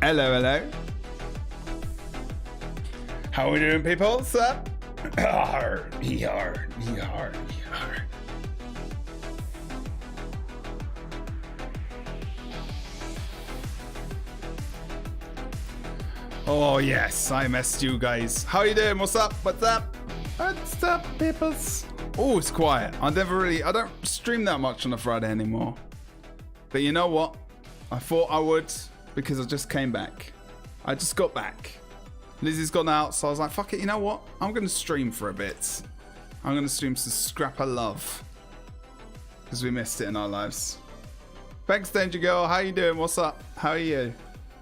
Hello, hello. How are we doing, people? What's up? Oh yes, I missed you guys. How you doing? What's up? What's up? What's up, peoples? Oh, it's quiet. I don't stream that much on a Friday anymore. But you know what? I thought I would because I just came back. I just got back. Lizzie's gone out, so I was like, fuck it, you know what? I'm going to stream for a bit. I'm going to stream some Scrap of Love. Because we missed it in our lives. Thanks, Danger Girl. How you doing? What's up? How are you?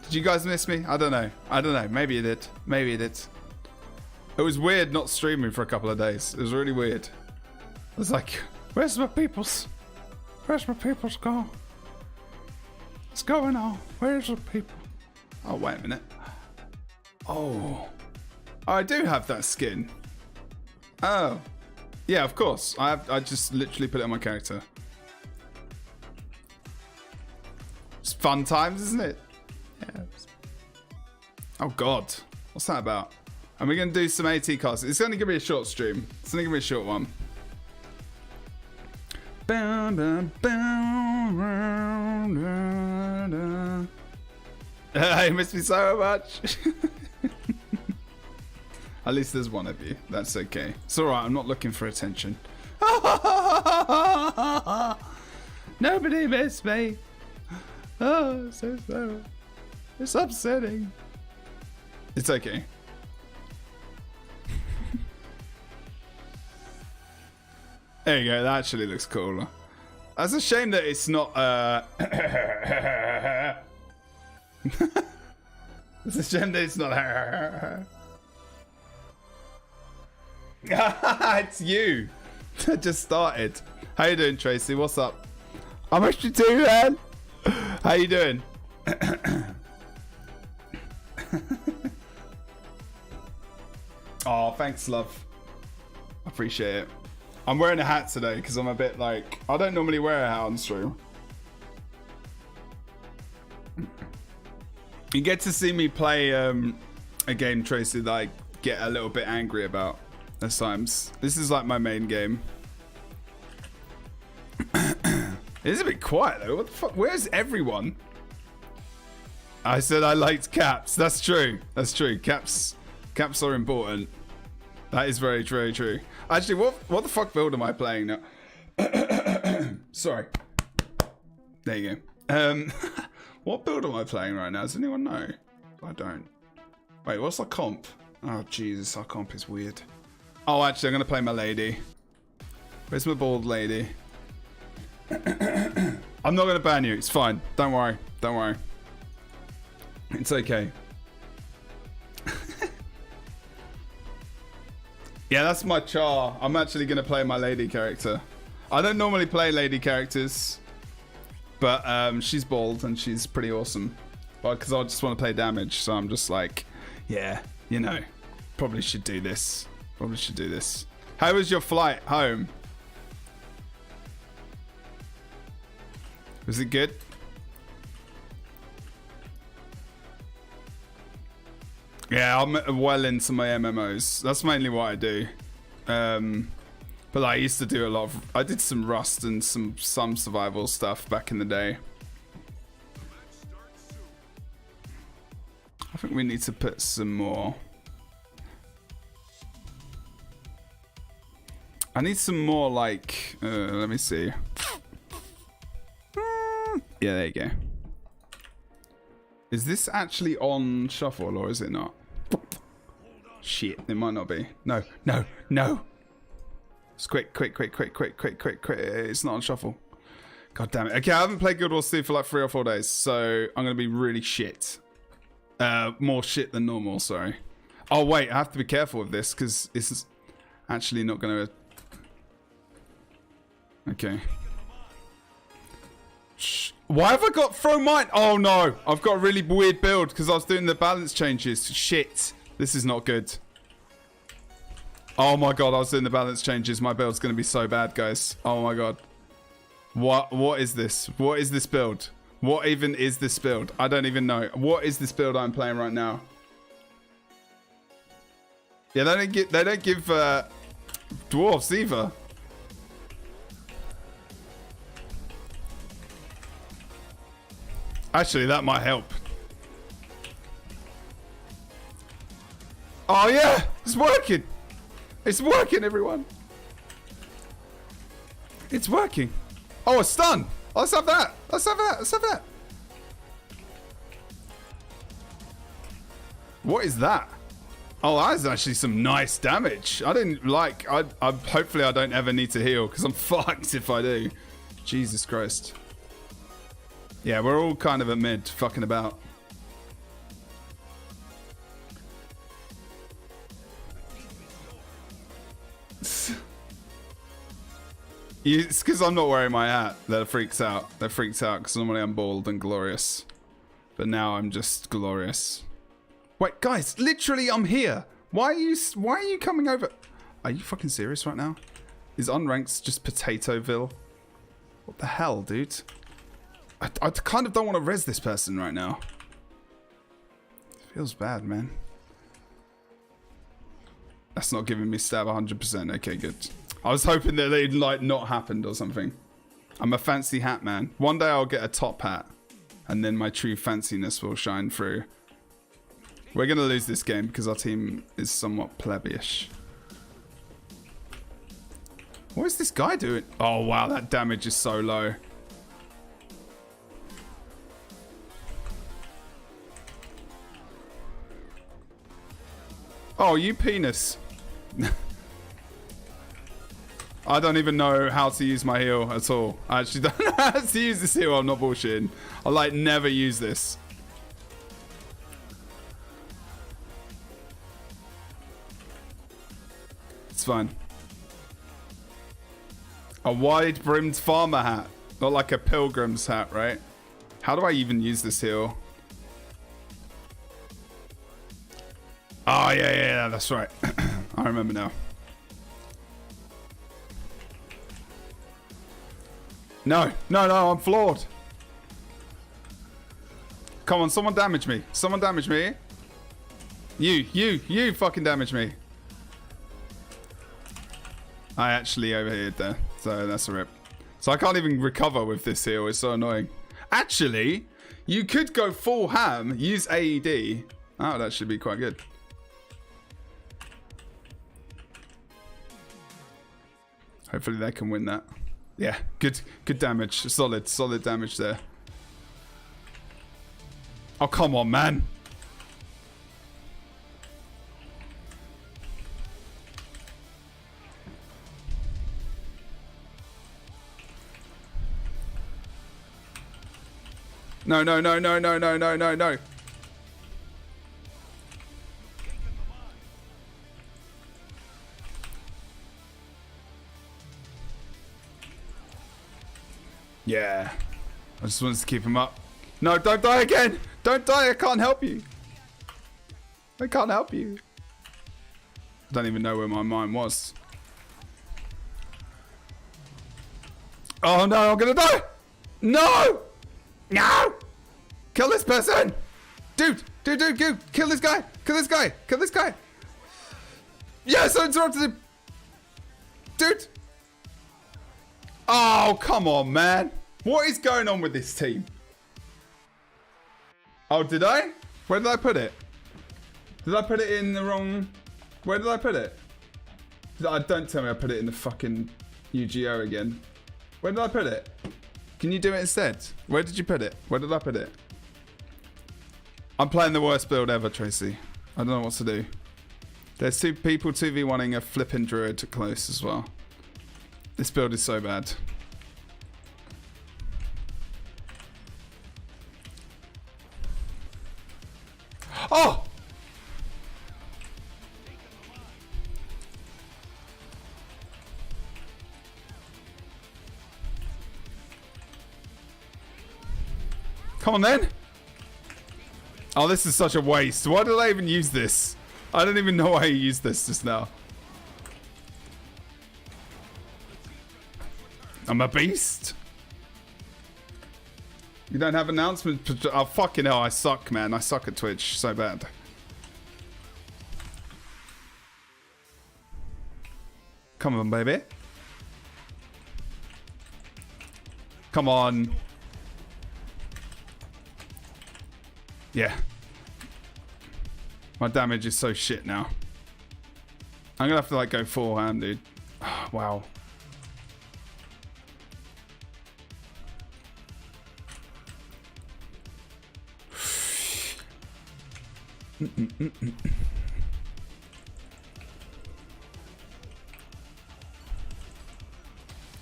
Did you guys miss me? I don't know. Maybe you did. Maybe you did. It was weird not streaming for a couple of days. It was really weird. I was like, where's my peoples? Where's my peoples go? What's going on? Where's the people? Oh, wait a minute. Oh, I do have that skin. Oh, yeah, of course. I just literally put it on my character. It's fun times, isn't it? Yeah. Oh God, what's that about? And we're gonna do some AT casts. It's only gonna be a short stream. It's only gonna be a short one. You miss me so much. At least there's one of you. That's okay. It's alright, I'm not looking for attention. Nobody missed me. Oh, so slow. It's upsetting. It's okay. There you go, that actually looks cool. That's a shame that it's not it's a shame that it's not it's you. I just started. How you doing, Tracy? What's up? I missed you too, man. How you doing? Oh, thanks, love. I appreciate it. I'm wearing a hat today because I'm a bit like, I don't normally wear a hat on stream. You get to see me play a game, Tracy, that I get a little bit angry about at times. This is like my main game. It is a bit quiet though. What the fuck? Where's everyone? I said I liked caps. That's true. That's true. Caps are important. That is very, very true. Actually, what the fuck build am I playing now? Sorry. There you go. What build am I playing right now? Does anyone know? I don't. Wait, what's the comp? Oh, Jesus, our comp is weird. Oh, actually, I'm going to play my lady. Where's my bald lady? I'm not going to ban you. It's fine. Don't worry. Don't worry. It's okay. Yeah, that's my char. I'm actually going to play my lady character. I don't normally play lady characters, but she's bald and she's pretty awesome. But because I just want to play damage, so I'm just like, yeah, you know, probably should do this. Probably should do this. How was your flight home? Was it good? Yeah, I'm well into my MMOs. That's mainly what I do. But I used to do a lot of... I did some Rust and some survival stuff back in the day. I think we need to put some more. I need some more like... let me see. Yeah, there you go. Is this actually on shuffle or is it not? Shit, it might not be. No, no, no. It's quick. It's not on shuffle. God damn it. Okay, I haven't played Guild Wars 2 for like 3 or 4 days, so I'm going to be really shit. More shit than normal, sorry. Oh, wait, I have to be careful with this because it's actually not going to... Okay. Shh. Why have I got throw mine? Oh no, I've got a really weird build because I was doing the balance changes. Shit, this is not good. Oh my god, I was doing the balance changes. My build's going to be so bad, guys. Oh my god. What is this? What is this build? What even is this build? I don't even know. What is this build I'm playing right now? Yeah, they don't give dwarves either. Actually, that might help. Oh yeah, it's working. It's working, everyone. It's working. Oh, a stun. Oh, let's have that. Let's have that. Let's have that. What is that? Oh, that is actually some nice damage. I didn't like... hopefully I don't ever need to heal, because I'm fucked if I do. Jesus Christ. Yeah, we're all kind of at mid, fucking about. It's because I'm not wearing my hat that freaks out. That freaks out because normally I'm bald and glorious. But now I'm just glorious. Wait, guys, literally I'm here. Why are you coming over? Are you fucking serious right now? Is unranked just Potatoville? What the hell, dude? I kind of don't want to res this person right now. Feels bad, man. That's not giving me stab 100%. Okay, good. I was hoping that they'd like not happened or something. I'm a fancy hat man. One day I'll get a top hat and then my true fanciness will shine through. We're going to lose this game because our team is somewhat plebeish. What is this guy doing? Oh, wow. That damage is so low. Oh, you penis. I don't even know how to use my heal at all. I actually don't know how to use this heal. I'm not bullshitting. I like never use this. It's fine. A wide-brimmed farmer hat. Not like a pilgrim's hat, right? How do I even use this heal? Oh, yeah, that's right. I remember now. No, I'm flawed. Come on, someone damage me. Someone damage me. You fucking damage me. I actually overheated there, so that's a rip. So I can't even recover with this heal. It's so annoying. Actually, you could go full ham, use AED. Oh, that should be quite good. Hopefully they can win that. Yeah, good damage. Solid damage there. Oh, come on, man. No. Yeah. I just wanted to keep him up. No, don't die again! Don't die, I can't help you. I can't help you. I don't even know where my mind was. Oh no, I'm gonna die! No! No! Kill this person! Dude, go! Kill this guy! Kill this guy! Yes, I interrupted him! Dude! Oh, come on, man. What is going on with this team? Oh, did I? Where did I put it? Did I put it in the wrong... Where did I put it? Don't tell me I put it in the fucking UGO again. Where did I put it? Can you do it instead? Where did you put it? Where did I put it? I'm playing the worst build ever, Tracy. I don't know what to do. There's two people 2v1ing a flipping druid close as well. This build is so bad. Oh! Come on then. Oh, this is such a waste. Why did I even use this? I don't even know why I used this just now. I'm a beast. You don't have announcements? Oh, fucking hell, I suck, man. I suck at Twitch so bad. Come on, baby. Come on. Yeah. My damage is so shit now. I'm gonna have to like go forehand, dude. Oh, wow.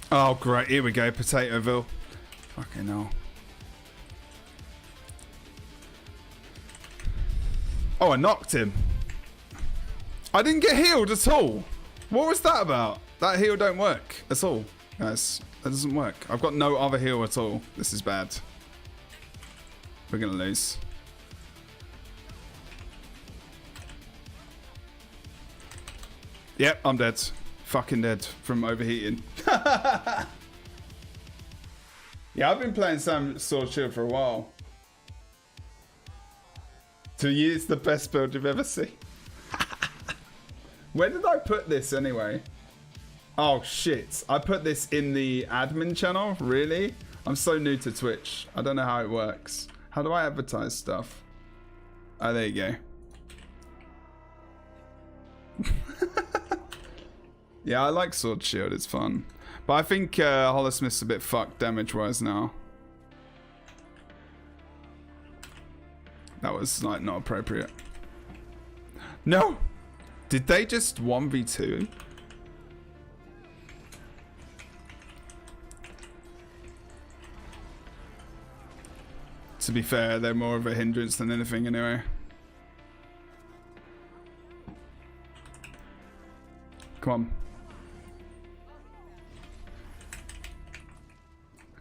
Oh, great. Here we go. Potatoville. Fucking hell. Oh, I knocked him. I didn't get healed at all. What was that about? That heal don't work at all, guys. That doesn't work. I've got no other heal at all. This is bad. We're going to lose. Yep, I'm dead. Fucking dead from overheating. Yeah, I've been playing some Sword Shield for a while. 2 years, the best build you've ever seen. Where did I put this anyway? Oh shit, I put this in the admin channel? Really? I'm so new to Twitch. I don't know how it works. How do I advertise stuff? Oh, there you go. Yeah, I like Sword Shield, it's fun. But I think Holosmith's a bit fucked damage-wise now. That was, like, not appropriate. No! Did they just 1v2? To be fair, they're more of a hindrance than anything anyway. Come on.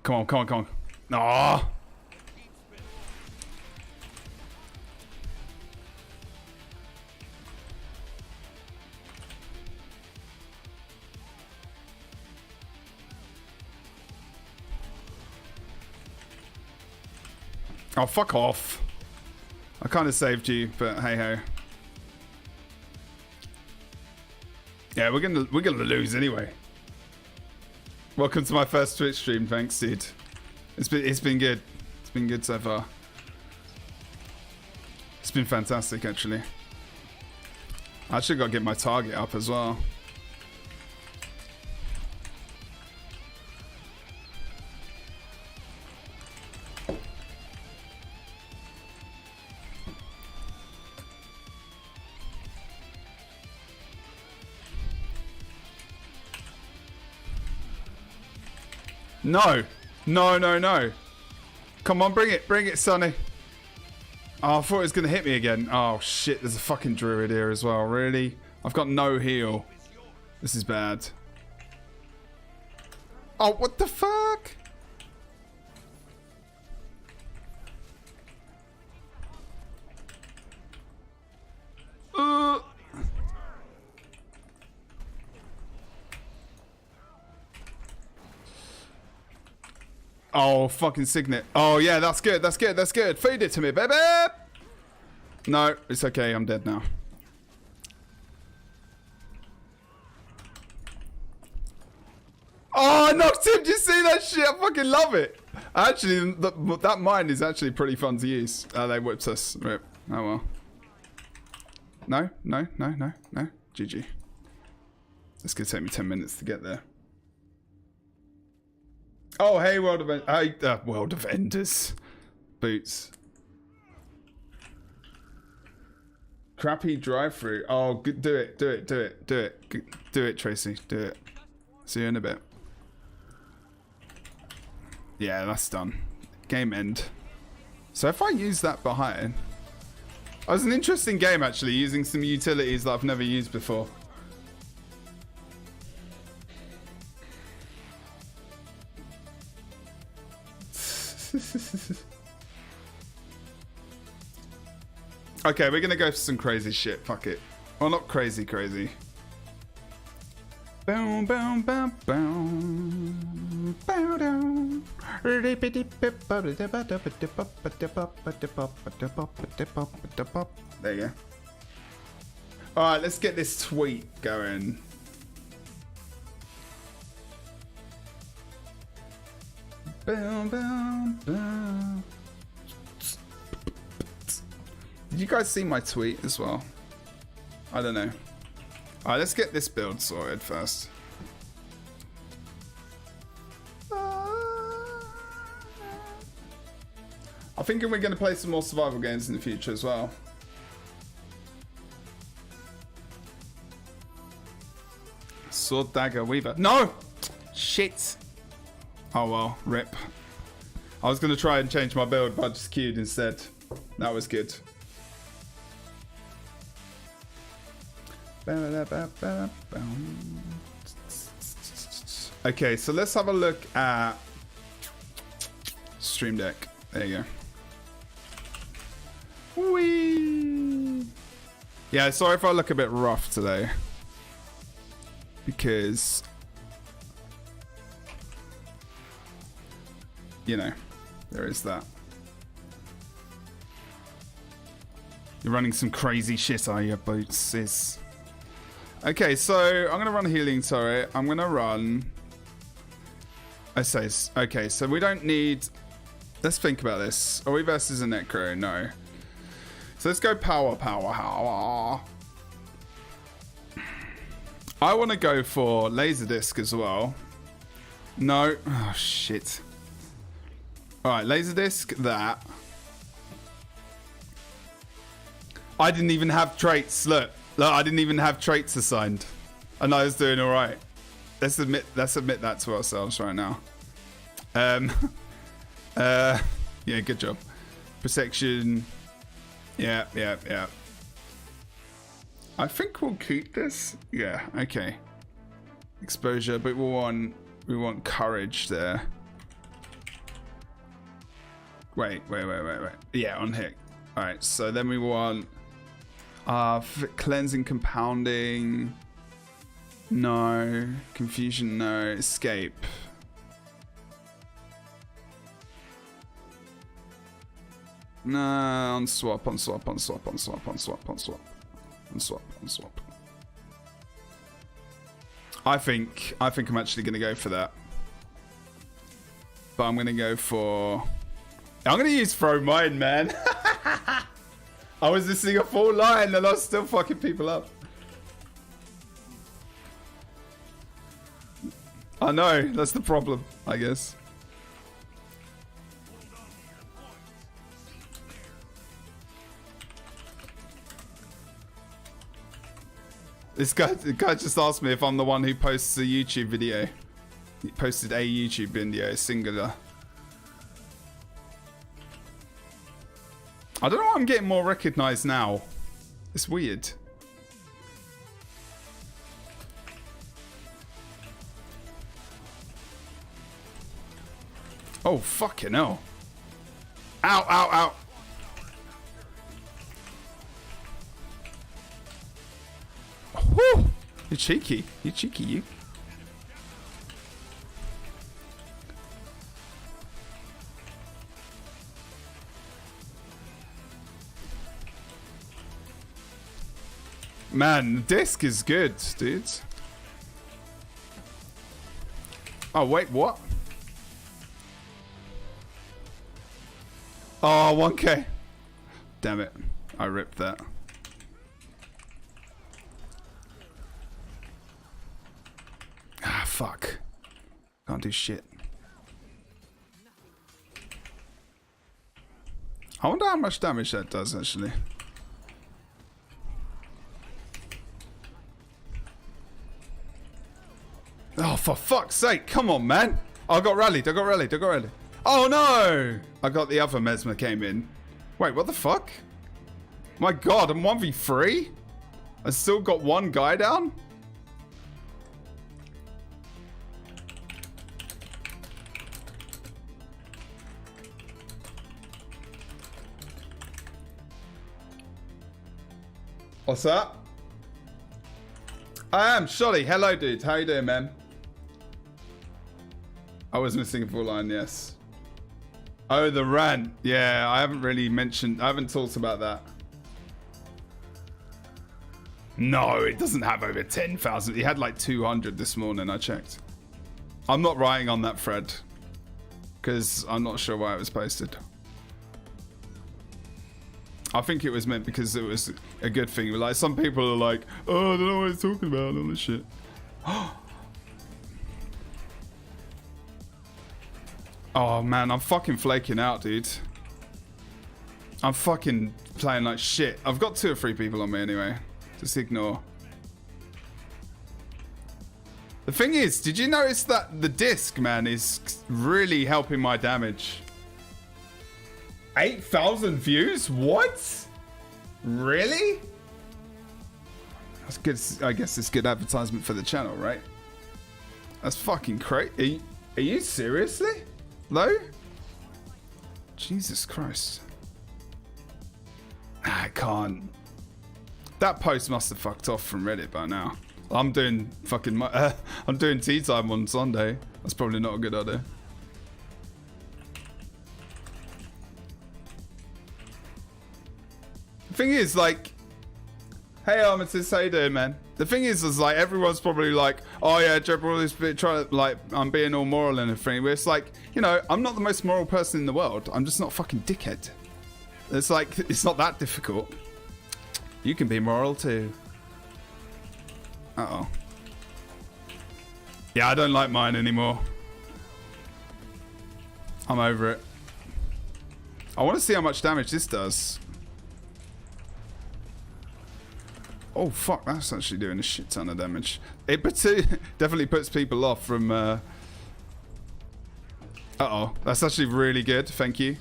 Come on, come on, come on. Aww. Oh, fuck off. I kind of saved you, but hey ho. Yeah, we're gonna lose anyway. Welcome to my first Twitch stream, thanks, dude. It's been good. It's been good so far. It's been fantastic, actually. I actually got to get my target up as well. No. No, no, no. Come on, bring it, Sonny. Oh, I thought it was going to hit me again. Oh, shit, there's a fucking druid here as well. Really? I've got no heal. This is bad. Oh, what the fuck? Oh, fucking Signet. Oh, yeah, that's good. That's good. That's good. Feed it to me, baby. No, it's okay. I'm dead now. Oh, I knocked him. Did you see that shit? I fucking love it. Actually, that mine is actually pretty fun to use. They whipped us. Rip. Oh, well. No, no, no, no, no. GG. It's going to take me 10 minutes to get there. Oh, hey, World of World of Enders. Boots. Crappy drive-through. Oh, do it, do it, do it, do it. Do it, Tracy. Do it. See you in a bit. Yeah, that's done. Game end. So if I use that behind... It was an interesting game, actually, using some utilities that I've never used before. Okay, we're gonna go for some crazy shit. Fuck it. Well, not crazy. Boom, boom, boom, boom. Bow down. There you go. Alright, let's get this tweet going. Boom, boom, boom. Did you guys see my tweet as well? I don't know. Alright, let's get this build sorted first. I'm thinking we're going to play some more survival games in the future as well. Sword, dagger, weaver. No! Shit! Oh well, rip. I was going to try and change my build, but I just queued instead. That was good. Okay, so let's have a look at Stream Deck. There you go. Whee! Yeah, sorry if I look a bit rough today. Because, you know, there is that. You're running some crazy shit, are you, Boots, sis? Okay, so I'm going to run a healing turret. I'm going to run... Okay, so we don't need... Let's think about this. Are we versus a Necro? No. So let's go power. I want to go for Laserdisc as well. No. Oh, shit. Alright, Laserdisc, that. I didn't even have traits. Look, I didn't even have traits assigned. And I was doing alright. Let's admit that to ourselves right now. Yeah, good job. Protection. Yeah. I think we'll keep this. Yeah, okay. Exposure, but we want courage there. Wait. Yeah, on hit. Alright, so then we want cleansing, compounding. No. Confusion, no. Escape. No, on swap. I think I'm actually gonna go for that. But I'm gonna go for... I'm gonna use throw mine, man. I was listening a full line and I was still fucking people up. I know, that's the problem, I guess. The guy just asked me if I'm the one who posts a YouTube video. He posted a YouTube video, singular. I don't know why I'm getting more recognized now. It's weird. Oh, fucking hell. Ow. Whew. You're cheeky, you. Man, the disc is good, dudes. Oh, wait, what? Oh, 1K. Damn it. I ripped that. Ah, fuck. Can't do shit. I wonder how much damage that does, actually. Oh, for fuck's sake. Come on, man. I got rallied. Oh, no. I got the other Mesmer came in. Wait, what the fuck? My god, I'm 1v3? I still got one guy down? What's up? I am. Shoddy. Hello, dude. How you doing, man? I was missing a full line, yes. Oh, the rant. Yeah, I haven't really mentioned... I haven't talked about that. No, it doesn't have over 10,000. He had like 200 this morning, I checked. I'm not writing on that thread. Because I'm not sure why it was posted. I think it was meant because it was a good thing. Like, some people are like, oh, I don't know what he's talking about and all this shit. Oh, man, I'm fucking flaking out, dude. I'm fucking playing like shit. I've got 2 or 3 people on me anyway. Just ignore. The thing is, did you notice that the disc, man, is really helping my damage? 8,000 views? What? Really? That's good. I guess it's good advertisement for the channel, right? That's fucking crazy. Are you seriously? Low? Jesus Christ. I can't. That post must have fucked off from Reddit by now. I'm doing fucking... I'm doing tea time on Sunday. That's probably not a good idea. The thing is, like... Hey, Armistice, how you doing, man? The thing is like, everyone's probably like, oh yeah, Jebra is trying to, like, I'm being all moral and everything. But it's like, you know, I'm not the most moral person in the world. I'm just not a fucking dickhead. It's like, it's not that difficult. You can be moral too. Uh-oh. Yeah, I don't like mine anymore. I'm over it. I want to see how much damage this does. Oh, fuck. That's actually doing a shit ton of damage. It definitely puts people off from... Uh-oh. That's actually really good. Thank you.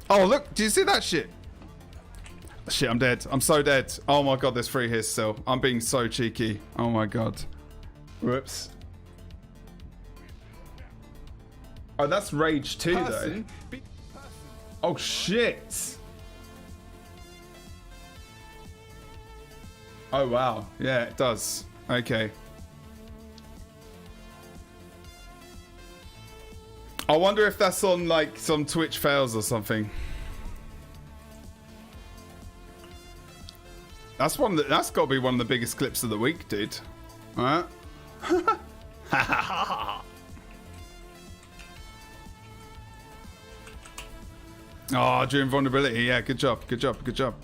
Oh, look. Do you see that shit? Shit, I'm dead. I'm so dead. Oh, my God. There's 3 here still. I'm being so cheeky. Oh, my God. Whoops. Oh, that's Rage 2, though. Oh, shit. Oh, wow. Yeah, it does. Okay. I wonder if that's on, like, some Twitch fails or something. That's that's got to be one of the biggest clips of the week, dude. All right? Oh, during vulnerability. Yeah, good job. Good job. Good job.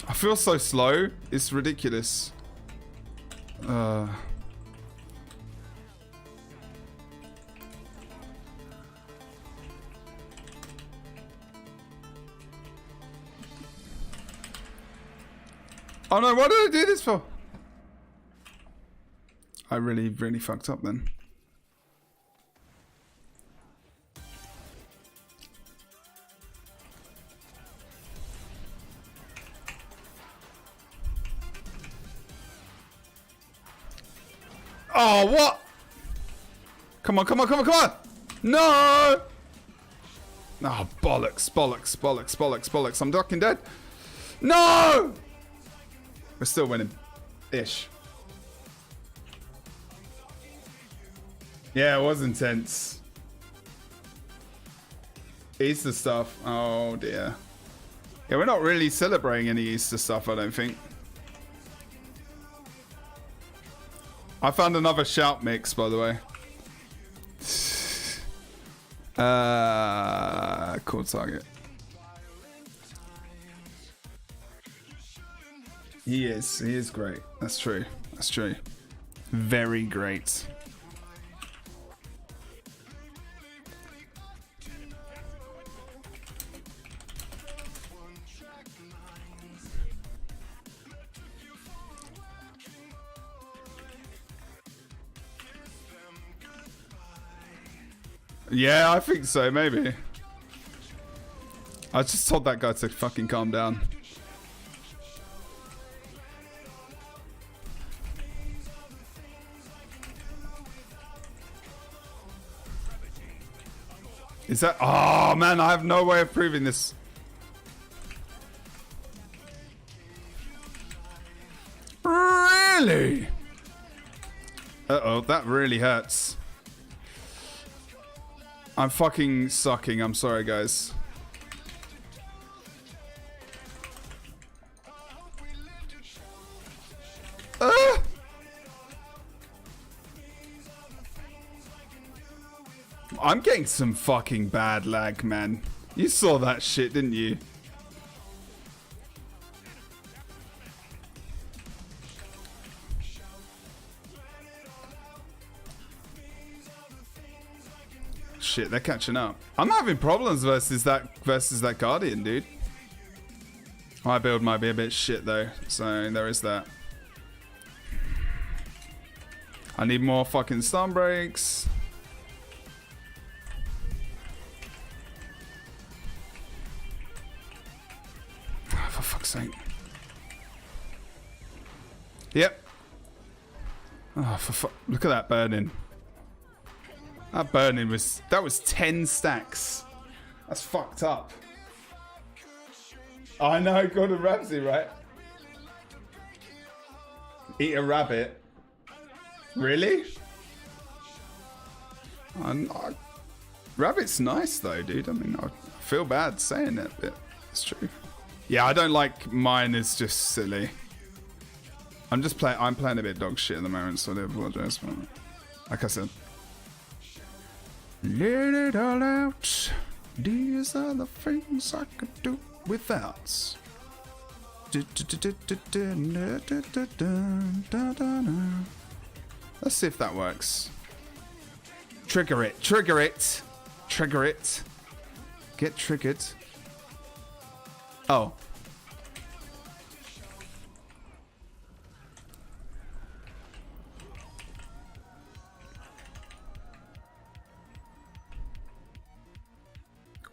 I feel so slow. It's ridiculous. Oh no, what did I do this for? I really fucked up then. Oh, what? Come on, come on, come on, come on! No! Oh, bollocks, bollocks, bollocks, bollocks, bollocks. I'm fucking dead. No! We're still winning. Ish. Yeah, it was intense. Easter stuff. Oh, dear. Yeah, we're not really celebrating any Easter stuff, I don't think. I found another shout mix, by the way. Cool target. He is great. That's true. That's true. Very great. Yeah, I think so, maybe. I just told that guy to fucking calm down. Is that... Oh, man, I have no way of proving this. Really? Uh-oh, that really hurts. I'm fucking sucking. I'm sorry, guys. I'm getting some fucking bad lag, man. You saw that shit, didn't you? Shit, they're catching up. I'm having problems versus that Guardian, dude. My build might be a bit shit though, so there is that. I need more fucking stun breaks. Oh, for fuck's sake. Yep. Oh, for fuck. Look at that burning. That burning was... That was 10 stacks. That's fucked up. I know, Gordon Ramsay, right? Eat a rabbit. Really? Rabbit's nice though, dude. I mean, I feel bad saying it, but it's true. Yeah, I don't like mine. Is just silly. I'm playing a bit dog shit at the moment, so I do apologize for it. Like I said. Let it all out. These are the things I could do without. Let's see if that works. Trigger it. Trigger it. Trigger it. Get triggered. Oh.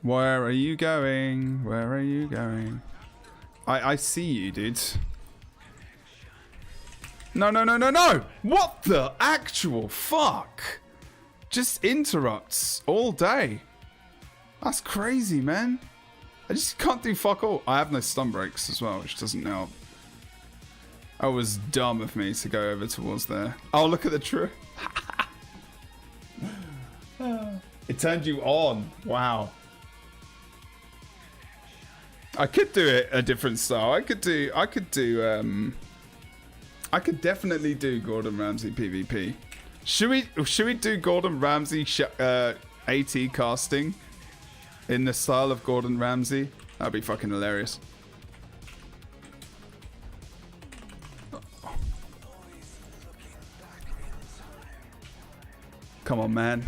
Where are you going? Where are you going? I see you, dude. No, no, no, no, no! What the actual fuck? Just interrupts all day. That's crazy, man. I just can't do fuck all. I have no stun breaks as well, which doesn't help. That was dumb of me to go over towards there. Oh, look at the true. It turned you on. Wow. I could do it a different style. I could definitely do Gordon Ramsay PvP. Should we do Gordon Ramsay AT casting in the style of Gordon Ramsay? That'd be fucking hilarious. Come on, man.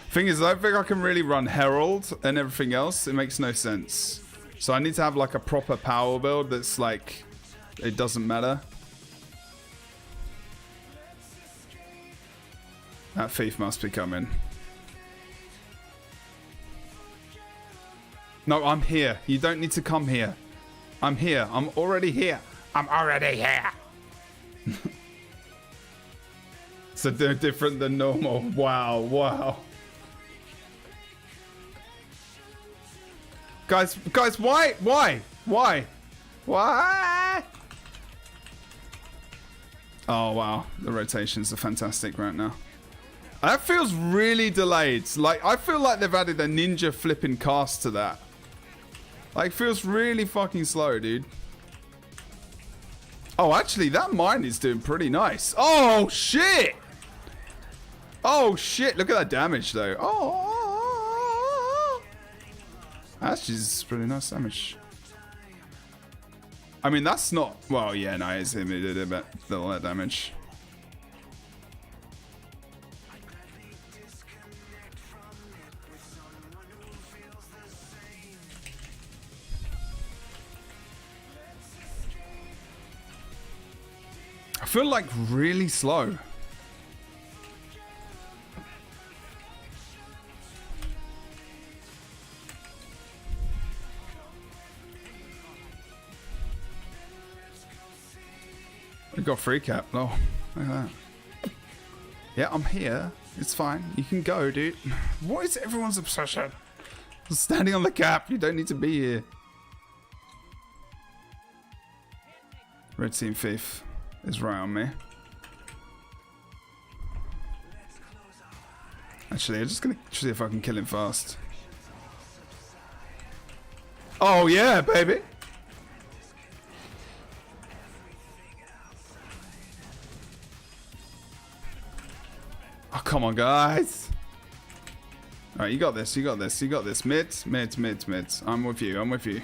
Thing is, I don't think I can really run Herald and everything else. It makes no sense. So I need to have like a proper power build that's like, it doesn't matter. That thief must be coming. No, I'm here. You don't need to come here. I'm here. I'm already here. I'm already here. So they're different than normal. Wow, wow. Guys, why? Oh, wow. The rotations are fantastic right now. That feels really delayed. Like, I feel like they've added a ninja flipping cast to that. Like, feels really fucking slow, dude. Oh, actually, that mine is doing pretty nice. Oh, shit! Oh, shit. Look at that damage, though. Oh. Actually, it's pretty nice damage. I mean, that's not... Well, yeah, no, it's him who did a bit all that damage. I feel like really slow. got free cap. Oh, look at that. Yeah, I'm here. It's fine. You can go, dude. What is everyone's obsession? Standing on the cap. You don't need to be here. Red Team Thief is right on me. Actually, I'm just gonna see if I can kill him fast. Oh yeah, baby. Oh, come on, guys. All right, you got this. You got this. You got this. Mids. I'm with you. I'm with you.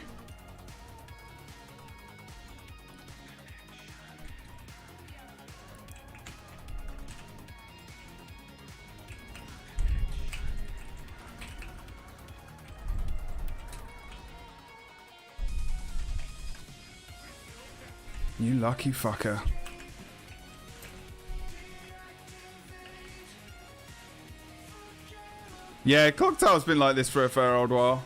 You lucky fucker. Yeah, Clock Tower's been like this for a fair old while.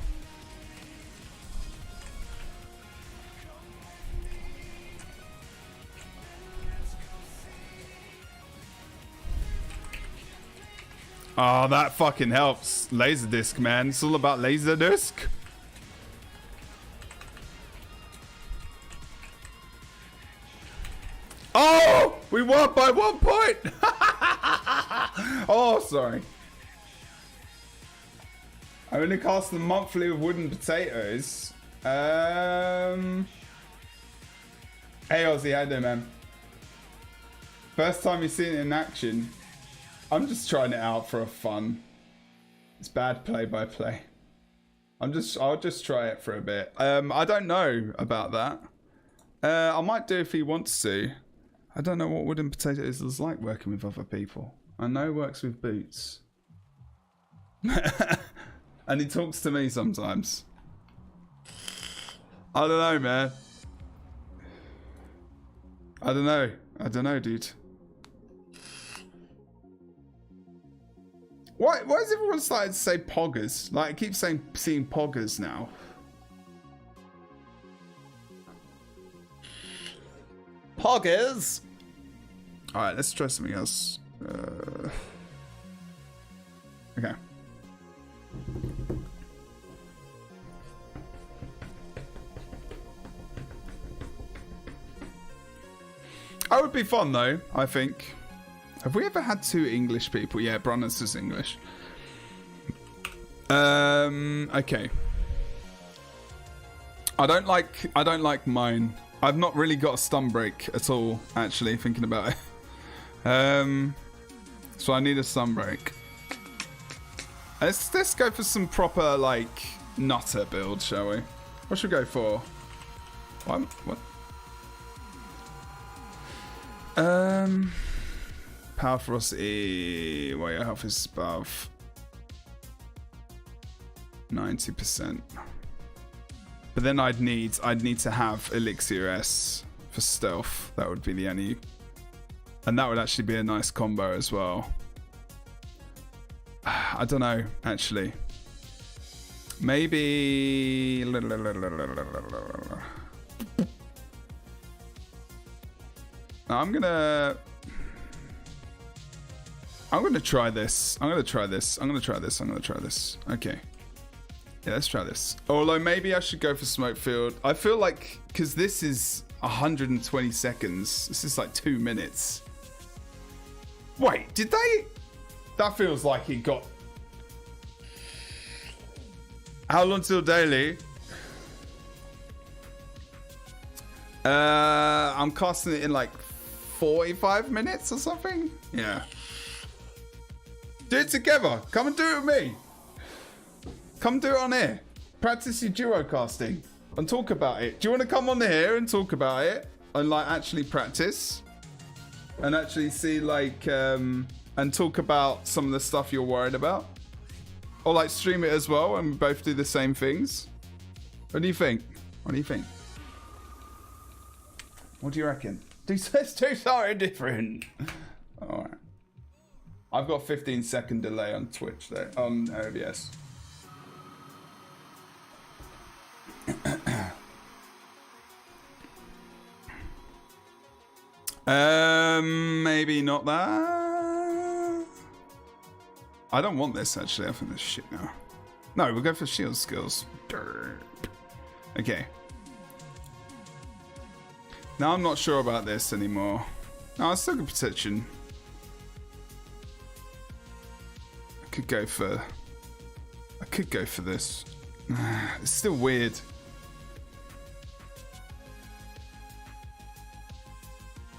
Oh, that fucking helps. Laserdisc, man. It's all about Laserdisc. Oh! We won by 1 point! Oh, sorry. I'm gonna cast the monthly of wooden potatoes. Hey Ozzy, how you doing, man? First time you've seen it in action. I'm just trying it out for a fun. It's bad play-by-play. I'll just try it for a bit. I don't know about that. I might do if he wants to. I don't know what wooden potatoes is like working with other people. I know it works with boots. And he talks to me sometimes. I don't know, man. I don't know, dude. Why is everyone starting to say poggers? Like, I keep seeing poggers now. Poggers! Alright, let's try something else. Okay. That would be fun, though, I think. Have we ever had 2 English people? Yeah, Brunus is English. Okay. I don't like mine. I've not really got a stun break at all, actually, thinking about it. So I need a stun break. Let's go for some proper, like, nutter build, shall we? What should we go for? What? Power ferocity. Well, your health is above 90%. But then I'd need to have Elixir S for stealth. That would be the only, and that would actually be a nice combo as well. I don't know, actually. Maybe I'm gonna try this. I'm gonna try this. Okay. Yeah, let's try this. Although maybe I should go for smoke field. I feel like, because this is 120 seconds. This is like 2 minutes. Wait, did they? That feels like it got... How long till daily? I'm casting it in like 45 minutes or something? Yeah. Do it together. Come and do it with me. Come do it on here. Practice your duo casting and talk about it. Do you want to come on here and talk about it and like actually practice and actually see like and talk about some of the stuff you're worried about, or like stream it as well and we both do the same things? What do you think? What do you think? What do you reckon? Let's do something different. All right. I've got a 15-second delay on Twitch there, on OBS. Maybe not that. I don't want this, actually. I think this is shit now. No, we'll go for shield skills. Okay. Now I'm not sure about this anymore. No, it's still good protection. I could go for this. It's still weird.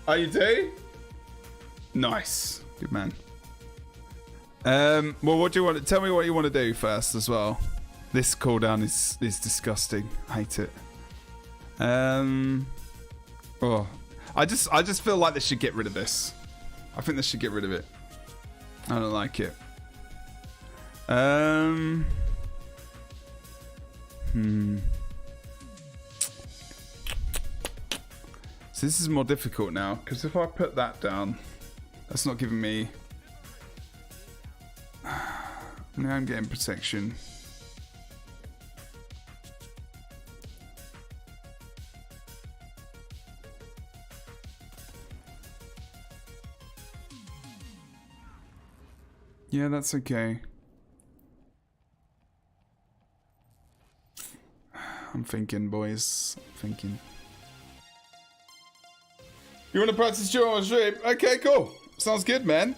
Oh, you do? Nice. Good man. Well, what do you want to tell me what you want to do first as well? This cooldown is disgusting. I hate it. Oh, I just feel like they should get rid of this. I think they should get rid of it. I don't like it. So this is more difficult now, because if I put that down, that's not giving me... Now I'm getting protection. Yeah, that's okay. I'm thinking, boys. I'm thinking. You want to practice duo on stream? Okay, cool. Sounds good, man.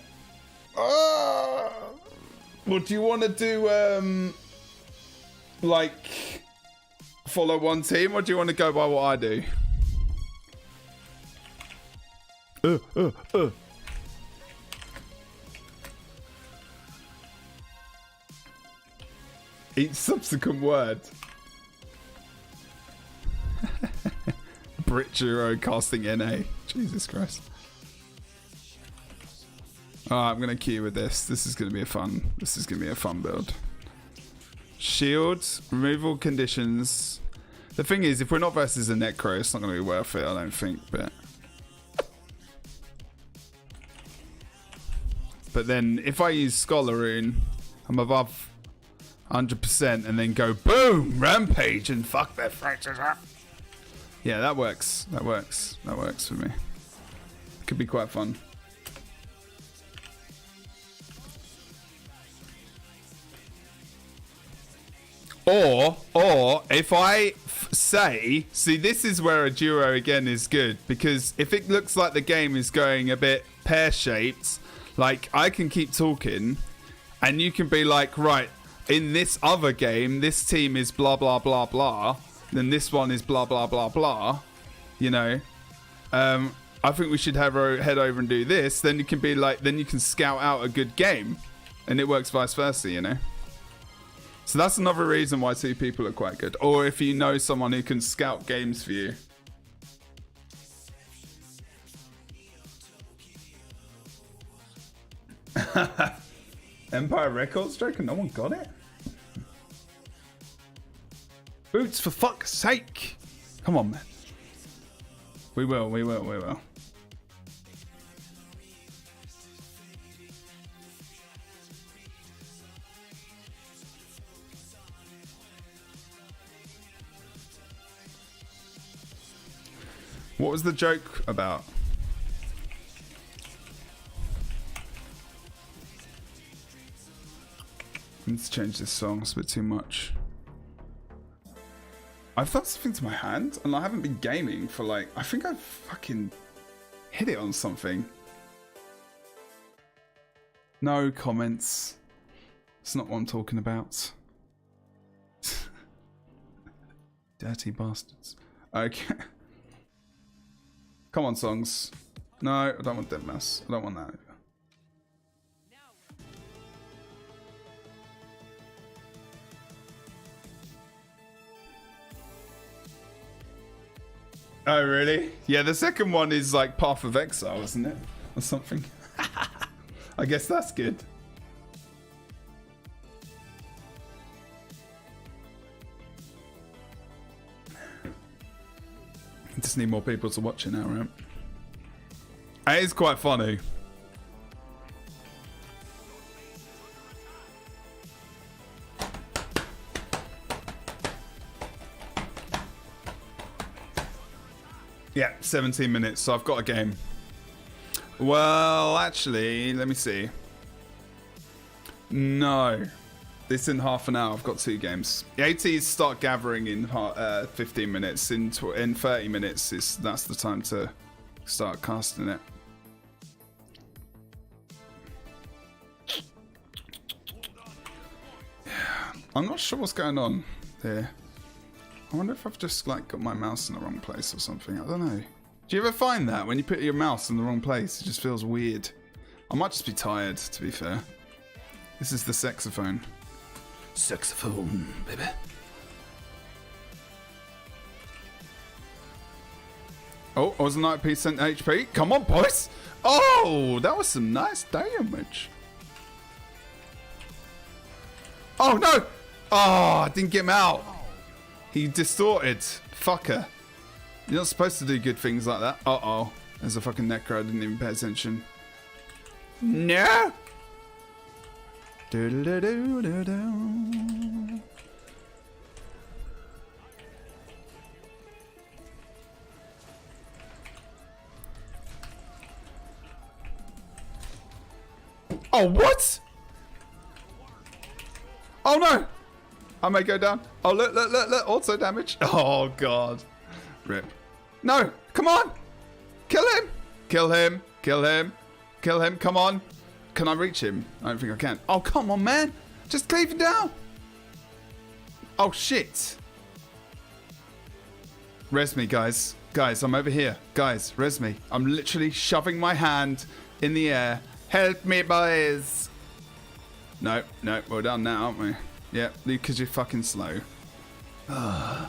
Well, do you want to do, like, follow one team, or do you want to go by what I do? Each subsequent word. Brit Duro casting NA. Jesus Christ. I'm gonna queue with this. This is gonna be a fun build. Shield, removal conditions. The thing is, if we're not versus a Necro, it's not gonna be worth it, I don't think, but then if I use Scholar Rune, I'm above 100% and then go boom, rampage and fuck their faces up. Yeah, that works. That works for me. It could be quite fun. Or if I say, see, this is where a duo again is good, because if it looks like the game is going a bit pear-shaped, like I can keep talking and you can be like, right, in this other game, this team is blah, blah, blah, blah. Then this one is blah, blah, blah, blah. You know? I think we should head over and do this. Then you can be like, then you can scout out a good game. And it works vice versa, you know? So that's another reason why two people are quite good. Or if you know someone who can scout games for you. Empire Records joke and no one got it? Boots, for fuck's sake! Come on, man. We will. What was the joke about? I need to change this song, it's a bit too much. I've done something to my hand and I haven't been gaming for like, I think I've fucking hit it on something. No comments. It's not what I'm talking about. Dirty bastards. Okay. Come on, songs. No, I don't want that mess. I don't want that. Oh, really? Yeah, the second one is like Path of Exile, isn't it? Or something. I guess that's good. Just need more people to watch it now, right? It is quite funny. Yeah, 17 minutes, so I've got a game. Well, actually, let me see. No. This in half an hour. I've got 2 games. The ATs start gathering in 15 minutes. In 30 minutes, that's the time to start casting it. Yeah, I'm not sure what's going on here. I wonder if I've just like got my mouse in the wrong place or something. I don't know. Do you ever find that when you put your mouse in the wrong place, it just feels weird? I might just be tired, to be fair. This is the saxophone. Saxophone, baby. Oh, I was 90% HP. Come on, boys. Oh, that was some nice damage. Oh, no. Oh, I didn't get him out. He distorted. Fucker. You're not supposed to do good things like that. Uh-oh. There's a fucking necro. I didn't even pay attention. No. Do-do-do-do-do-do. Oh, what? Oh, no. I may go down. Oh, look. Auto damage. Oh, God. Rip. No. Come on. Kill him. Kill him. Kill him. Kill him. Come on. Can I reach him? I don't think I can. Oh, come on, man. Just cleave him down. Oh, shit. Res me, guys. Guys, I'm over here. Guys, res me. I'm literally shoving my hand in the air. Help me, boys. No, we're done now, aren't we? Yeah, because you're fucking slow. Why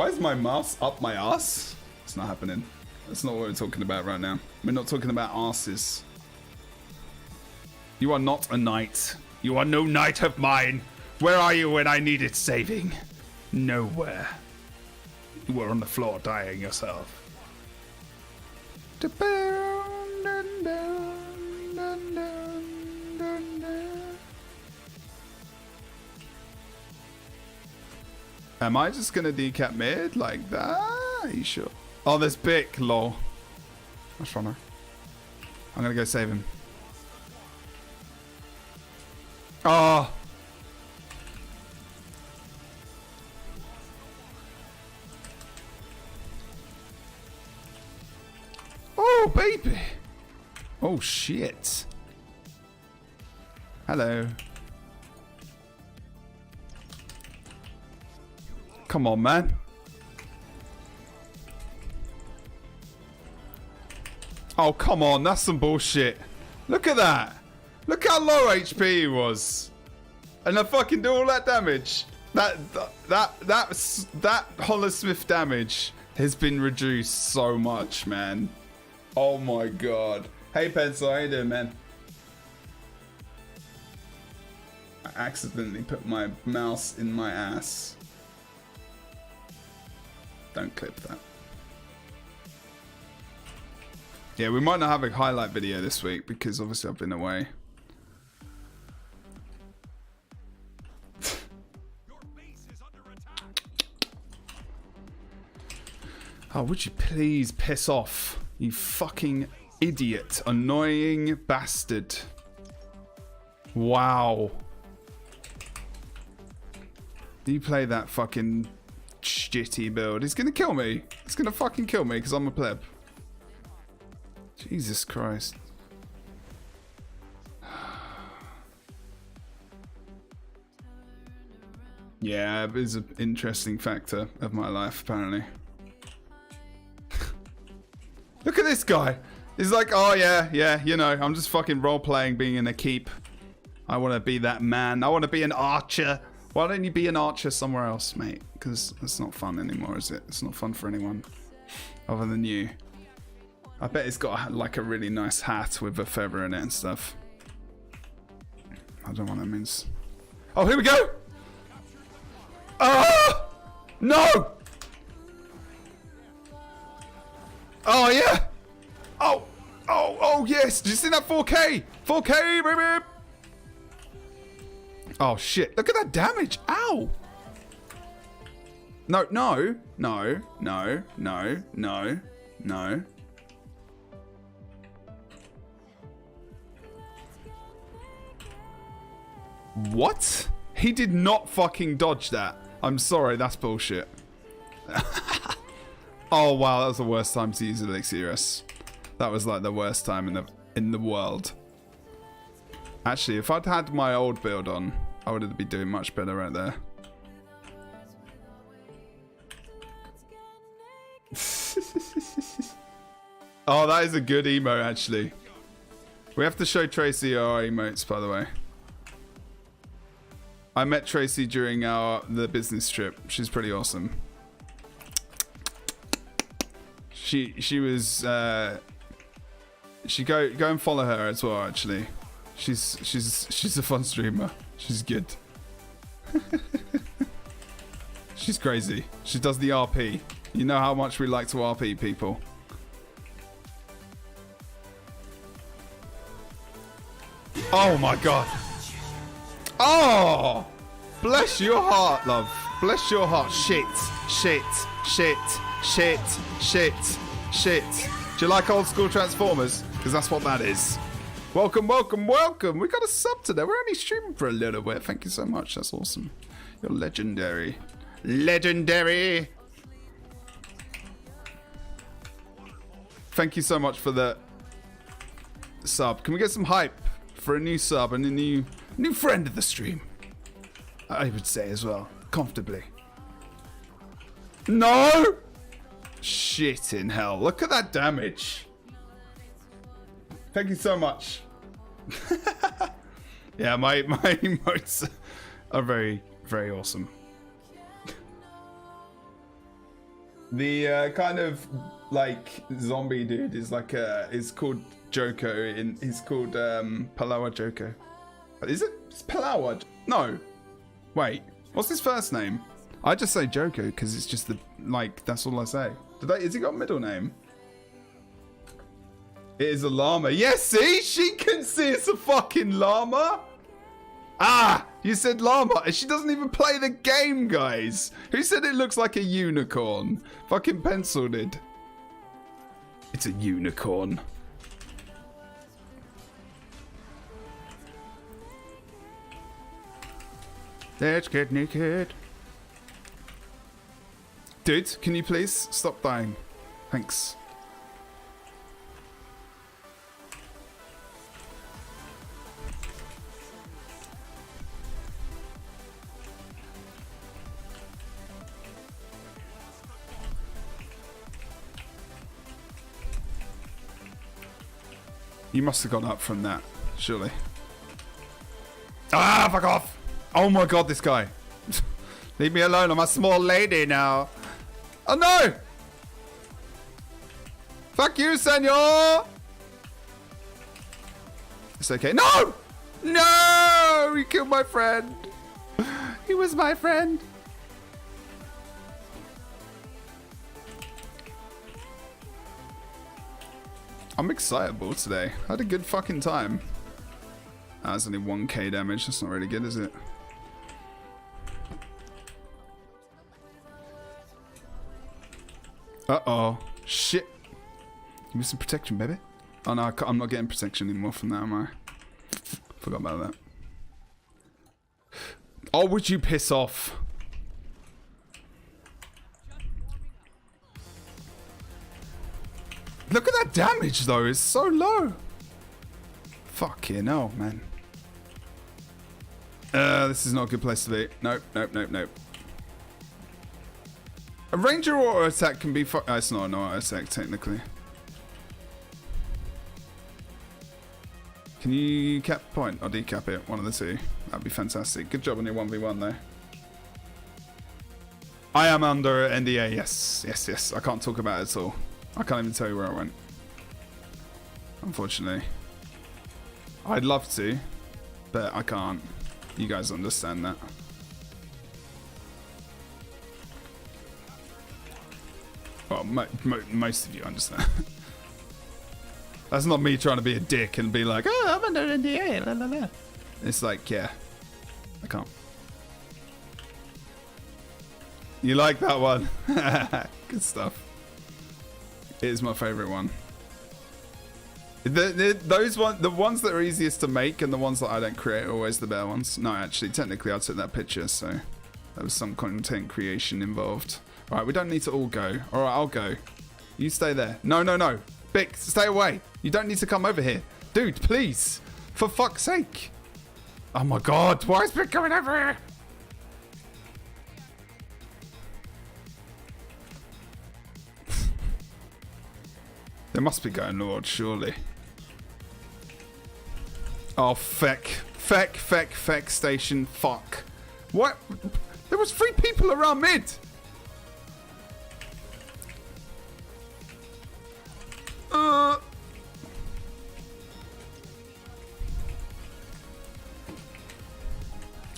is my mouse up my ass? It's not happening. That's not what we're talking about right now. We're not talking about asses. You are not a knight. You are no knight of mine. Where are you when I needed saving? Nowhere. You were on the floor dying yourself. Am I just gonna decap mid like that? Are you sure? Oh, there's Bick, lol. Nice runner. I'm gonna go save him. Oh. Oh, baby. Oh, shit. Hello. Come on, man. Oh, come on. That's some bullshit. Look at that. Look how low HP he was. And I fucking do all that damage. That Holosmith damage has been reduced so much, man. Oh my god. Hey, Pencil. How you doing, man? I accidentally put my mouse in my ass. Don't clip that. Yeah, we might not have a highlight video this week because obviously I've been away. Oh, would you please piss off, you fucking idiot, annoying bastard. Wow. You play that fucking shitty build. He's gonna kill me. He's gonna fucking kill me because I'm a pleb. Jesus Christ. Yeah, it is an interesting factor of my life, apparently. Look at this guy. He's like, oh yeah, you know, I'm just fucking role-playing being in a keep. I want to be that man. I want to be an archer. Why don't you be an archer somewhere else, mate? Because it's not fun anymore, is it? It's not fun for anyone other than you. I bet it's got like a really nice hat with a feather in it and stuff. I don't know what that means. Oh, here we go! Oh! No! Oh, yeah! Oh, yes! Did you see that 4K? 4K, baby! Oh, shit. Look at that damage. Ow! No. What? He did not fucking dodge that. I'm sorry, that's bullshit. Oh wow, that was the worst time to use Elixirus. That was like the worst time in the world. Actually, if I'd had my old build on, I would have been doing much better right there. Oh, that is a good emote, actually. We have to show Tracy our emotes, by the way. I met Tracy during the business trip. She's pretty awesome. She was go and follow her as well, actually. She's a fun streamer. She's good. She's crazy. She does the RP. You know how much we like to RP people. Oh my god. Oh! Bless your heart, love. Bless your heart. Shit. Shit. Shit. Shit. Shit. Shit. Do you like old school Transformers? Because that's what that is. Welcome, welcome, welcome. We got a sub today. We're only streaming for a little bit. Thank you so much. That's awesome. You're legendary. Legendary. Thank you so much for the sub. Can we get some hype for a new sub and a new friend of the stream? I would say as well. Comfortably. No! Shit in hell. Look at that damage. Thank you so much. Yeah, my emotes are very, very awesome. The kind of like zombie dude is like is called Joko. He's called Palawa Joko. Is it? It's Palawa? No. Wait. What's his first name? I just say Joko because it's just the like. That's all I say. Is he got a middle name? It is a llama. Yes, see? She can see it's a fucking llama. Ah, you said llama. And she doesn't even play the game, guys. Who said it looks like a unicorn? Fucking Pencil did. It's a unicorn. Let's get naked. Dude, can you please stop dying? Thanks. You must have gone up from that, surely. Ah, fuck off! Oh my god, this guy. Leave me alone, I'm a small lady now. Oh no! Fuck you, senor! It's okay. No! No! You killed my friend. He was my friend. I'm excitable today. I had a good fucking time. That's only 1k damage. That's not really good, is it? Uh-oh. Shit. Give me some protection, baby. Oh no, I'm not getting protection anymore from that, am I? Forgot about that. Oh, would you piss off? Look at that damage, though. It's so low. Fucking hell, man. This is not a good place to be. Nope, nope, nope, nope. A ranger auto attack can be it's not an auto attack, technically. Can you cap point or decap it? One of the two. That'd be fantastic. Good job on your 1v1, though. I am under NDA, yes. Yes, yes. I can't talk about it at all. I can't even tell you where I went. Unfortunately. I'd love to, but I can't. You guys understand that. Well, most of you understand. That's not me trying to be a dick and be like, oh, I'm under NDA. La, la, la. It's like, yeah, I can't. You like that one? Good stuff. It is my favorite one. The ones that are easiest to make and the ones that I don't create are always the better ones. No, actually, technically I took that picture, so there was some content creation involved. All right, we don't need to all go. All right, I'll go. You stay there. No, no, no. Bick, stay away. You don't need to come over here. Dude, please. For fuck's sake. Oh my god, why is Bick coming over here? They must be going Lord, surely. Oh, feck station, fuck. What? There was 3 people around mid.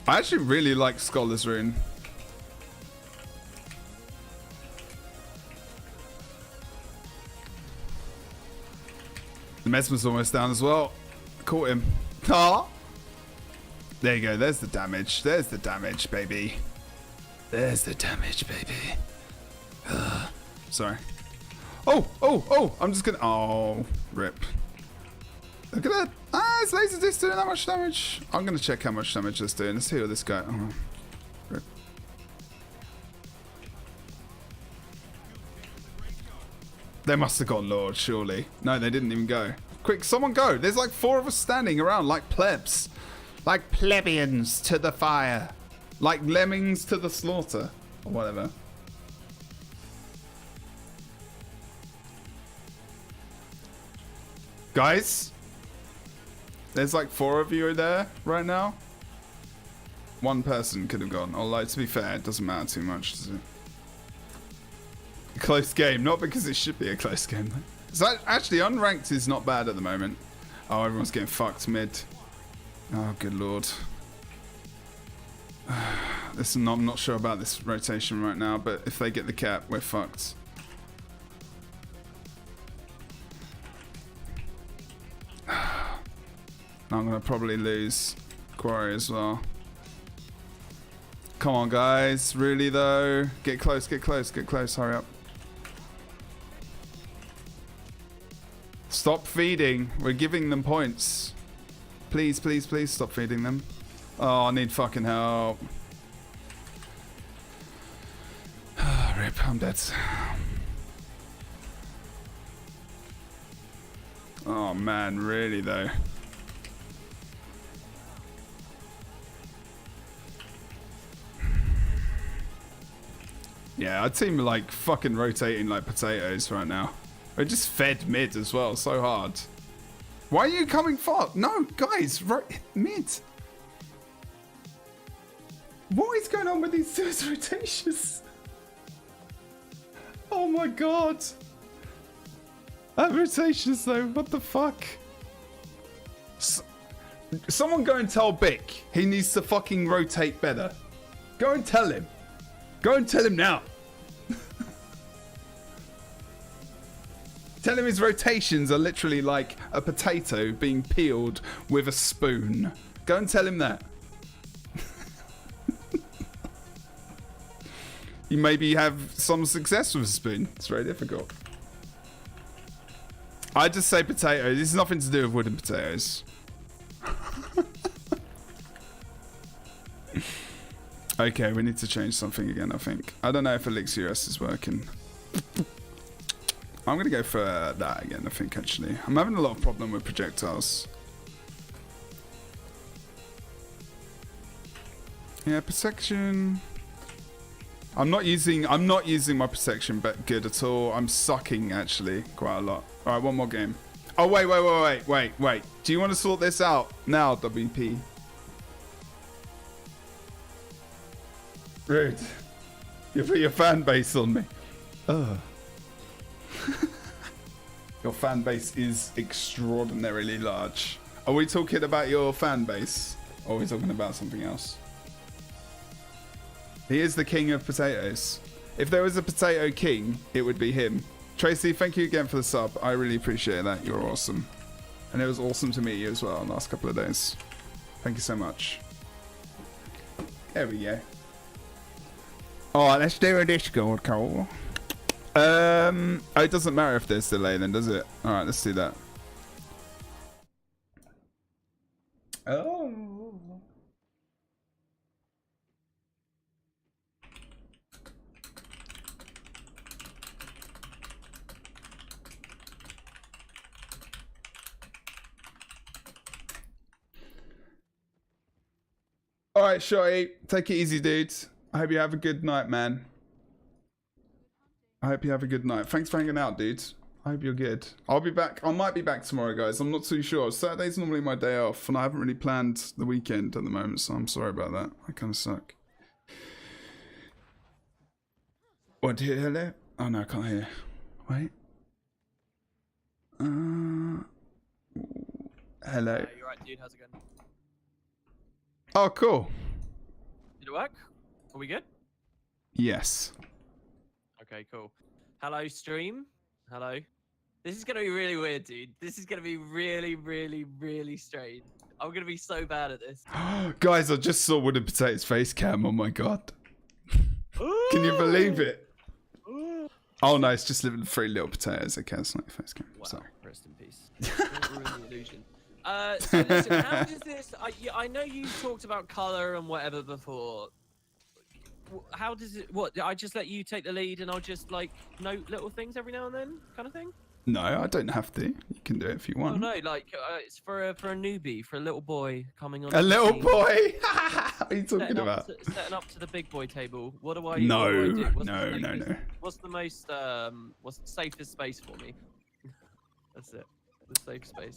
I actually really like Scholar's Rune. The Mesmer's almost down as well. Caught him. Ah! There you go. There's the damage. There's the damage, baby. There's the damage, baby. Sorry. Oh! I'm just gonna... Oh, rip. Look at that. Ah, his laser disc doing that much damage. I'm gonna check how much damage it's doing. Let's heal this guy. Oh, rip. They must have gone Lord, surely. No, they didn't even go. Quick, someone go. There's like 4 of us standing around like plebs. Like plebeians to the fire. Like lemmings to the slaughter. Or whatever. Guys? There's like 4 of you there right now. 1 person could have gone. Although, to be fair, it doesn't matter too much, does it? Close game. Not because it should be a close game, though. So actually, unranked is not bad at the moment. Oh, everyone's getting fucked mid. Oh, good lord. Listen, I'm not sure about this rotation right now, but if they get the cap, we're fucked. I'm going to probably lose Quarry as well. Come on, guys. Really, though? Get close, get close, get close. Hurry up. Stop feeding. We're giving them points. Please, please, please stop feeding them. Oh, I need fucking help. Rip, I'm dead. Oh, man. Really, though. Yeah, our team are like fucking rotating like potatoes right now. We're just fed mid as well, so hard. Why are you coming far? No, guys, right mid. What is going on with these two rotations? Oh my god. That rotations though, what the fuck? Someone go and tell Bick he needs to fucking rotate better. Go and tell him. Go and tell him now. Tell him his rotations are literally like a potato being peeled with a spoon. Go and tell him that. You maybe have some success with a spoon. It's very difficult. I just say potatoes. This has nothing to do with wooden potatoes. Okay, we need to change something again, I think. I don't know if Elixir S is working. I'm going to go for that again, I think, actually. I'm having a lot of problem with projectiles. Yeah, protection. I'm not using my protection but good at all. I'm sucking, actually, quite a lot. All right, one more game. Oh, wait. Do you want to sort this out now, WP? Rude. You put your fan base on me. Ugh. Your fan base is extraordinarily large. Are we talking about your fan base? Or are we talking about something else? He is the king of potatoes. If there was a potato king, it would be him. Tracy, thank you again for the sub. I really appreciate that. You're awesome. And it was awesome to meet you as well in the last couple of days. Thank you so much. There we go. Alright, let's do a Discord call. Oh, it doesn't matter if there's delay then, does it? Alright, let's do that. Oh. All right, Shotty. Take it easy, dudes. I hope you have a good night, man. I hope you have a good night. Thanks for hanging out, dudes. I hope you're good. I'll be back. I might be back tomorrow, guys. I'm not too sure. Saturday's normally my day off, and I haven't really planned the weekend at the moment, so I'm sorry about that. I kind of suck. What, do you hear hello? Oh, no, I can't hear. Wait. Hello. You're right, dude. How's it going? Oh, cool. Did it work? Are we good? Yes. Okay, cool. Hello, stream. Hello. This is gonna be really weird, dude. This is gonna be really, really, really strange. I'm gonna be so bad at this. Guys, I just saw Wooden Potato's face cam. Oh my god. Can you believe it? Oh no, it's just living 3 little potatoes. Okay, it's not your face cam. Wow. Sorry. Rest in peace. Don't ruin the illusion. So listen, how does this? I know you talked about color and whatever before. How does it? What? I just let you take the lead, and I'll just like note little things every now and then, kind of thing. No, I don't have to. You can do it if you want. Oh no, like it's for a newbie, for a little boy coming on. A little boy? What are you talking about? Setting up to the big boy table. What do I? No, what do I do? no. What's the most? What's the safest space for me? That's it. The safe space.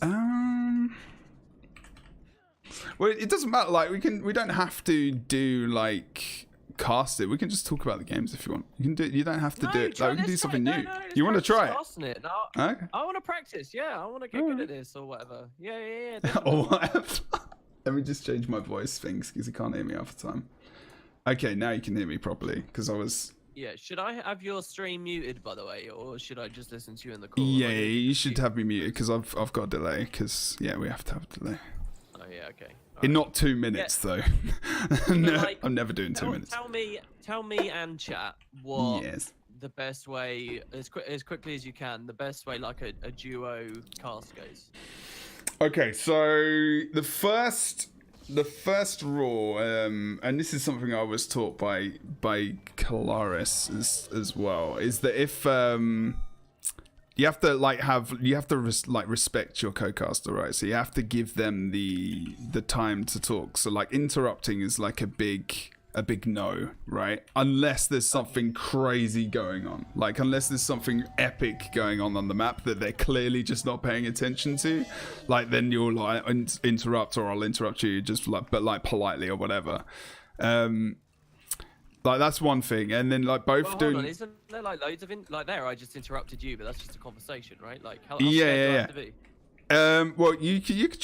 Well, it doesn't matter. Like we don't have to do like cast it. We can just talk about the games if you want. You can do. You don't have to do it. Like, we can do something new. You want to try it? Okay. I want to practice. Yeah, I want to get good at this or whatever. Yeah. Or whatever. Let me just change my voice things because you can't hear me half the time. Okay, now you can hear me properly because I was. Yeah, should I have your stream muted, by the way, or should I just listen to you in the call? Yeah, you should have me muted because I've got a delay because yeah, we have to have a delay. Oh yeah, okay. In not 2 minutes though. No, like, I'm never doing 2 minutes. Tell me and chat what Yes. the best way, as quickly as you can, the best way like a duo cast goes. Okay, so the first rule, and this is something I was taught by Calaris as well, is that if you have to respect your co-caster, right? So you have to give them the time to talk. So like interrupting is like a big no, right? Unless there's something crazy going on, like unless there's something epic going on the map that they're clearly just not paying attention to, like then you'll like interrupt, or I'll interrupt you just like, but like politely or whatever. Like that's one thing, and then like both well, doing. Hold on. Isn't there like loads of like there? I just interrupted you, but that's just a conversation, right? Like how yeah. do I have to be? Well, you could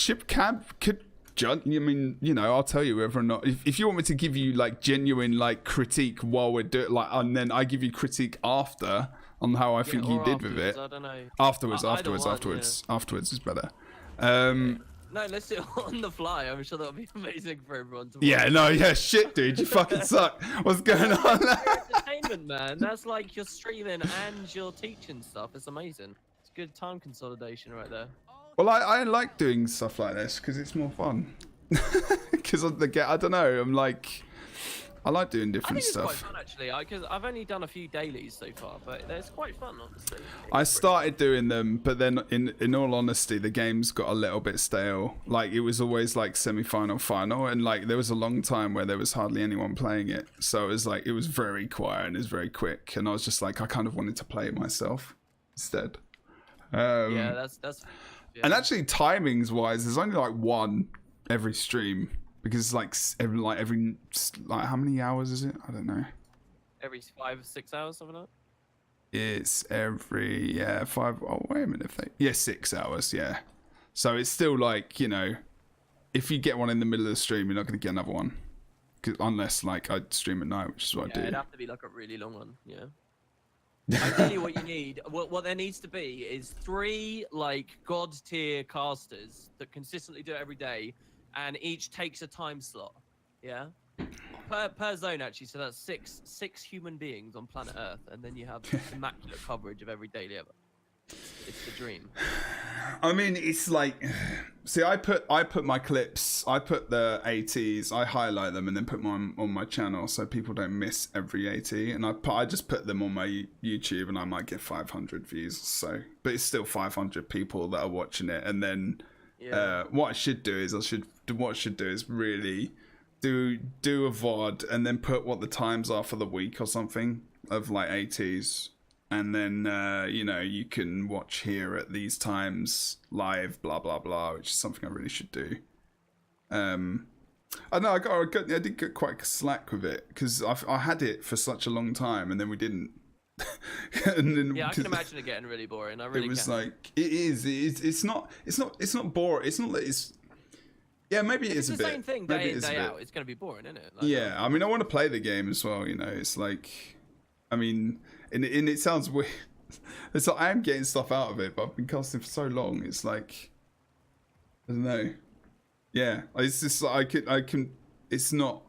judge. I mean, you know, I'll tell you whether or not if you want me to give you like genuine like critique while we're doing like, and then I give you critique after on how I think you did with it. I don't know. Afterwards is better. No, let's do it on the fly. I'm sure that'll be amazing for everyone to watch. Yeah, no, yeah, shit, dude, you fucking suck. What's going on? Entertainment, man. That's like you're streaming and you're teaching stuff. It's amazing. It's good time consolidation right there. Well, I like doing stuff like this because it's more fun. Because I don't know, I'm like, I like doing different stuff. It's quite fun actually, because I've only done a few dailies so far, but it's quite fun, honestly. I started doing them, but then in all honesty, the games got a little bit stale. Like it was always like semi-final, final, and like there was a long time where there was hardly anyone playing it. So it was like it was very quiet and it was very quick, and I was just like I kind of wanted to play it myself instead. Yeah, that's. Yeah. And actually, timings wise, there's only like one every stream. Because it's like every how many hours is it? I don't know. Every 5 or 6 hours, something like that? It's every 5. Oh wait a minute, 6 hours. Yeah. So it's still like, you know, if you get one in the middle of the stream, you're not going to get another one, unless like I stream at night, which is what I do. It'd have to be like a really long one. Yeah. I tell you what you need. What there needs to be is 3 like god tier casters that consistently do it every day. And each takes a time slot, yeah, per zone actually. So that's six human beings on planet Earth, and then you have immaculate coverage of every daily ever. It's the dream. I mean, it's like, see, I put my clips, I put the ATs, I highlight them and then put them on my channel so people don't miss every AT. And I just put them on my YouTube and I might get 500 views or so, but it's still 500 people that are watching it. And then what I should do is really do a VOD and then put what the times are for the week or something of like ATs. And then, you know, you can watch here at these times live, blah, blah, blah, which is something I really should do. I know I did get quite slack with it because I had it for such a long time and then we didn't. And then, yeah, I can imagine it getting really boring. I really It was can. like, it's not boring. It's not that it's, yeah, maybe it is a bit. It's the same thing day in, day out. It's going to be boring, isn't it? Like, yeah, I mean, I want to play the game as well, you know, it's like, I mean, and it sounds weird. It's like I am getting stuff out of it, but I've been casting for so long. It's like, I don't know. Yeah, it's just like I can. It's not.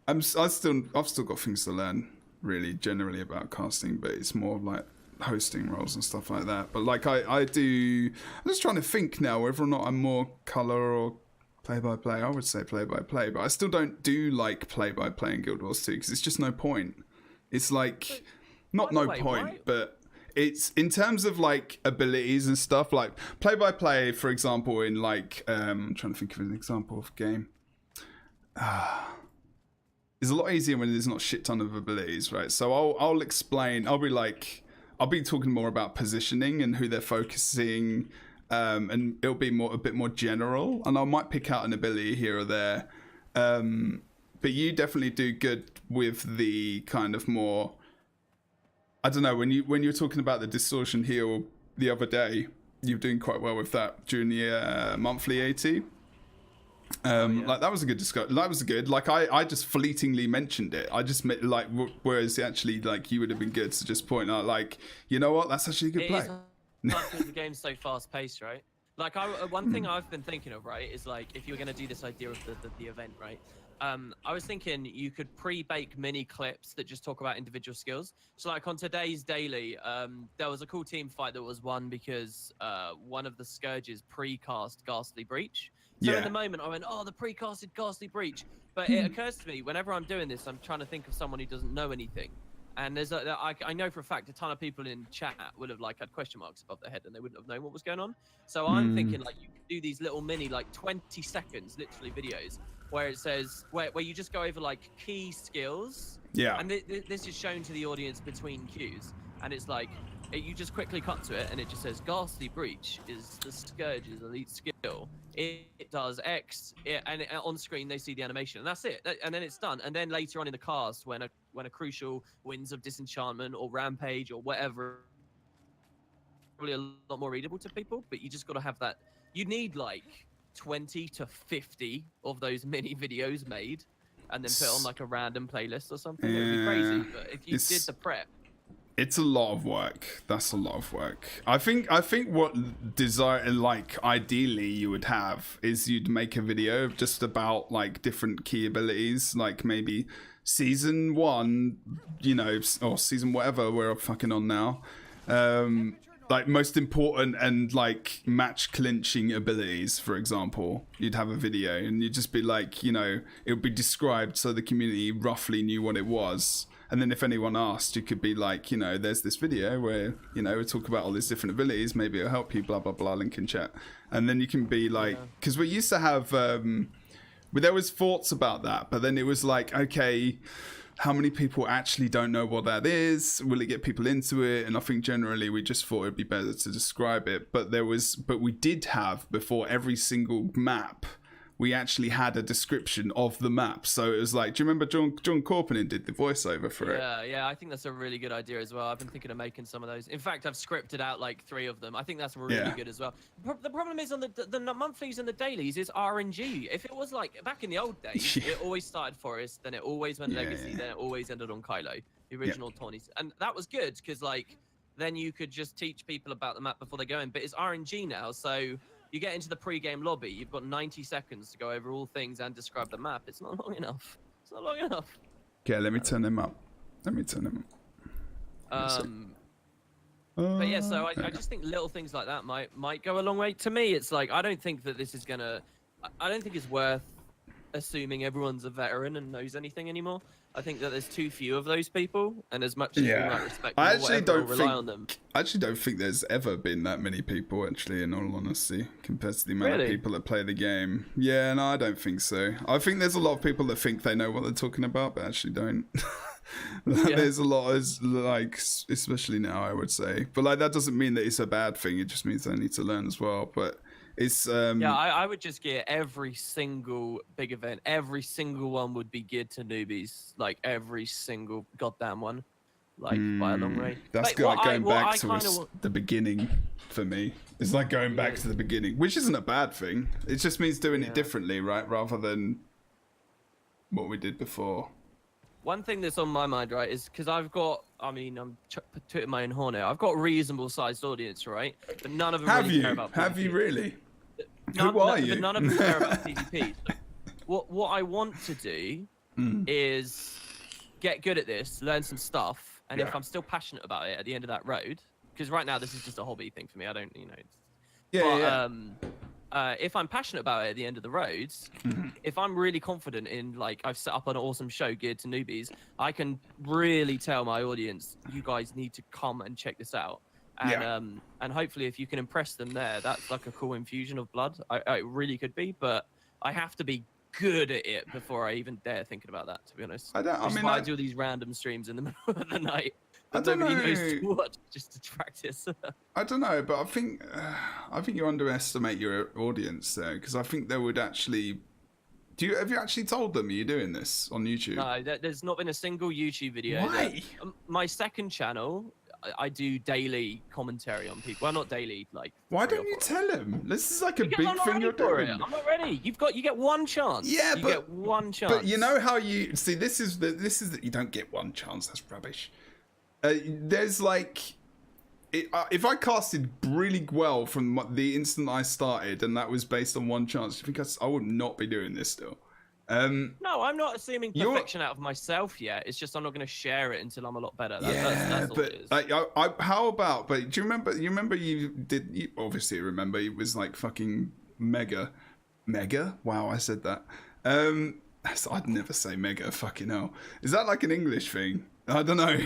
I've still got things to learn, really, generally about casting, but it's more like hosting roles and stuff like that. But like I do. I'm just trying to think now whether or not I'm more color or play-by-play. I would say play-by-play, but I still don't do like play-by-play in Guild Wars 2 because it's just no point. It's like, not no point, but it's in terms of like abilities and stuff, like play-by-play, for example, in like, I'm trying to think of an example of a game. It's a lot easier when there's not a shit ton of abilities, right? So I'll explain, I'll be talking more about positioning and who they're focusing, and it'll be a bit more general, and I might pick out an ability here or there. But you definitely do good with the kind of more, I don't know, when you're talking about the distortion heal the other day, you're doing quite well with that during the monthly AT. Like that was a good discussion. That was good. Like I just fleetingly mentioned it. I just like, whereas actually like you would have been good to just point out like, you know what, that's actually a good play. Because the game's so fast paced, right? Like one thing I've been thinking of, right, is like if you were going to do this idea of the event, right? I was thinking you could pre-bake mini clips that just talk about individual skills. So like on today's daily, there was a cool team fight that was won because one of the Scourges pre-cast Ghastly Breach. So in the moment I went, oh, the pre-casted Ghastly Breach. But it occurs to me, whenever I'm doing this, I'm trying to think of someone who doesn't know anything. And there's I know for a fact a ton of people in chat would have like had question marks above their head and they wouldn't have known what was going on. So I'm thinking like you could do these little mini like 20 seconds literally videos where it says where you just go over like key skills. Yeah. And this is shown to the audience between cues, and it's like you just quickly cut to it and it just says Ghastly Breach is the Scourge's elite skill. It does X, and on screen they see the animation, and that's it. And then it's done. And then later on in the cast, when a crucial Winds of Disenchantment or Rampage or whatever, probably a lot more readable to people. But you just got to have that. You need like 20 to 50 of those mini videos made, and then put on like a random playlist or something. It would be crazy. But if you did the prep. It's a lot of work. That's a lot of work. I think what ideally you would have is you'd make a video just about like different key abilities, like maybe season 1, you know, or season whatever we're fucking on now. Like most important and like match clinching abilities, for example. You'd have a video and you'd just be like, you know, it would be described so the community roughly knew what it was. And then if anyone asked, you could be like, you know, there's this video where, you know, we talk about all these different abilities. Maybe it'll help you, blah, blah, blah, link in chat. And then you can be like, because we used to have, there was thoughts about that. But then it was like, okay, how many people actually don't know what that is? Will it get people into it? And I think generally we just thought it'd be better to describe it. But we did have, before every single map, we actually had a description of the map. So it was like, do you remember John Corpinen did the voiceover for it? Yeah, I think that's a really good idea as well. I've been thinking of making some of those. In fact, I've scripted out like 3 of them. I think that's really good as well. The problem is on the monthlies and the dailies is RNG. If it was like back in the old days, it always started Forest, then it always went Legacy, then it always ended on Kylo, the original Tawny's. And that was good because like then you could just teach people about the map before they go in. But it's RNG now, so you get into the pre-game lobby, you've got 90 seconds to go over all things and describe the map. It's not long enough. It's not long enough. Okay, let me turn him up. But yeah, so I just think little things like that might go a long way. To me, it's like I don't think that this is gonna. I don't think it's worth assuming everyone's a veteran and knows anything anymore. I think that there's too few of those people, and as much as we might respect them, I or actually whatever, or don't rely think. on them. I actually don't think there's ever been that many people. Actually, in all honesty, compared to the amount of people that play the game. Yeah, no, I don't think so. I think there's a lot of people that think they know what they're talking about, but actually don't. There's a lot of like, especially now, I would say. But like, that doesn't mean that it's a bad thing. It just means they need to learn as well. But it's yeah, I would just gear every single big event. Every single one would be geared to newbies. Like every single goddamn one, like by a long way. That's like, going back to the beginning for me. It's like going back to the beginning, which isn't a bad thing. It just means doing it differently, right? Rather than what we did before. One thing that's on my mind, right, is because I've got, I mean, I'm tooting my own horn here. I've got a reasonable sized audience, right? But none of them really care about PvP. Have you really? Who are you? But none of them care about PvP. So what I want to do is get good at this, learn some stuff, and if I'm still passionate about it at the end of that road, because right now this is just a hobby thing for me. I don't, if I'm passionate about it at the end of the roads, if I'm really confident in, like, I've set up an awesome show geared to newbies, I can really tell my audience, you guys need to come and check this out. And and hopefully if you can impress them there, that's like a cool infusion of blood. It really could be, but I have to be good at it before I even dare thinking about that, to be honest. I do these random streams in the middle of the night. Nobody knows to watch, just to practice. I don't know, but I think you underestimate your audience there, because I think they would actually. Have you actually told them you're doing this on YouTube? No, there's not been a single YouTube video. Why? My second channel, I do daily commentary on people. Well, not daily, like. Why don't you tell them? This is like a big thing you're doing. I'm not ready. You get one chance. Yeah, you get one chance. But you know how you see this is that you don't get one chance. That's rubbish. There's like, if I casted really well from the instant I started, and that was based on one chance, you think I would not be doing this still? No, I'm not assuming perfection out of myself yet. It's just I'm not going to share it until I'm a lot better. That's all it is. Like, how about? But do you remember? You obviously remember. It was like fucking mega. Wow, I said that. I'd never say mega. Fucking hell. Is that like an English thing? I don't know.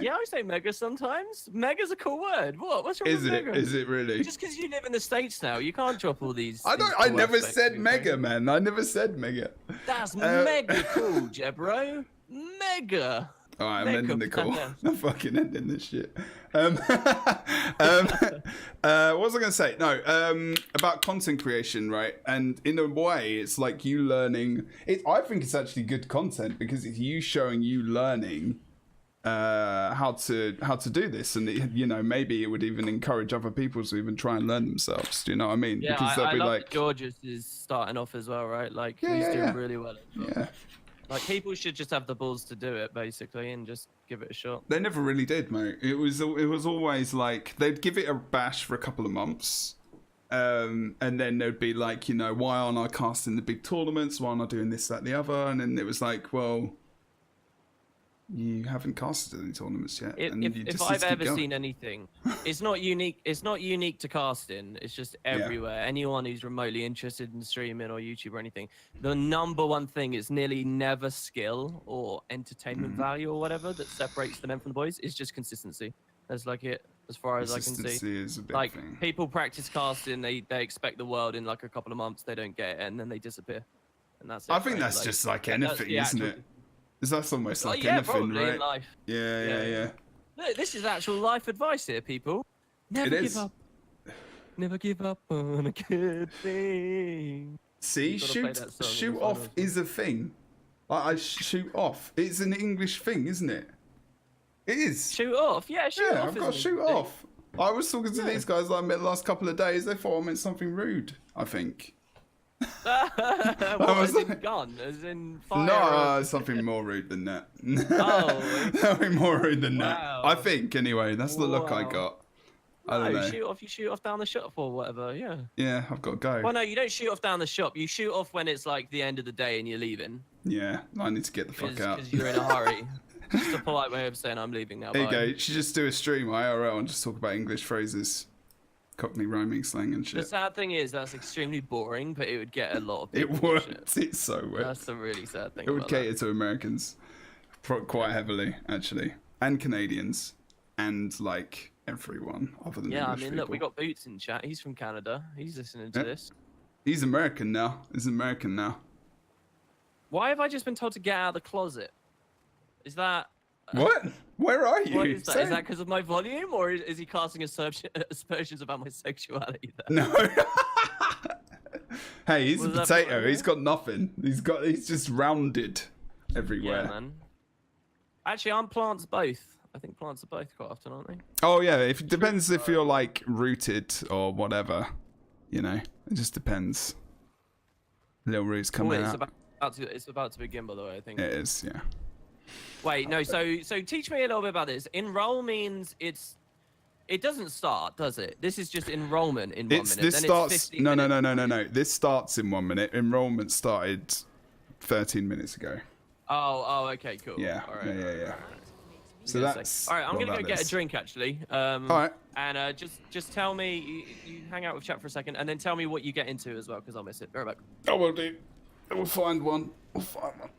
Yeah, I say mega sometimes. Mega's a cool word. What's wrong with mega? Is it really? Just because you live in the States now, you can't drop all these. I never said mega, man. I never said mega. That's mega cool, Jebro. Mega. All right, I'm ending the call. I'm fucking ending this shit. What was I going to say? No, about content creation, right? And in a way, it's like you learning. I think it's actually good content because it's you showing you learning how to do this, and maybe it would even encourage other people to even try and learn themselves. Do you know what I mean? Yeah, because I love that George's is starting off as well, right? Like he's doing really well. Yeah. Like, people should just have the balls to do it, basically, and just give it a shot. They never really did, mate. It was always like, they'd give it a bash for a couple of months, and then they'd be like, why aren't I casting the big tournaments? Why aren't I doing this, that, the other? And then it was like, well, you haven't casted any tournaments yet. If I've ever seen anything, it's not unique. It's not unique to casting. It's just everywhere. Yeah. Anyone who's remotely interested in streaming or YouTube or anything, the number one thing is nearly never skill or entertainment value or whatever that separates the men from the boys. Is just consistency. That's like it, as far as I can see. Consistency is a big like thing. People practice casting. They expect the world in like a couple of months. They don't get it, and then they disappear. And that's it. I think that's just like anything, isn't it? That's almost like anything, right? In life. Yeah. Look, this is actual life advice here, people. Never give up. Never give up on a good thing. See, shoot off is a thing. I shoot off. It's an English thing, isn't it? It is. Shoot off, yeah. Shoot off. I've got shoot off. I was talking to these guys I met the last couple of days. They thought I meant something rude. I think. As in gun? As in fire? No, something more rude than that. Something more rude than that. I think, anyway. That's the look I got. I don't know. You shoot off down the shop or whatever, yeah. Yeah, I've got to go. Well, no, you don't shoot off down the shop. You shoot off when it's like the end of the day and you're leaving. Yeah, I need to get the fuck out. Because you're in a hurry. Just a polite way of saying I'm leaving now. There you bye. go. You should just do a stream IRL and just talk about English phrases, Cockney rhyming, slang, and The shit. sad thing is that's extremely boring, but it would get a lot of It people. to watch would. it. It's so weird. That's the really sad thing. It would about cater to Americans quite heavily, actually, and Canadians, and like everyone other than that. Yeah, I English mean, people. look, we got Boots in chat. He's from Canada. He's listening to Yeah. this. He's American now. He's American now. Why have I just been told to get out of the closet? Is that? What? Where are you? What is that? Say- Is that because of my volume, or is he casting aspersions about my sexuality? There? No. Hey, he's a Was that potato. right? He's got nothing. He's just rounded everywhere. Yeah, man. Actually, aren't plants both? I think plants are both quite often, aren't they? Oh yeah, if it depends if you're like rooted or whatever, you know. It just depends. Little roots Oh, coming it's out. it's about to begin, by the way. I think. It is, yeah. Wait, no. So teach me a little bit about this. Enroll means it doesn't start, does it? This is just enrollment in 1 minute. This then starts. it's 15 No. minutes. This starts in 1 minute. Enrollment started 13 minutes ago. Oh, okay, cool. Yeah, All right. yeah. So Yeah, that's. all right. I'm what gonna go that get a is. drink actually. All right. And just tell me you hang out with chat for a second, and then tell me what you get into as well, because I'll miss it. Be right back. I will do. We'll find one. We'll find one.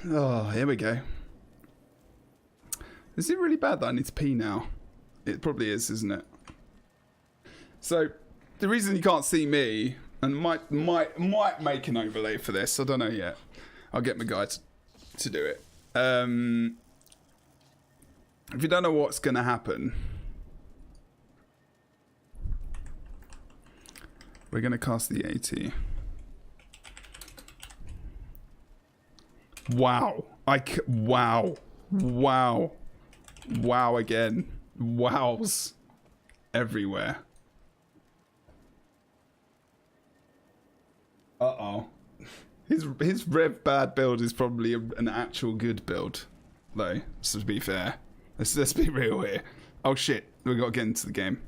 Oh, here we go. Is it really bad that I need to pee now? It probably is, isn't it? So, the reason you can't see me, and might make an overlay for this, I don't know yet. I'll get my guy to do it. If you don't know what's going to happen, we're going to cast the AT. Wow. Wow again. Wows. Everywhere. Uh-oh. His rev bad build is probably an actual good build, though, so to be fair. Let's be real here. Oh shit, we got to get into the game.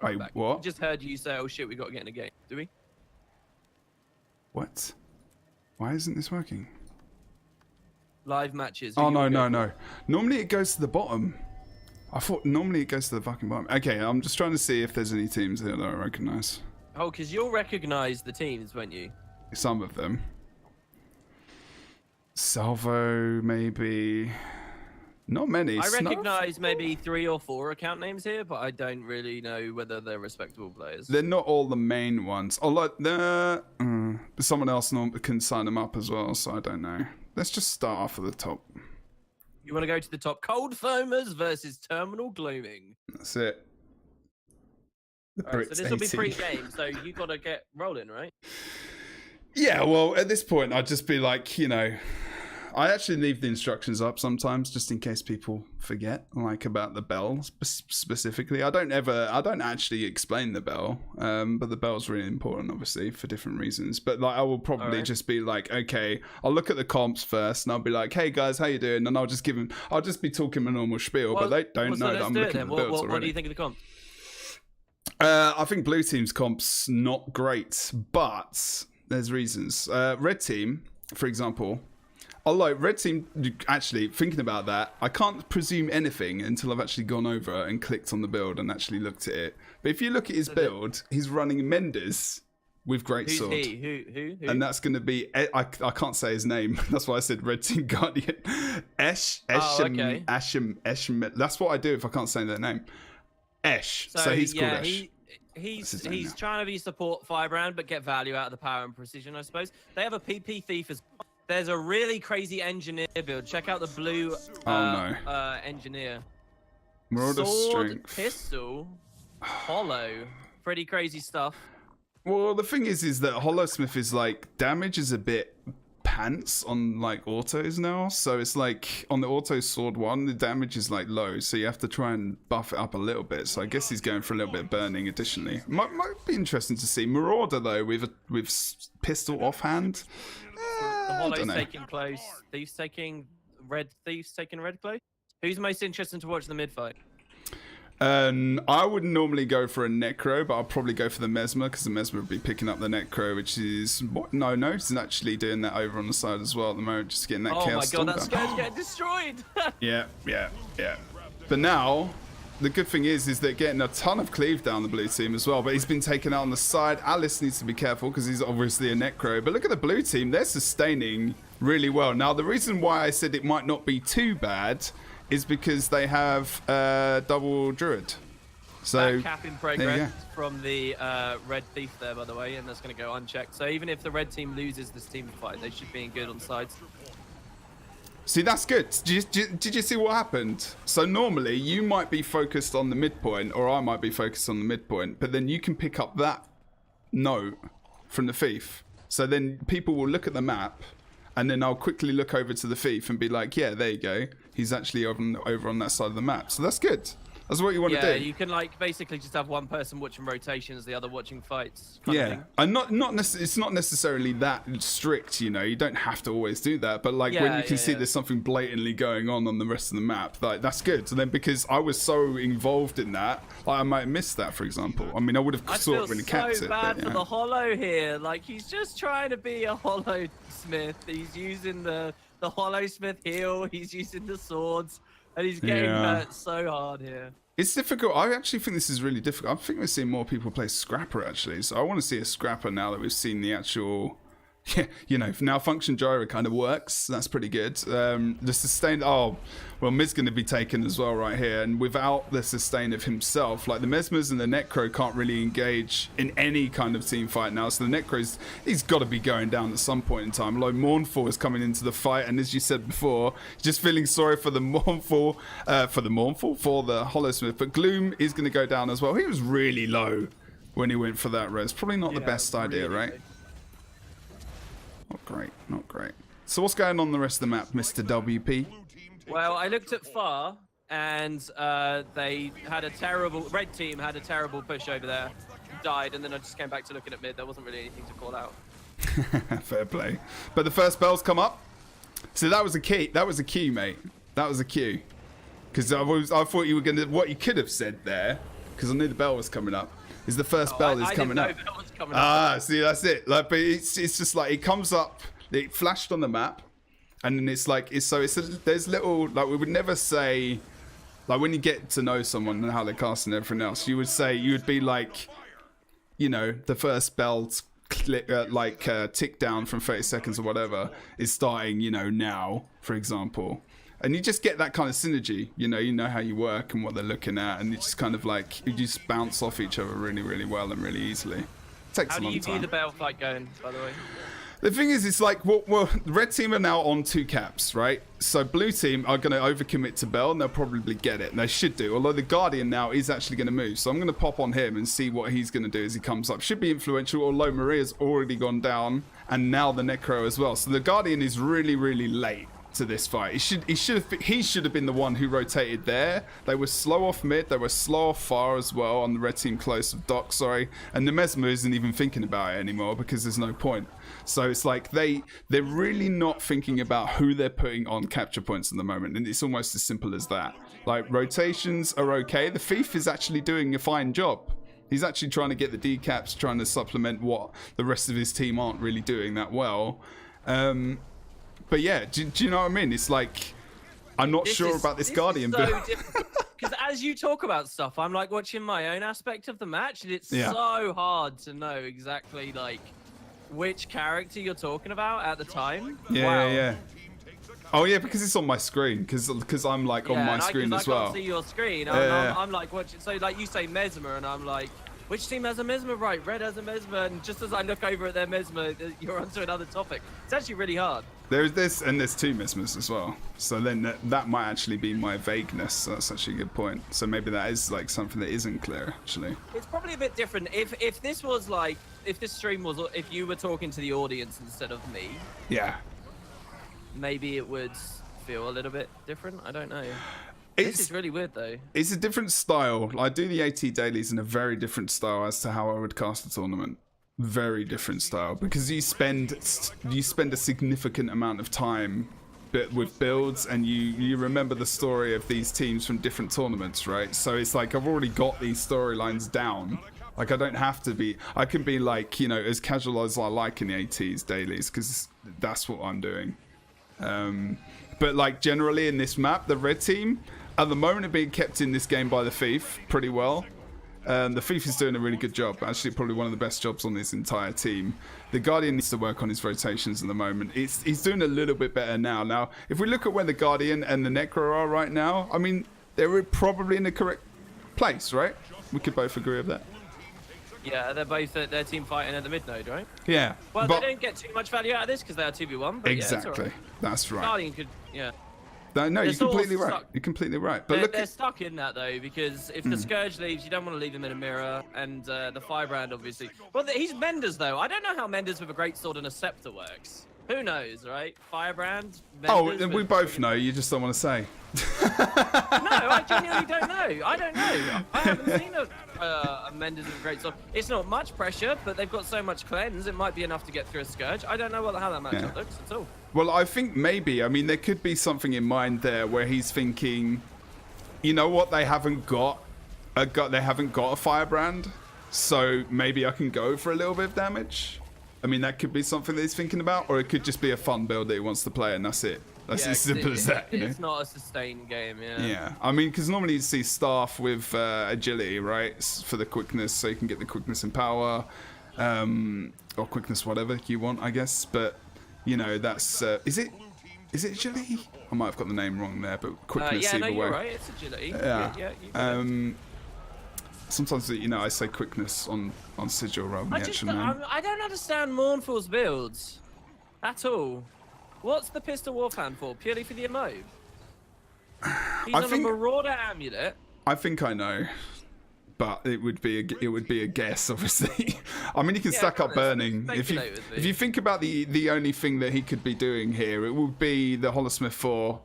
Wait, Back. what? I just heard you say, "Oh shit, we got to get in a game." Do we? What? Why isn't this working? Live matches. Oh, who you no. wanna go Normally it goes to the bottom. I thought normally it goes to the fucking bottom. Okay, I'm just trying to see if there's any teams here that I recognise. for? Oh, because you'll recognise the teams, won't you? Some of them. Salvo, maybe. Not many. I Snuff? recognise maybe 3 or 4 account names here, but I don't really know whether they're respectable players. They're not all the main ones. Oh, like, someone else can sign them up as well, so I don't know. Let's just start off at the top. You want to go to the top? Cold Foamers versus Terminal Gloaming. That's it. The All right, so Brits this will be 18. pre-game, so you got to get rolling, right? Yeah, well, at this point, I'd just be like, you know, I actually leave the instructions up sometimes just in case people forget, like about the bell specifically. I don't actually explain the bell, but the bell's really important, obviously, for different reasons. But like, I will probably Alright. just be like, okay, I'll look at the comps first, and I'll be like, hey guys, how you doing? And I'll just be talking my normal spiel, but they don't know that I'm looking at the builds already. What do you think of the comp? I think blue team's comp's not great, but there's reasons. Red team, for example. Although red team, actually thinking about that, I can't presume anything until I've actually gone over and clicked on the build and actually looked at it. But if you look at his build, he's running Mendes with great Who's sword. he? Who? And that's going to be, I can't say his name. That's why I said Red Team Guardian. Okay. Esham. That's what I do if I can't say their name. Esh. So he's called Esh. He's name now. trying to be support Firebrand, but get value out of the power and precision, I suppose. They have a PP Thief as well. There's a really crazy engineer build. Check out the blue engineer. Marauder Sword, strength. pistol, hollow. Pretty crazy stuff. Well, the thing is that Hollowsmith is like, damage is a bit pants on like autos now. So it's like on the auto sword one, the damage is like low. So you have to try and buff it up a little bit. So I guess he's going for a little bit of burning additionally. Might be interesting to see. Marauder though, with pistol offhand. The I hollow's don't know. taking close. Thieves taking red close. Who's most interesting to watch the mid fight? I wouldn't normally go for a Necro, but I'll probably go for the Mesmer, because the Mesmer would be picking up the Necro, which is... What? No, it's actually doing that over on the side as well at the moment, just getting that Chaos Oh my god, that Storm Scourge getting destroyed! Yeah. But now, the good thing is they're getting a ton of cleave down the blue team as well, but he's been taken out on the side. Alice needs to be careful, because he's obviously a Necro. But look at the blue team, they're sustaining really well. Now, the reason why I said it might not be too bad is because they have double Druid. So that cap in progress from the red thief there, by the way, and that's going to go unchecked. So even if the red team loses this team fight, they should be in good on sides. See, that's good. Did you see what happened? So normally you might be focused on the midpoint, or I might be focused on the midpoint, but then you can pick up that note from the thief. So then people will look at the map, and then I'll quickly look over to the thief and be like, yeah, there you go. He's actually over on that side of the map. So that's good. That's what you want to do. Yeah, you can like basically just have one person watching rotations, the other watching fights. Yeah, and it's not necessarily that strict, you know. You don't have to always do that, but like when you can see there's something blatantly going on the rest of the map, like that's good. And then because I was so involved in that, like I might have missed that, for example. I mean, I would have sort of really capped it. I feel so bad for the Hollow here. Like he's just trying to be a Hollow Smith. He's using the Hollow Smith heal. He's using the swords, and he's getting hurt so hard here. It's difficult. I actually think this is really difficult. I think we're seeing more people play Scrapper, actually. So I want to see a Scrapper now that we've seen the actual... Yeah, you know, now Function Gyro kind of works. That's pretty good. The sustain... Oh, well, Miz going to be taken as well right here. And without the sustain of himself, like the Mesmers and the Necro can't really engage in any kind of team fight now. So the Necro's... He's got to be going down at some point in time. Like Mournful is coming into the fight. And as you said before, just feeling sorry for the Mournful... for the Hollowsmith. But Gloom is going to go down as well. He was really low when he went for that res. Probably not the best idea, right? Good. Not great. So what's going on the rest of the map, Mr. WP? Well, I looked at far, and they had a terrible... Red team had a terrible push over there. Died, and then I just came back to looking at mid. There wasn't really anything to call out. Fair play. But the first bell's come up. So that was a key. That was a cue, mate. That was a cue. Because I thought you were going to... What you could have said there, because I knew the bell was coming up, is the first bell is coming up. See, that's it. Like, but it's just like it comes up. It flashed on the map, and then it's like there's little like we would never say like when you get to know someone and how they're casting and everything else. You would be like, you know, the first bell tick down from 30 seconds or whatever is starting, you know, now, for example. And you just get that kind of synergy, you know how you work and what they're looking at, and it's just kind of like you just bounce off each other really, really well and really easily. It takes a long time. How do you view the bell fight going, by the way? The thing is, it's like, well, the red team are now on 2 caps, right? So blue team are going to overcommit to Bell, and they'll probably get it, and they should do. Although the Guardian now is actually going to move, so I'm going to pop on him and see what he's going to do as he comes up. Should be influential, although Maria's already gone down, and now the Necro as well. So the Guardian is really, really late to this fight. He should have been the one who rotated there. They were slow off mid, they were slow off far as well on the red team close of Doc, sorry. And the Mesmer isn't even thinking about it anymore because there's no point. So it's like they're really not thinking about who they're putting on capture points at the moment, and it's almost as simple as that. Like rotations are okay. The Thief is actually doing a fine job. He's actually trying to get the decaps, trying to supplement what the rest of his team aren't really doing that well. But yeah, do you know what I mean? It's like, I'm not sure about this Guardian build. Because as you talk about stuff, I'm like watching my own aspect of the match, and it's so hard to know exactly like which character you're talking about at the time. Yeah. Oh yeah, because it's on my screen. Because I'm like on my screen as well. I can't see your screen. I'm like watching. So like you say Mesmer, and I'm like, which team has a Mesmer? Right, red has a Mesmer, and just as I look over at their Mesmer, you're onto another topic. It's actually really hard. There's this, and there's 2 Mesmers as well. So then that might actually be my vagueness. So that's actually a good point. So maybe that is like something that isn't clear, actually. It's probably a bit different. If this was like, if this stream was, if you were talking to the audience instead of me. Yeah. Maybe it would feel a little bit different. I don't know. This is really weird though. It's a different style. I do the AT dailies in a very different style as to how I would cast a tournament. Very different style, because you spend a significant amount of time with builds, and you remember the story of these teams from different tournaments, right? So it's like I've already got these storylines down. Like I don't have to be. I can be like, you know, as casual as I like in the ATs dailies, because that's what I'm doing. But like generally in this map, the red team at the moment are being kept in this game by the Thief pretty well. The Thief is doing a really good job. Actually, probably one of the best jobs on this entire team. The Guardian needs to work on his rotations at the moment. He's doing a little bit better now. Now, if we look at where the Guardian and the Necro are right now, I mean, they're probably in the correct place, right? We could both agree with that. Yeah, they're both their team fighting at the mid node, right? Yeah. Well, they don't get too much value out of this because they are 2v1. But exactly. Yeah, that's right. Guardian could, yeah. No, you're completely right. You're completely right. But they're stuck in that though, because if the Scourge leaves, you don't want to leave him in a mirror, and the Firebrand obviously. Well, he's Menders though. I don't know how Menders with a greatsword and a scepter works. Who knows, right? Firebrand. Menders we both know. You just don't want to say. No, I genuinely don't know. I don't know. I haven't seen a Menders with a greatsword. It's not much pressure, but they've got so much cleanse. It might be enough to get through a Scourge. I don't know how that matchup looks at all. Well, I think maybe. I mean, there could be something in mind there where he's thinking, you know what? They haven't got a Firebrand, so maybe I can go for a little bit of damage. I mean, that could be something that he's thinking about, or it could just be a fun build that he wants to play, and that's it. That's as simple as that. It's not a sustained game, yeah. Yeah, I mean, because normally you see Staff with agility, right, for the quickness, so you can get the quickness and power, or quickness, whatever you want, I guess. But you know, that's is it agility? I might have got the name wrong there, but quickness yeah, either no, you're way. right. It's agility. Yeah. Sometimes, you know, I say quickness on Sigil rather than the actual name. I don't understand Mournful's builds at all. What's the Pistol Warfan for? Purely for the emote? He's on a Marauder Amulet. I think I know, but it would be a guess, obviously. I mean, he can stack up burning. If you think about the only thing that he could be doing here, it would be the Holosmith 4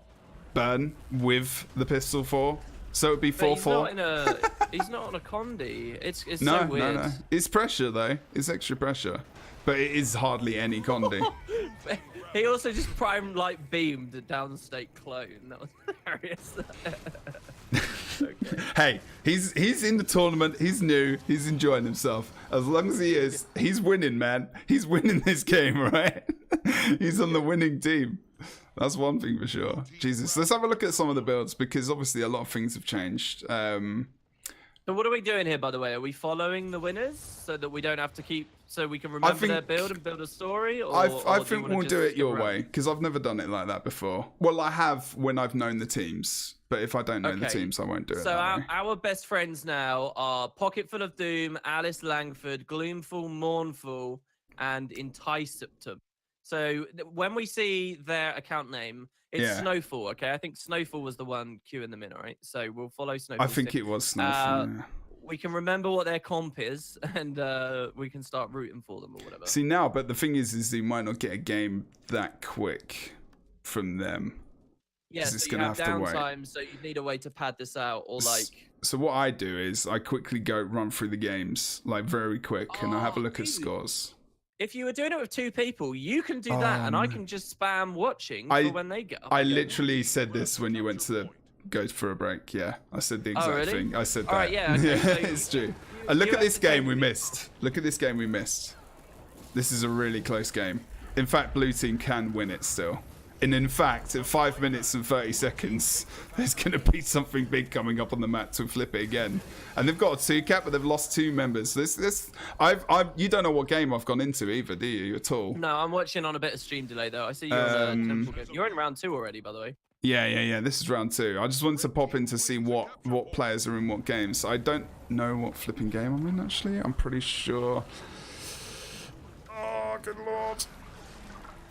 burn with the Pistol 4. So it'd be 4/4. He's not on a Condi. It's no, so weird. No. It's pressure though. It's extra pressure, but it is hardly any Condi. He also just prime like beamed a downstate clone. That was hilarious. Okay. Hey, he's in the tournament. He's new. He's enjoying himself. As long as he is, he's winning, man. He's winning this game, right? He's on the winning team. That's one thing for sure. Jesus, let's have a look at some of the builds, because obviously a lot of things have changed. So what are we doing here, by the way? Are we following the winners so that we don't have to so we can remember their build and build a story? Or, I think we'll do it your way, because I've never done it like that before. Well, I have when I've known the teams, but if I don't know the teams, I won't do it so that way. Our best friends now are Pocketful of Doom, Alice Langford, Gloomful, Mournful, and Enticeptum. So when we see their account name, it's Snowfall, okay? I think Snowfall was the one Q in the middle, right? So we'll follow Snowfall. I think it was Snowfall, We can remember what their comp is, and we can start rooting for them or whatever. See, now, but the thing is you might not get a game that quick from them. Yeah, so you have downtime, so you need a way to pad this out, or like... So what I do is I quickly run through the games, like very quick, and I have a look at scores. If you were doing it with 2 people, you can do that, and I can just spam watching for when they get up. I literally said this when you went to go for a break. Yeah, I said the exact thing. I said that. All right, yeah, okay, so it's true. Look at this game we missed. Look at this game we missed. This is a really close game. In fact, blue team can win it still. And in fact, at 5 minutes and 30 seconds, there's going to be something big coming up on the map to flip it again. And they've got a 2-cap, but they've lost 2 members. You don't know what game I've gone into either, do you, at all? No, I'm watching on a bit of stream delay, though. I see you're on a temple game. You're in round 2 already, by the way. Yeah. This is round 2. I just wanted to pop in to see what players are in what games. I don't know what flipping game I'm in, actually. I'm pretty sure. Oh, good lord.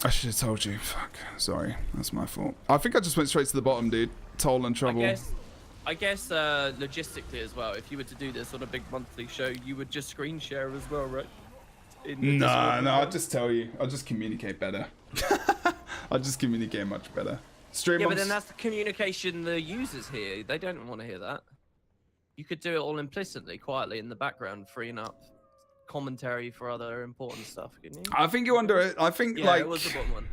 I should have told you. Fuck. Sorry. That's my fault. I think I just went straight to the bottom, dude. Toll and trouble. I guess logistically as well, if you were to do this on a big monthly show, you would just screen share as well, right? No, I'll just tell you. I'll just communicate better. I'll just communicate much better. But then that's the communication the users hear. They don't want to hear that. You could do it all implicitly, quietly in the background, freeing up commentary for other important stuff, couldn't you? I think you're under it. I think it was the bottom one.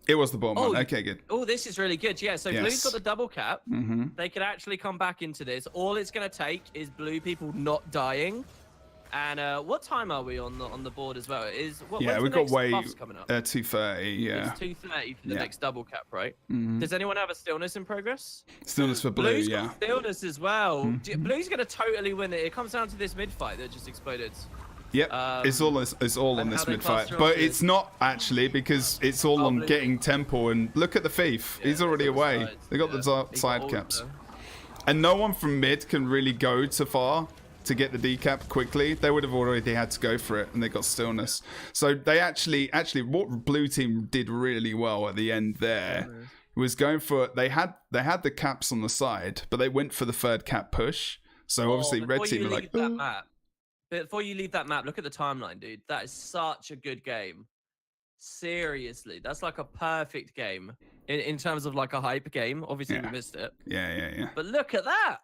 It was the bottom one. Okay, good. Oh, this is really good. Yeah, so Yes. Blue's got the double cap. Mm-hmm. They could actually come back into this. All it's going to take is Blue people not dying. And what time are we on the board as well? Yeah, we've got way 2:30. Yeah, it's 2:30 for the next double cap, right? Mm-hmm. Does anyone have a stillness in progress? Stillness for Blue. Blue's yeah. got stillness as well. Mm-hmm. Blue's going to totally win it. It comes down to this mid fight that just exploded. Yep, it's all on this mid fight, but it's not actually because it's all on getting tempo. And look at the thief; he's already away. They got the side caps, and no one from mid can really go too far to get the decap quickly. They would have already had to go for it, and they got stillness. So they actually what Blue team did really well at the end there was going for they had the caps on the side, but they went for the third cap push. So obviously red team are like. Before you leave that map, look at the timeline, dude. That is such a good game. Seriously, that's like a perfect game in terms of like a hype game. Obviously, we missed it. Yeah. But look at that.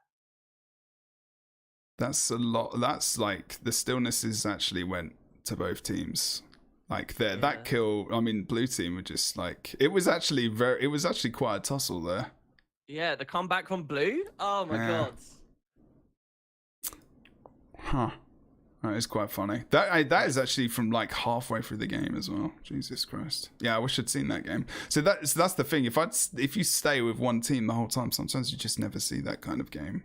That's a lot. That's like the stillnesses actually went to both teams. Like that kill. I mean, Blue team were just like it was actually quite a tussle there. Yeah, the comeback from Blue. Oh my god. Huh. That is quite funny. That is actually from like halfway through the game as well. Jesus Christ. Yeah, I wish I'd seen that game. So that's the thing. If you stay with one team the whole time, sometimes you just never see that kind of game.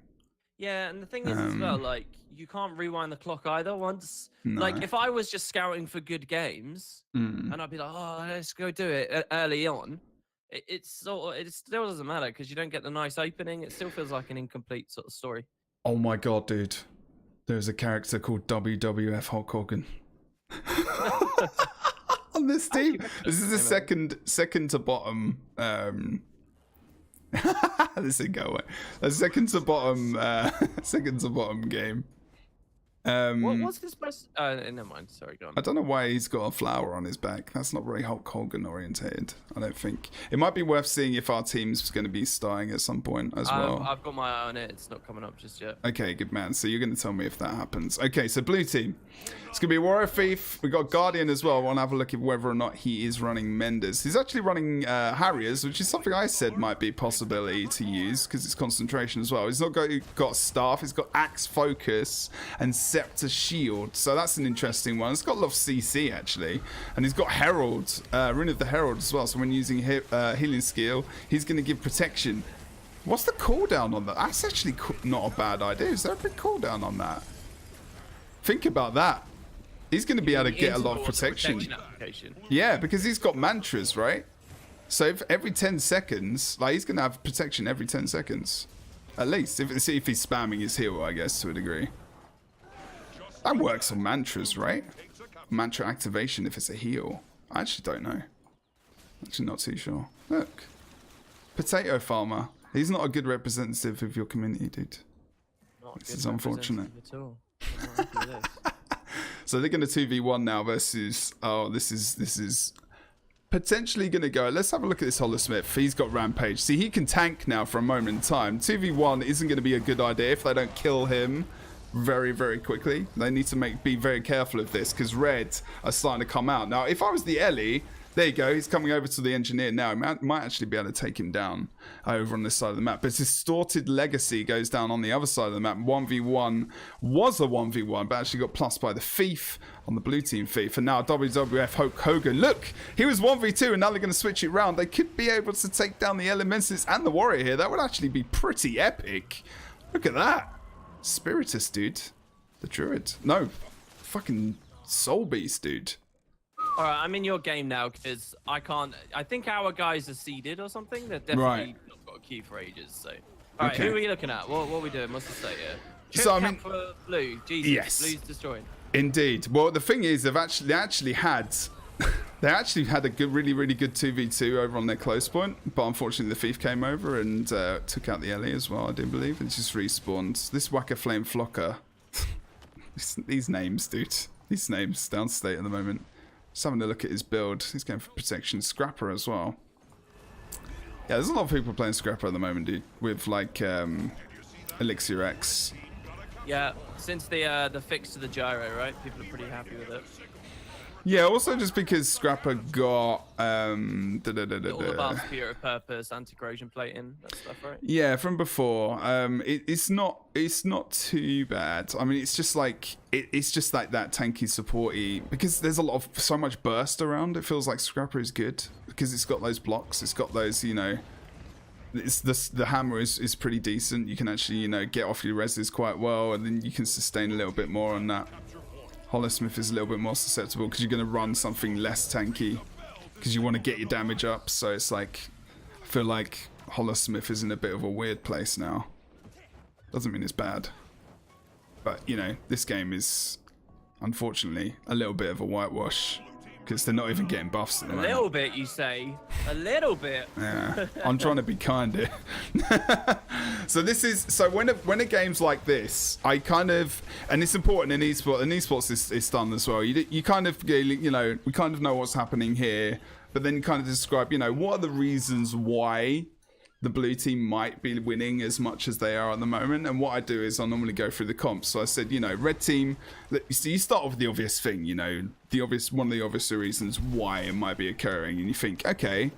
Yeah, and the thing is as well, like you can't rewind the clock either. Like if I was just scouting for good games, and I'd be like, oh, let's go do it early on. It still doesn't matter because you don't get the nice opening. It still feels like an incomplete sort of story. Oh my god, dude. There's a character called WWF Hulk Hogan on this team. This is the second to bottom. This didn't go away. A second to bottom game. What's this person? Never mind. Sorry, go on. I don't know why he's got a flower on his back. That's not very Hulk Hogan orientated. I don't think. It might be worth seeing if our team's going to be starting at some point as well. I've got my eye on it. It's not coming up just yet. Okay, good man. So you're going to tell me if that happens. Okay, so Blue team. It's going to be Warrior Thief. We've got Guardian as well. I want to have a look at whether or not he is running Menders. He's actually running Harriers, which is something I said might be a possibility to use because it's concentration as well. He's not got Staff. He's got Axe Focus and Scepter Shield. So that's an interesting one. It's got a lot of CC actually. And he's got Herald, Rune of the Herald as well. So when using healing skill, he's going to give protection. What's the cooldown on that? That's actually not a bad idea. Is there a big cooldown on that? Think about that. He's going to be able to get a lot of protection. Yeah, because he's got mantras, right? So if every 10 seconds, like he's going to have protection every 10 seconds. At least, if he's spamming his heal, I guess, to a degree. That works on mantras, right? Mantra activation if it's a heal. I actually don't know. Actually not too sure. Look. Potato Farmer. He's not a good representative of your community, dude. This is unfortunate. So they're going to 2v1 now versus... Oh, this is potentially going to go... Let's have a look at this Holosmith. He's got Rampage. See, he can tank now for a moment in time. 2v1 isn't going to be a good idea if they don't kill him very, very quickly. They need to be very careful of this because Red are starting to come out. Now, if I was the Ellie... There you go. He's coming over to the engineer now. He might actually be able to take him down over on this side of the map. But Distorted Legacy goes down on the other side of the map. 1v1 was a 1v1, but actually got plus by the Thief on the Blue team Thief. And now WWF Hulk Hogan. Look, he was 1v2 and now they're going to switch it around. They could be able to take down the Elementalists and the Warrior here. That would actually be pretty epic. Look at that. Spiritus, dude. The Druid. No, fucking Soul Beast, dude. All right, I'm in your game now because I can't. I think our guys are seeded or something. They're definitely not got a queue for ages. So, all right, who are we looking at? What are we doing? What's the state here? So I mean, for Blue. Jesus, yes, Blue's destroying. Indeed. Well, the thing is, they actually had a good, really good 2v2 over on their close point, but unfortunately the Thief came over and took out the Ellie as well. I do believe, and just respawned. This Whacker Flame Flocker. These names, dude. These names downstate at the moment. Just having a look at his build. He's going for protection. Scrapper as well. Yeah, there's a lot of people playing Scrapper at the moment, dude. With like Elixir X. Yeah, since the fix to the gyro, right? People are pretty happy with it. Yeah, also just because Scrapper got All the buffs, Spirit of Purpose, anti-corrosion plating, that stuff, right? yeah, from before. It's not too bad. I mean, it's just like it's just like that tanky supporty because there's so much burst around. It feels like Scrapper is good because it's got those blocks. It's got those, you know. The hammer is pretty decent. You can actually, you know, get off your reses quite well, and then you can sustain a little bit more on that. Holosmith is a little bit more susceptible because you're going to run something less tanky because you want to get your damage up. So it's like, I feel like Holosmith is in a bit of a weird place now. Doesn't mean it's bad. But, you know, this game is, unfortunately, a little bit of a whitewash because they're not even getting buffs at the moment. A little bit, you say? A little bit. Yeah, I'm trying to be kind here. So when a game's like this, I kind of, and it's important in esports, and esports is done as well. You kind of, you know, we kind of know what's happening here, but then kind of describe, you know, what are the reasons why the blue team might be winning as much as they are at the moment. And what I do is I normally go through the comps. So I said, you know, red team, so you start off with the obvious thing, you know, one of the obvious reasons why it might be occurring. And you think, okay,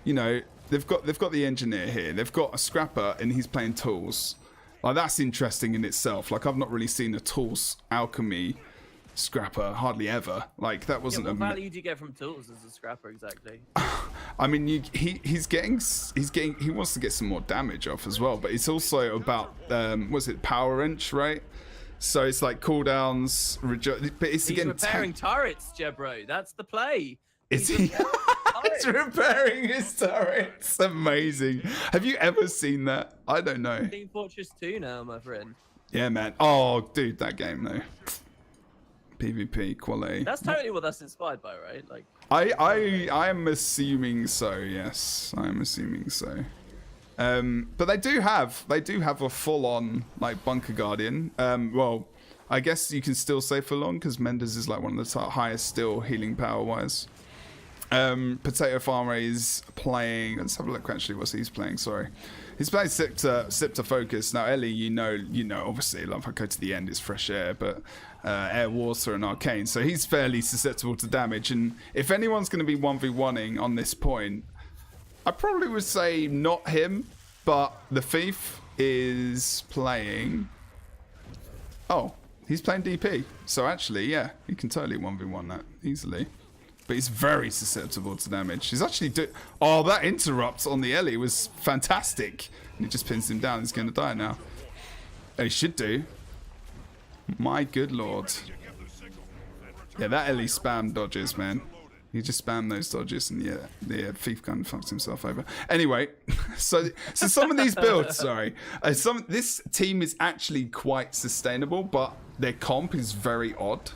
you know, they've got the engineer here. They've got a Scrapper and he's playing tools. Like, that's interesting in itself. Like, I've not really seen a tools alchemy Scrapper hardly ever. Like, that wasn't what value do you get from tools as a Scrapper exactly? I mean, he wants to get some more damage off as well, but it's also about was it power wrench, right? So it's like cooldowns, but it's He's again repairing turrets, Jebro. That's the play. Is he? He's repairing his turrets. Amazing. Have you ever seen that? I don't know. Team Fortress 2 now, my friend. Yeah, man. Oh, dude, that game though. PvP quality. That's totally what that's inspired by, right? Like, I am assuming so. Yes, I am assuming so. But they do have a full-on like bunker guardian. Well, I guess you can still say full-on because Mendes is like one of the highest still healing power-wise. Potato Farmer is playing. Let's have a look. Actually, what's he's playing? Sorry, he's playing Scepter Focus. Now, Ellie, you know, obviously, like, if I go to the end, it's Fresh Air, but Air Water and Arcane, so he's fairly susceptible to damage. And if anyone's going to be 1v1ing on this point, I probably would say not him, but the Thief is playing. Oh, he's playing DP. So actually, yeah, he can totally 1v1 that easily. But he's very susceptible to damage. He's actually oh, that interrupt on the Ellie was fantastic. And he just pins him down. He's going to die now. And he should do. My good lord. Yeah, that Ellie spam dodges, man. He just spammed those dodges, and yeah, the Thief gun fucked himself over. Anyway, so some of these builds, sorry, this team is actually quite sustainable, but their comp is very odd.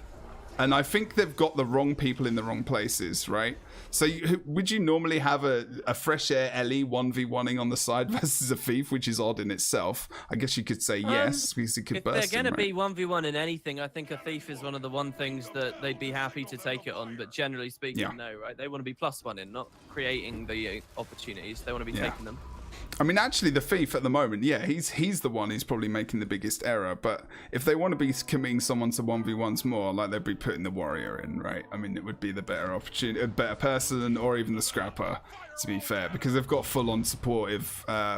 And I think they've got the wrong people in the wrong places, right? So would you normally have a Fresh Air Ellie 1v1ing on the side versus a Thief, which is odd in itself? I guess you could say yes, because he could burst. If they're going to be 1v1 in anything, I think a Thief is one of the one things that they'd be happy to take it on. But generally speaking, no, right? They want to be +1 in, not creating the opportunities. They want to be taking them. I mean, actually, the Thief at the moment, yeah, he's the one who's probably making the biggest error. But if they want to be committing someone to 1v1s more, like, they'd be putting the Warrior in, right? I mean, it would be the better opportunity, a better person, or even the Scrapper, to be fair, because they've got full-on supportive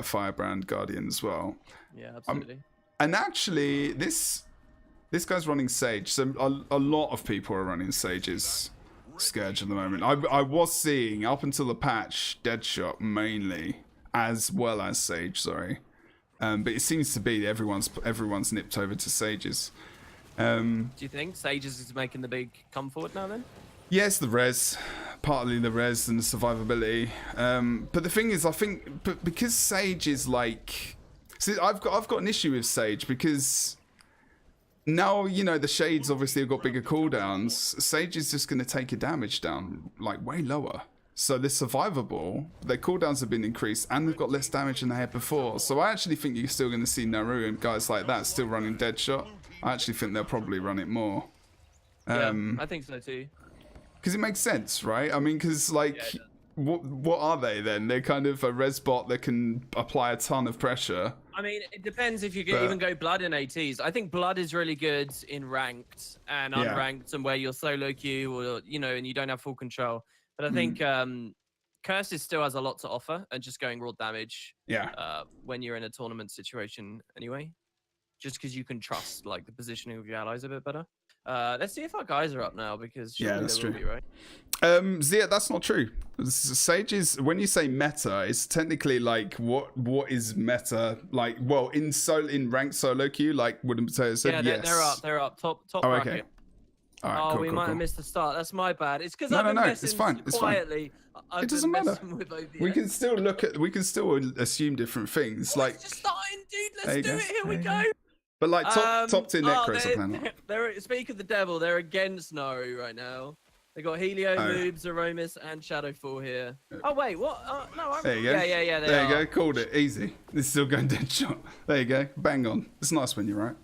Firebrand Guardian as well. Yeah, absolutely. And actually, this guy's running Sage, so a lot of people are running Sage's Scourge at the moment. I was seeing, up until the patch, Deadshot mainly, as well as Sage, sorry. But it seems to be everyone's nipped over to Sage's. Do you think Sage's is making the big come forward now then? Yes, the res. Partly the res and the survivability. But the thing is, I think because Sage is like... See, I've got an issue with Sage because now, you know, the Shades obviously have got bigger cooldowns. Sage is just going to take your damage down, like, way lower. So they're survivable, their cooldowns have been increased, and they've got less damage than they had before. So I actually think you're still going to see Naru and guys like that still running Deadshot. I actually think they'll probably run it more. Yeah, I think so too. Because it makes sense, right? I mean, because, like, what are they then? They're kind of a res bot that can apply a ton of pressure. I mean, it depends if you But- even go blood in ATs. I think blood is really good in ranked and Yeah. unranked, and where you're solo queue or and you don't have full control. But I Hmm. think Curses still has a lot to offer, and just going raw damage Yeah. when you're in a tournament situation anyway, just because you can trust like the positioning of your allies a bit better. Let's see if our guys are up now, because Yeah, surely that's they will true. be, right? Zia, that's not true. Sage is, when you say meta, it's technically like what is meta? Like, well, in ranked solo queue, like Wooden Potato said, Yeah, yes. they're up. Top Oh, bracket. okay. All right, Oh, cool, we cool, might cool. have missed the start. That's my bad. It's because No, I've no, been no, messing it's fine, it's fine. quietly. I've It doesn't been matter. messing with OBS. We can still we can still assume different things. Oh, Like, it's just starting, dude. There you Let's do go. it. Here we There go. you but like top tier necros are playing up. Speak of the devil, they're against Naru right now. They got Helio, Oh. Moobs, Aromas, and Shadowfall here. Oh wait, what? No, I'm. There you go. Yeah. There you go. Called it. Easy. It's still going dead shot. There you go. Bang on. It's nice when you're right.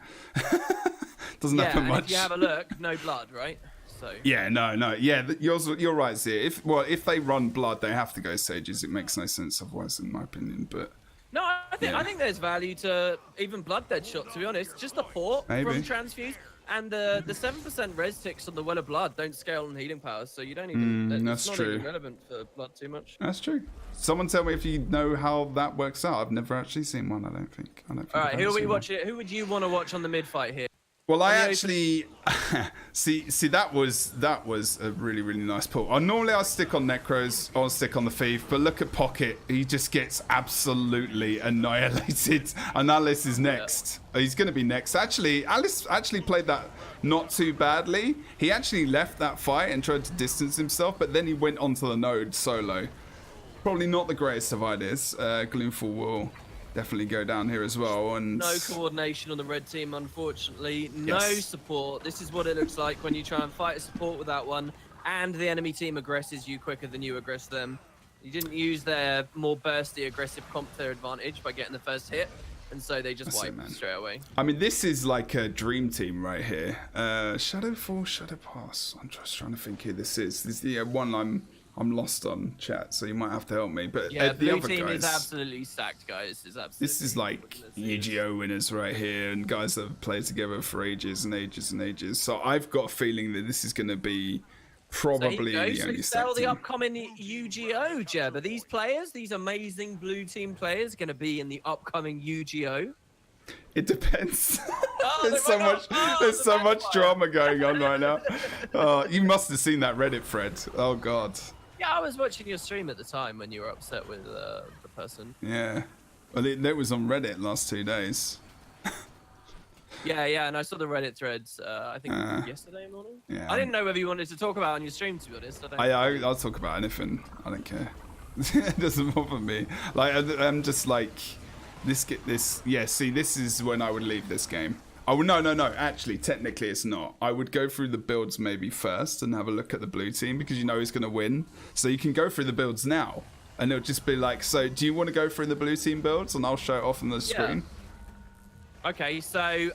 Doesn't happen and much. if you have a look, no blood, right? So. Yeah, no. Yeah, you're right, Zia. If they run blood, they have to go sages. It makes no sense otherwise, in my opinion. But No, I think there's value to even blood dead shot. To be honest, just the port Maybe. from transfuse. And the 7% res ticks on the Well of Blood don't scale on healing powers, so you don't even. that's it's not true. even relevant for blood too much. that's true. Someone tell me if you know how that works out. I've never actually seen one. I don't think. All right, I've who ever are we seen one. watching? Who would you want to watch on the mid fight here? Well, I Any actually see that was a really nice pull. Normally I'll stick on Necros, I'll stick on the Thief, but look at Pocket. He just gets absolutely annihilated. And Alice is next. He's going to be next. Actually, Alice actually played that not too badly. He actually left that fight and tried to distance himself, but then he went onto the node solo. Probably not the greatest of ideas. Gloomful will definitely go down here as well. And No coordination on the red team, unfortunately. No Yes. support. This is what it looks like when you try and fight a support without one, and the enemy team aggresses you quicker than you aggress them. You didn't use their more bursty, aggressive comp to their advantage by getting the first hit, and so they just That's it, wipe man. straight away. I mean, this is like a dream team right here. Shadowfall, Shadow Pass. I'm just trying to think who this is. This is the one I'm lost on, chat, so you might have to help me. But Yeah, the blue other team guys, is absolutely stacked, guys. Is absolutely. this is like UGO winners right here, and guys that have played together for ages and ages and ages. So I've got a feeling that this is going to be probably so the only sell stacked the team. upcoming UGO, Jeb. Are these players, these amazing blue team players, going to be in the upcoming UGO? It depends. Oh, there's they're so right much. up. There's the so much backfire. drama going on right now. You must have seen that Reddit thread. Oh God. Yeah, I was watching your stream at the time when you were upset with the person. Yeah. Well, it was on Reddit last 2 days. Yeah, and I saw the Reddit threads. I think yesterday morning. yeah. I didn't know whether you wanted to talk about it on your stream. To be honest, I don't. I'll talk about anything. I don't care. It doesn't bother me. Like I'm just like this. Yeah. See, this is when I would leave this game. Oh no. Actually, technically, it's not. I would go through the builds maybe first and have a look at the blue team because you know who's going to win. So you can go through the builds now, and it'll just be like, so do you want to go through the blue team builds, and I'll show it off on the screen. Okay, so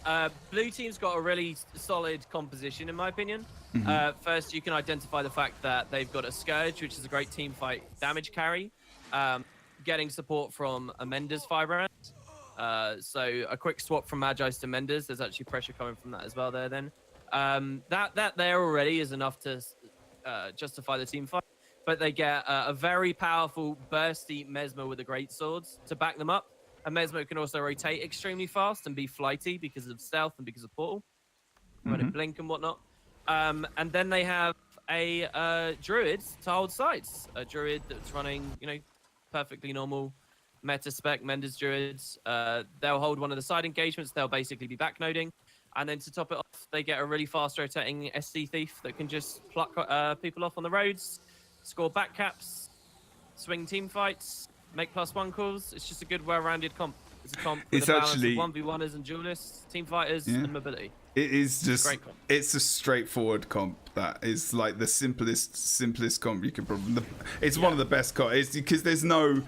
blue team's got a really solid composition, in my opinion. First, you can identify the fact that they've got a Scourge, which is a great team fight damage carry, getting support from a Mendes 5 rounds. So a quick swap from Magi's to Mendes. There's actually pressure coming from that as well there then. That there already is enough to justify the team fight. But they get a very powerful bursty Mesmer with the great swords to back them up. And Mesmo can also rotate extremely fast and be flighty because of stealth and because of portal. When it blink and whatnot. And then they have a druid to hold sides. A druid that's running, perfectly normal meta spec Mendes druids. They'll hold one of the side engagements. They'll basically be backnoding. And then to top it off, they get a really fast rotating SC thief that can just pluck people off on the roads, score back caps, swing team fights, make +1 calls. It's just a good, well-rounded comp. It's a comp with It's a balance actually- of 1v1ers and duelists, team fighters, and mobility. It is just, great comp. it's a straightforward comp that is like the simplest comp you could probably, it's one of the best comp. It's because there's no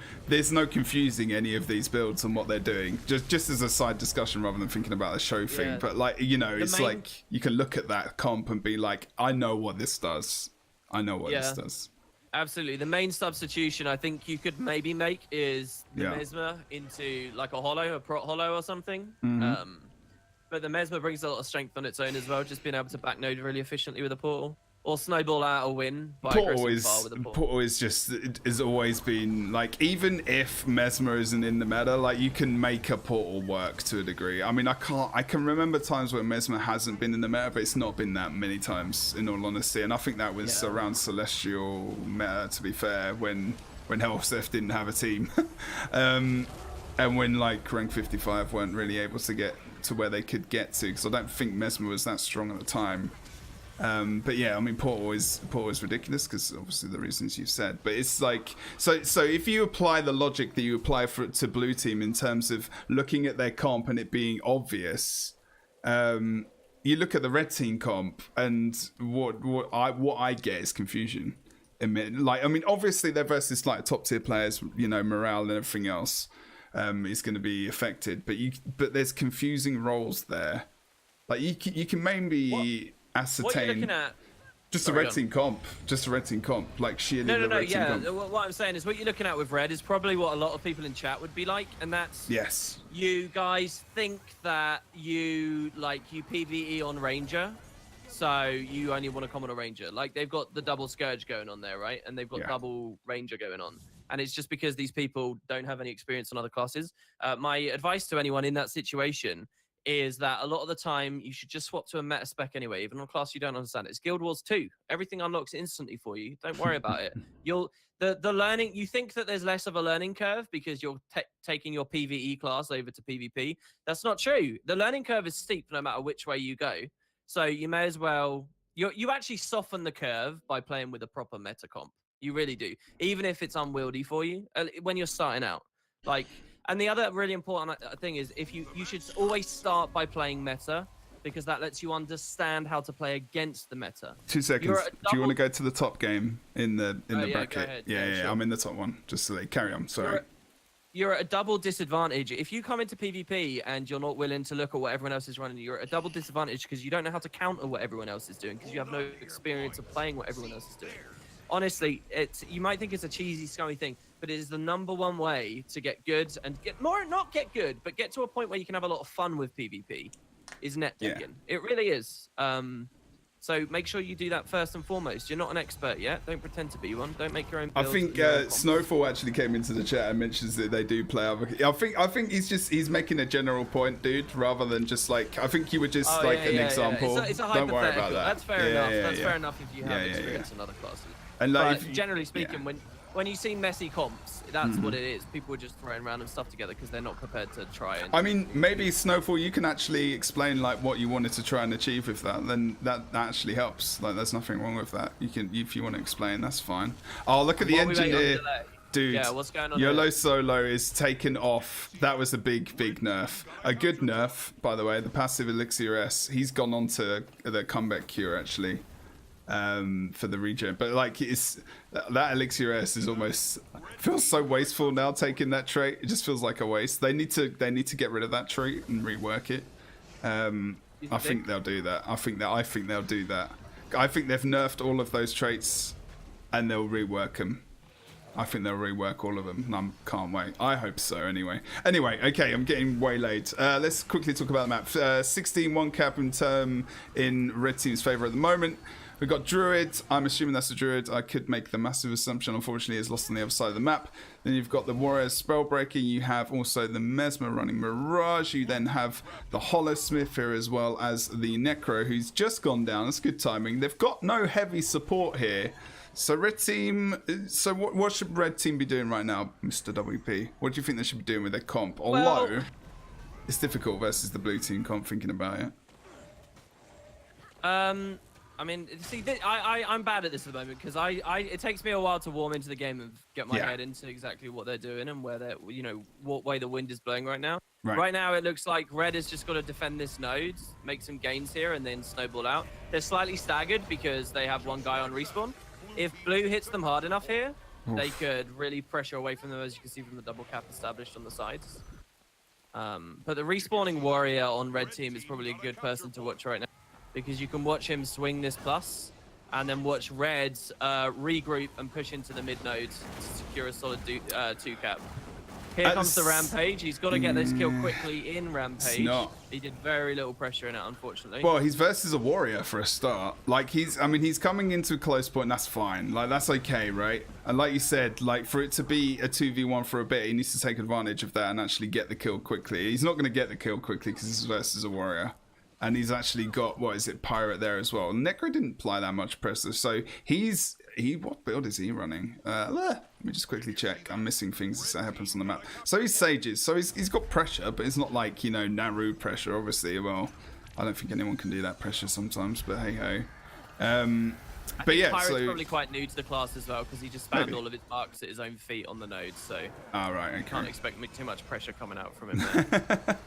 confusing any of these builds and what they're doing. Just as a side discussion rather than thinking about a show thing. Yeah. But like, it's main- like, you can look at that comp and be like, I know what this does. I know what this Yeah. does. Absolutely. The main substitution I think you could maybe make is the Yeah. Mesmer into like a hollow, a prot hollow or something. Mhm. But the Mesmer brings a lot of strength on its own as well, just being able to backnode really efficiently with a portal. Or snowball out a win by aggressing far with a portal. Portal is just, it has always been like, even if Mesmer isn't in the meta, like you can make a portal work to a degree. I mean, I can remember times where Mesmer hasn't been in the meta, but it's not been that many times in all honesty. And I think that was around Celestial meta, to be fair, when Hellseth didn't have a team. And when like rank 55 weren't really able to get to where they could get to, because I don't think Mesmer was that strong at the time. But yeah, I mean, Portal is ridiculous because obviously the reasons you've said. But it's like, so if you apply the logic that you apply to blue team in terms of looking at their comp and it being obvious, you look at the red team comp and what I get is confusion. Like, I mean, obviously they're versus like top tier players, you know, morale and everything else is going to be affected. But there's confusing roles there. Like you can maybe ascertain. What you're looking at? Just a red team comp. Just a red team comp. Like sheerly the red team comp. What I'm saying is what you're looking at with red is probably what a lot of people in chat would be like, and that's you guys think that you PvE on Ranger, so you only want to come on a Ranger. Like they've got the double Scourge going on there, right? And they've got double Ranger going on. And it's just because these people don't have any experience on other classes. My advice to anyone in that situation is that a lot of the time you should just swap to a meta spec anyway, even on a class you don't understand. It's Guild Wars 2. Everything unlocks instantly for you. Don't worry about it. The learning, you think that there's less of a learning curve because you're taking your PvE class over to PvP. That's not true. The learning curve is steep no matter which way you go. So you may as well, you actually soften the curve by playing with a proper meta comp. You really do. Even if it's unwieldy for you when you're starting out. Like, and the other really important thing is you should always start by playing meta because that lets you understand how to play against the meta. 2 seconds. Do you want to go to the top game in the bracket? Go ahead. Yeah, sure. I'm in the top one. Just so they carry on. Sorry. You're at a double disadvantage. If you come into PvP and you're not willing to look at what everyone else is running, you're at a double disadvantage because you don't know how to counter what everyone else is doing because you have no experience of playing what everyone else is doing. Honestly, you might think it's a cheesy, scummy thing, but it is the #1 way to get good and not get good, but get to a point where you can have a lot of fun with PvP is net decking. It really is. So make sure you do that first and foremost. You're not an expert yet. Don't pretend to be one. Don't make your own builds. I think Snowfall actually came into the chat and mentions that they do play other. I think he's making a general point, dude, rather than just like. I think you were just an example. It's a hypothetical. Don't worry about that. That's fair enough. That's fair enough if you have experience in other classes. And like, but generally speaking, when you see messy comps, that's what it is. People are just throwing random stuff together because they're not prepared to try. I mean, maybe Snowfall, you can actually explain like what you wanted to try and achieve with that. Then that actually helps. Like, there's nothing wrong with that. You can, if you want to explain, that's fine. Oh, look at the engineer, dude. Yeah, what's going on? YOLO Solo is taken off. That was a big nerf. A good nerf, by the way. The passive Elixir S. He's gone on to the comeback cure actually. For the regen, but like that Elixir S is almost feels so wasteful now. Taking that trait, it just feels like a waste. They need to get rid of that trait and rework it. I think they'll do that. I think they'll do that. I think they've nerfed all of those traits and they'll rework them. I think they'll rework all of them, and I can't wait. I hope so, anyway. Okay, I'm getting waylaid. Let's quickly talk about the map. 16-1 cap in red team's favor at the moment. We've got Druid. I'm assuming that's a Druid. I could make the massive assumption. Unfortunately, it's lost on the other side of the map. Then you've got the Warrior Spellbreaker. You have also the Mesmer running Mirage. You then have the Hollowsmith here as well as the Necro, who's just gone down. That's good timing. They've got no heavy support here. So red team. So what should red team be doing right now, Mr. WP? What do you think they should be doing with their comp? Although it's difficult versus the blue team comp. Thinking about it. I mean, see, I'm bad at this at the moment because it takes me a while to warm into the game and get my head into exactly what they're doing and where they're, what way the wind is blowing right now. Right now, it looks like red has just got to defend this node, make some gains here, and then snowball out. They're slightly staggered because they have one guy on respawn. If blue hits them hard enough here, they could really pressure away from them, as you can see from the double cap established on the sides. But the respawning warrior on red team is probably a good person to watch right now, because you can watch him swing this plus and then watch Reds regroup and push into the mid nodes to secure a solid 2 cap. Here comes the Rampage. He's got to get this kill quickly in Rampage. He did very little pressure in it, unfortunately. Well, he's versus a warrior for a start. Like, he's coming into a close point, that's fine. Like, that's okay, right? And like you said, like, for it to be a 2v1 for a bit, he needs to take advantage of that and actually get the kill quickly. He's not going to get the kill quickly because he's versus a warrior. And he's actually got, what is it, Pirate there as well. Necro didn't apply that much pressure, so what build is he running? Let me just quickly check. I'm missing things that happens on the map. So he's Sages, so he's got pressure, but it's not like, you know, Naru pressure, obviously. Well, I don't think anyone can do that pressure sometimes, but hey-ho. But yeah, Pirate's so probably quite new to the class as well, because he just found all of his marks at his own feet on the node, so right, okay. Can't expect too much pressure coming out from him there.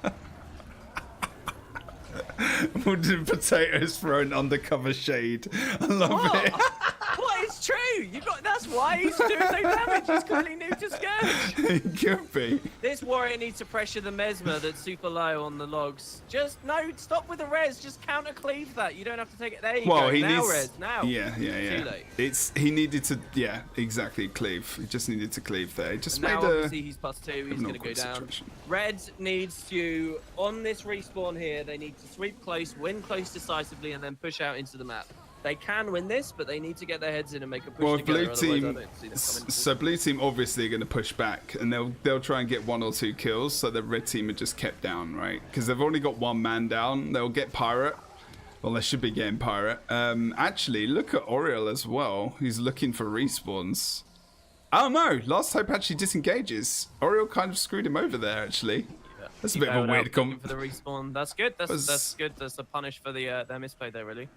Wooden potatoes for an undercover shade. I love it. What? It's true. That's why he's doing no damage. He's completely new to Scourge. It could be. This warrior needs to pressure the Mesmer that's super low on the logs. Stop with the res. Just counter cleave that. You don't have to take it. There you go. Now res. Now. Yeah. Too late. He needed to. Yeah, exactly. Cleave. He just needed to cleave there. He just made now obviously he's +2. He's gonna go down. Situation. Red needs to on this respawn here. They need to sweep close, win close decisively, and then push out into the map. They can win this, but they need to get their heads in and make a push together. Blue team, so blue team obviously are going to push back, and they'll try and get 1 or 2 kills, so the red team are just kept down, right? Because they've only got 1 man down. They'll get Pirate. Well, they should be getting Pirate. Actually, look at Oriel as well. He's looking for respawns. Oh no, Last Hope actually disengages. Oriel kind of screwed him over there, actually. Yeah. That's a bit of a weird comp. For the respawn. That's good. That's good. That's a punish for their misplay there, really.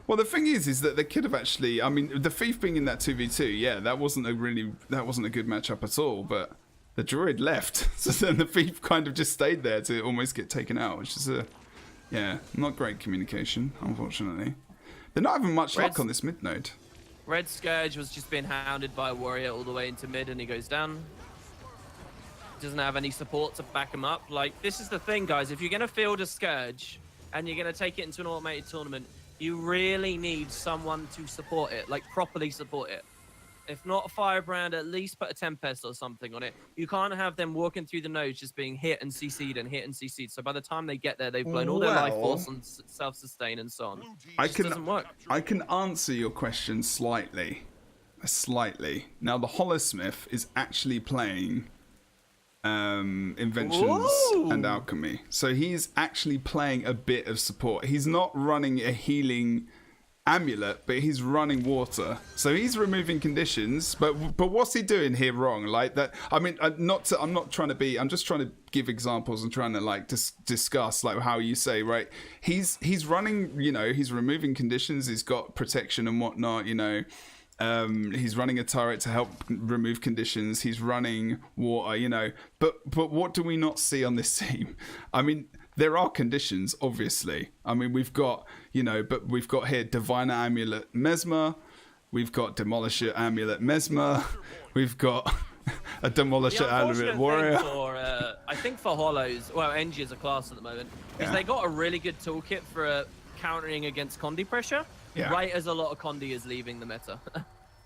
Well, the thing is that they could have actually. I mean, the Thief being in that 2v2, yeah, that wasn't a good matchup at all. But the Druid left, so then the Thief kind of just stayed there to almost get taken out, which is not great communication, unfortunately. They're not having much luck on this mid node. Red Scourge was just being hounded by a warrior all the way into mid, and he goes down. Doesn't have any support to back him up. Like, this is the thing, guys. If you're gonna field a Scourge and you're gonna take it into an automated tournament, you really need someone to support it, like properly support it. If not a Firebrand, at least put a Tempest or something on it. You can't have them walking through the nodes just being hit and CC'd and hit and CC'd. So by the time they get there, they've blown all their life force and self-sustain and so on. It doesn't work. I can answer your question slightly. Now, the Holosmith is actually playing Inventions and Alchemy. So he's actually playing a bit of support. He's not running a healing amulet, but he's running water. So he's removing conditions, but what's he doing here wrong? Like that, I mean, I'm just trying to give examples and trying to like discuss like how you say, right? He's running, you know, he's removing conditions, he's got protection and whatnot, you know. He's running a turret to help remove conditions. He's running water, you know. But what do we not see on this team? I mean, there are conditions, obviously. I mean, we've got, you know, but we've got here Diviner Amulet Mesmer. We've got Demolisher Amulet Mesmer. We've got a Demolisher Amulet Warrior. I think for Hollows, well, NG is a class at the moment, is they got a really good toolkit for countering against Condi pressure. Yeah. Right as a lot of Condi is leaving the meta.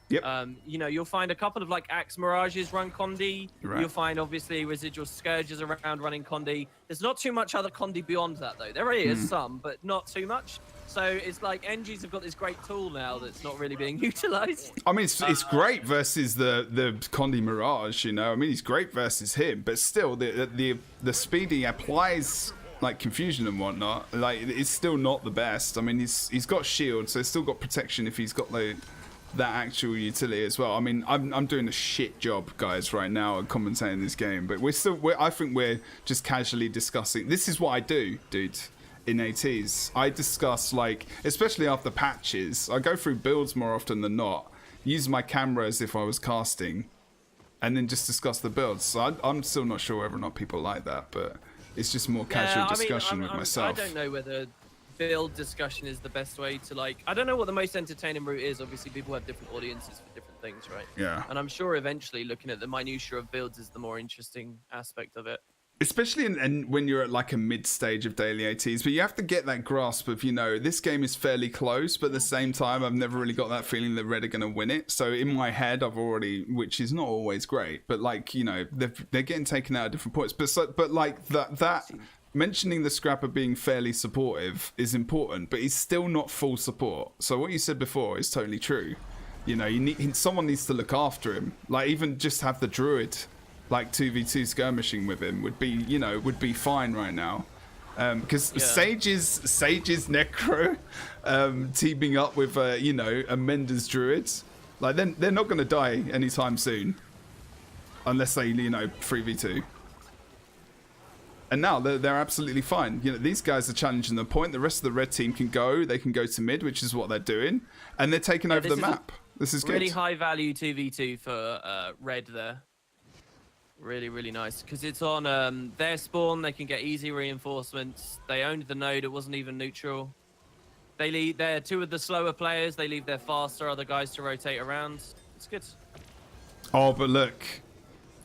Yep. You know, you'll find a couple of like Axe Mirages run Condi. Right. You'll find obviously residual Scourges around running Condi. There's not too much other Condi beyond that though. There really is some, but not too much. So it's like NGs have got this great tool now that's not really being utilized. I mean, it's great versus the Condi Mirage, you know. I mean, he's great versus him, but still the speedy applies like confusion and whatnot, like it's still not the best. I mean, he's got shield, so he's still got protection if he's got that actual utility as well. I mean, I'm doing a shit job, guys, right now at commentating this game, but I think we're just casually discussing. This is what I do, dude. In ATs, I discuss, like, especially after patches, I go through builds more often than not, use my camera as if I was casting, and then just discuss the builds. So I'm still not sure whether or not people like that, but it's just more casual discussion with myself. I don't know whether build discussion is the best way to, like, I don't know what the most entertaining route is. Obviously, people have different audiences for different things, right? Yeah. And I'm sure eventually looking at the minutiae of builds is the more interesting aspect of it. especially when you're at like a mid stage of daily ATs, but you have to get that grasp of, you know, this game is fairly close, but at the same time, I've never really got that feeling that Red are going to win it. So in my head, I've already, which is not always great, but like, you know, they're getting taken out at different points. But like that mentioning the Scrapper being fairly supportive is important, but he's still not full support. So what you said before is totally true. You know, someone needs to look after him. Like even just have the Druid like 2v2 skirmishing with him would be, you know, would be fine right now. Because Sage's Necro teaming up with, you know, a Mender's Druid, like they're not going to die anytime soon. Unless they, you know, 3v2. And now they're absolutely fine. You know, these guys are challenging the point. The rest of the red team can go. They can go to mid, which is what they're doing. And they're taking over the map. This is good. Really high value 2v2 for red there. Really, really nice. Because it's on their spawn. They can get easy reinforcements. They owned the node. It wasn't even neutral. They're two of the slower players. They leave their faster other guys to rotate around. It's good. Oh, but look.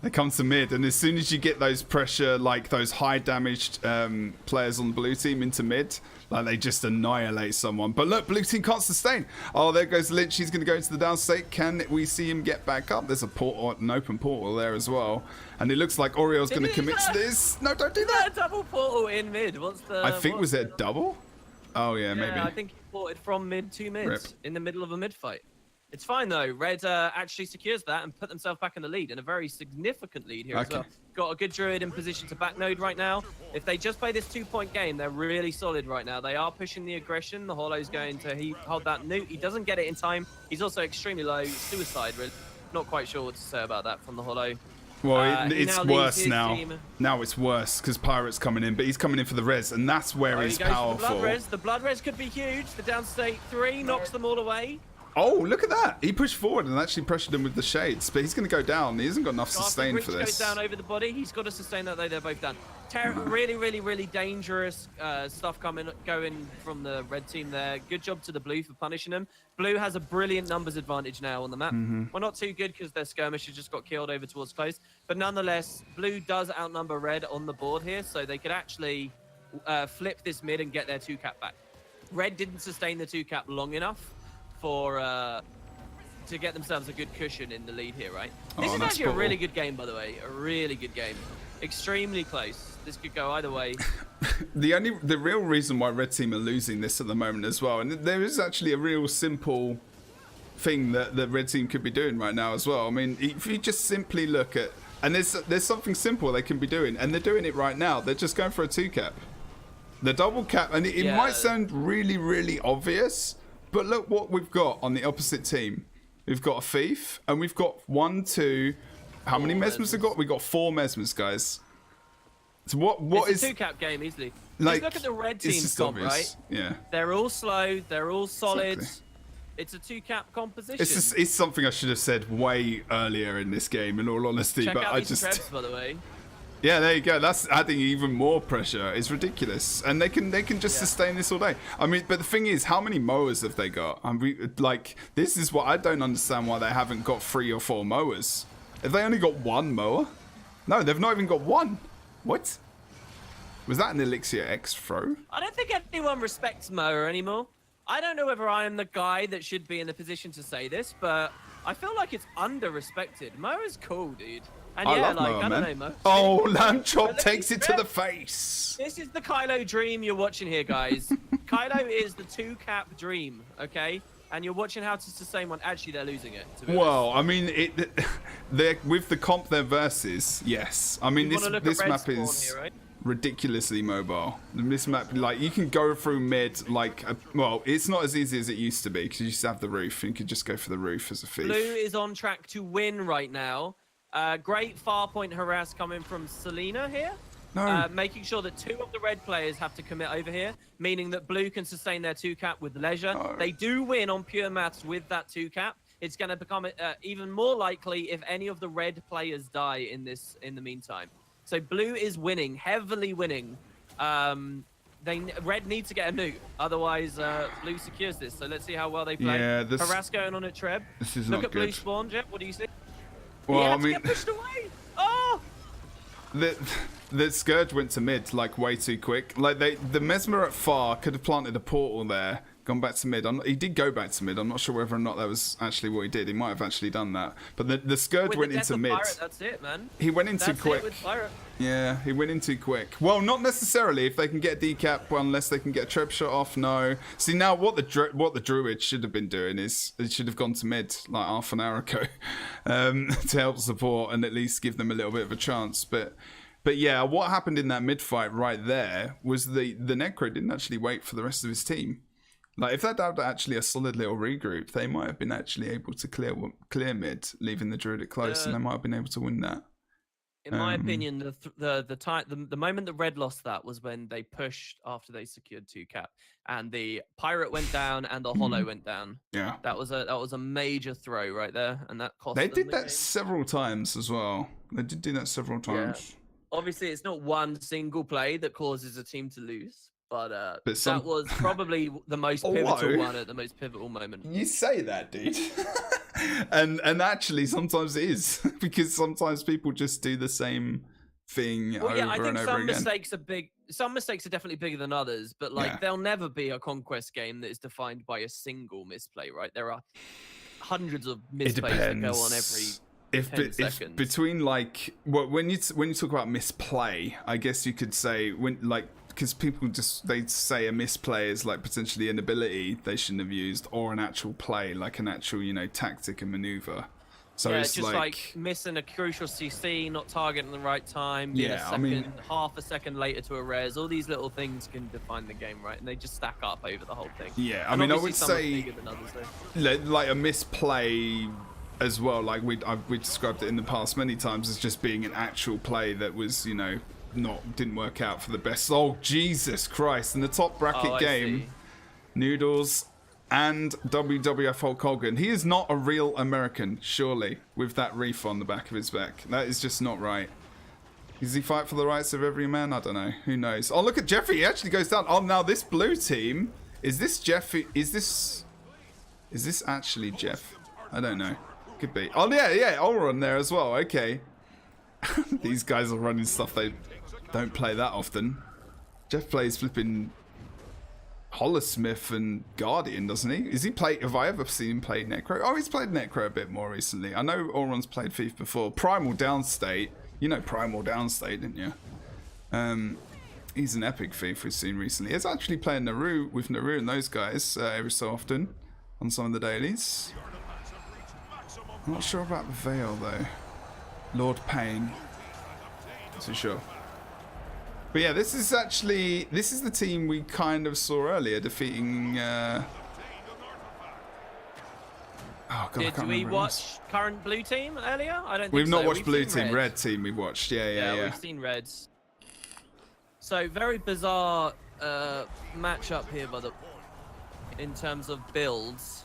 They come to mid, and as soon as you get those pressure, like those high damaged players on the blue team into mid, like they just annihilate someone. But look, blue team can't sustain. Oh, there goes Lynch. He's going to go into the down state. Can we see him get back up? There's a portal, an open portal there as well, and it looks like Oriole's going to commit to this. No, don't do that. A double portal in mid. What's the? I think was it a double? Oh yeah, maybe. I think he ported from mid to mid Rip. in the middle of a mid fight. It's fine though. Red actually secures that and put themselves back in the lead, and a very significant lead here as well. Got a good Druid in position to back node right now. If they just play this 2-point game, they're really solid right now. They are pushing the aggression. The Hollow's going to hold that newt. He doesn't get it in time. He's also extremely low. Suicide, really. Not quite sure what to say about that from the Hollow. Well, it's worse now. Now it's worse because Pirate's coming in, but he's coming in for the res, and that's where he's powerful. The blood res could be huge. The downstate 3 knocks them all away. Oh, look at that. He pushed forward and actually pressured him with the shades, but he's going to go down. He hasn't got enough sustain for this. Goes down over the body. He's got to sustain that, though. They're both down. Really, really, really dangerous stuff going from the red team there. Good job to the blue for punishing them. Blue has a brilliant numbers advantage now on the map. Well, not too good because their skirmisher just got killed over towards close. But nonetheless, blue does outnumber red on the board here, so they could actually flip this mid and get their 2-cap back. Red didn't sustain the 2-cap long enough for to get themselves a good cushion in the lead here, right? This is actually a really good game, by the way. A really good game. Extremely close. This could go either way. The real reason why red team are losing this at the moment as well, and there is actually a real simple thing that the red team could be doing right now as well. I mean, if you just simply look at, and there's something simple they can be doing, and they're doing it right now. They're just going for a 2-cap. The double cap, and it might sound really, really obvious, but look what we've got on the opposite team. We've got a thief, and we've got 1, 2. How many mesmers have we got? We've got 4 mesmers, guys. So what it's is a 2-cap game easily? Like, just look at the red team's comp, right? Yeah. They're all slow. They're all solid. Exactly. It's a 2-cap composition. It's something I should have said way earlier in this game, in all honesty. Check but out I these just. Trebs, by the way. Yeah, there you go. That's adding even more pressure. It's ridiculous, and they can just sustain this all day. I mean, but the thing is, how many mowers have they got? Like, this is what I don't understand why they haven't got 3 or 4 mowers. Have they only got 1 mower? No, they've not even got 1. What? Was that an Elixir X throw? I don't think anyone respects Moa anymore. I don't know whether I am the guy that should be in the position to say this, but I feel like it's under-respected. Moa's cool, dude. And I love like, Moa, I man. don't know, Mo. Oh, Lamb Chop takes it to the face. This is the Kylo dream you're watching here, guys. Kylo is the 2-cap dream, okay? And you're watching how to sustain one. Actually, they're losing it. Well, I mean, they're with the comp they're versus, yes. I mean, this map is here, right? ridiculously mobile. This map, like, you can go through mid, like, well, it's not as easy as it used to be because you used to have the roof and you could just go for the roof as a thief. Blue is on track to win right now. Great far point harass coming from Selena here. No. Making sure that 2 of the red players have to commit over here, meaning that blue can sustain their 2-cap with leisure. No. They do win on pure maths with that 2-cap. It's going to become even more likely if any of the red players die in the meantime. So blue is winning, heavily winning. Red needs to get a nuke, otherwise blue secures this. So let's see how well they play. Yeah, harass going on at Treb. This is Look not at blue good. spawn, Jet. What do you see? Well, he had I to mean, get pushed away. Oh! the Scourge went to mid like way too quick. Like the Mesmer at far could have planted a portal there, gone back to mid. He did go back to mid. I'm not sure whether or not that was actually what he did. He might have actually done that. But the Scourge went into mid. Pirate, that's it, man. He went in too quick. Yeah, he went in too quick. Well, not necessarily. If they can get a decap, well, unless they can get a trap shot off, no. See, now what the Druid should have been doing is it should have gone to mid like half an hour ago to help support and at least give them a little bit of a chance. But yeah, what happened in that mid fight right there was the Necro didn't actually wait for the rest of his team. Like, if they'd had actually a solid little regroup, they might have been actually able to clear mid, leaving the Druid close, and they might have been able to win that. In my opinion, the moment that Red lost that was when they pushed after they secured 2-cap, and the Pirate went down and the Hollow went down. Yeah, that was a major throw right there, and that cost. They did that several times as well. They did do that several times. Yeah. Obviously, it's not one single play that causes a team to lose. But that was probably the most pivotal one at the most pivotal moment. You say that, dude. and actually, sometimes it is. Because sometimes people just do the same thing over and over again. I think some mistakes are definitely bigger than others. But there'll never be a Conquest game that is defined by a single misplay, right? There are hundreds of misplays that go on every 10 seconds. If between when you talk about misplay, I guess you could say because people they say a misplay is like potentially an ability they shouldn't have used, or an actual play, like an actual tactic and maneuver. So yeah, it's just like missing a crucial CC, not targeting the right time, half a second later to a res. All these little things can define the game, right? And they just stack up over the whole thing. Yeah, I would say like a misplay as well. Like we described it in the past many times as just being an actual play that was didn't work out for the best. Oh Jesus Christ! In the top bracket game, Noodles and WWF Hulk Hogan. He is not a real American, surely, with that reef on the back of his back. That is just not right. Does he fight for the rights of every man? I don't know. Who knows? Oh, look at Jeffrey. He actually goes down. Oh, now this blue team. Is this Jeffrey? Is this actually Jeff? I don't know. Could be. Oh, yeah. Olron there as well. Okay. These guys are running stuff they don't play that often. Jeff plays flipping Holosmith and Guardian, doesn't he? Have I ever seen him play Necro? Oh, he's played Necro a bit more recently. I know Olron's played Thief before. Primal Downstate. You know Primal Downstate, didn't you? He's an epic Thief we've seen recently. He's actually playing Naru with Naru and those guys every so often on some of the dailies. I'm not sure about the Veil though. Lord Payne. Not too sure. But yeah, this is the team we kind of saw earlier defeating oh god, Did we watch current blue team earlier? I don't think we've not so. watched blue team, red team we've watched. Yeah. We've seen reds. So very bizarre matchup here in terms of builds.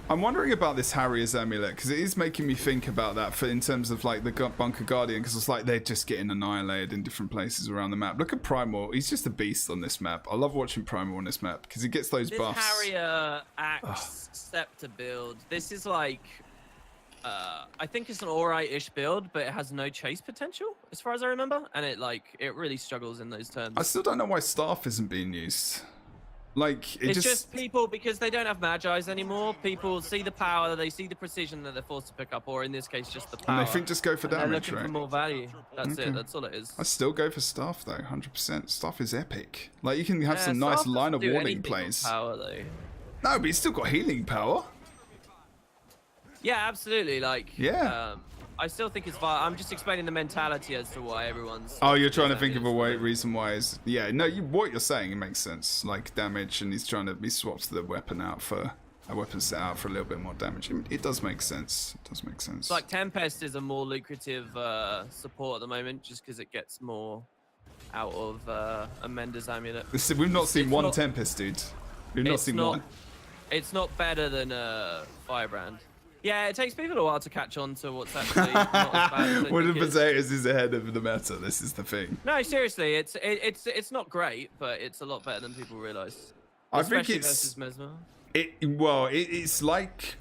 I'm wondering about this Harrier's amulet because it is making me think about that in terms of like the Bunker Guardian, because it's like they're just getting annihilated in different places around the map. Look at Primal, he's just a beast on this map. I love watching Primal on this map because he gets those buffs. Harrier Axe Scepter build. This is like I think it's an alright-ish build, but it has no chase potential as far as I remember, and it really struggles in those terms. I still don't know why Staff isn't being used. Like it's just people, because they don't have Magi's anymore. People see the power, they see the precision that they're forced to pick up, or in this case, just the power. And they think just go for damage, they're looking right? for more value. That's it. That's all it is. I still go for Staff though, 100%. Staff is epic. Like you can have some nice line of warning plays. Power, though. No, but he's still got healing power. Yeah, absolutely. I still think it's viable. I'm just explaining the mentality as to why everyone's... Oh, you're trying to think of a reason why is... Yeah, no, what you're saying, it makes sense. Like, damage, and he's trying to... He swaps the weapon out for... A weapon set out for a little bit more damage. It does make sense. It does make sense. It's like Tempest is a more lucrative support at the moment, just because it gets more out of Amenda's amulet. We've not seen one Tempest, dude. We've not seen one. It's not better than Firebrand. Yeah, it takes people a while to catch on to what's actually not as bad as Wooden Potatoes is ahead of the meta. This is the thing. No, seriously, it's not great, but it's a lot better than people realise. I think it's versus Mesmer. It's like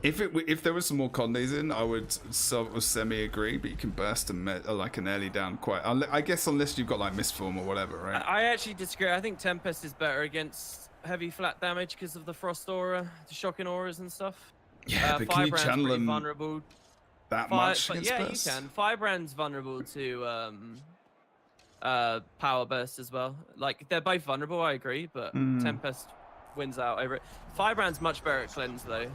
If there was some more Condes in, I would sort of semi-agree, but you can burst like an early down quite. I guess unless you've got like Mistform or whatever, right? I actually disagree. I think Tempest is better against heavy flat damage because of the Frost aura, the shocking auras and stuff. Yeah, but can you Firebrand's channel pretty them vulnerable. that much? But against yeah, burst? you can. Firebrand's vulnerable to power burst as well. Like they're both vulnerable, I agree, but Tempest wins out over it. Firebrand's much better at cleanse though.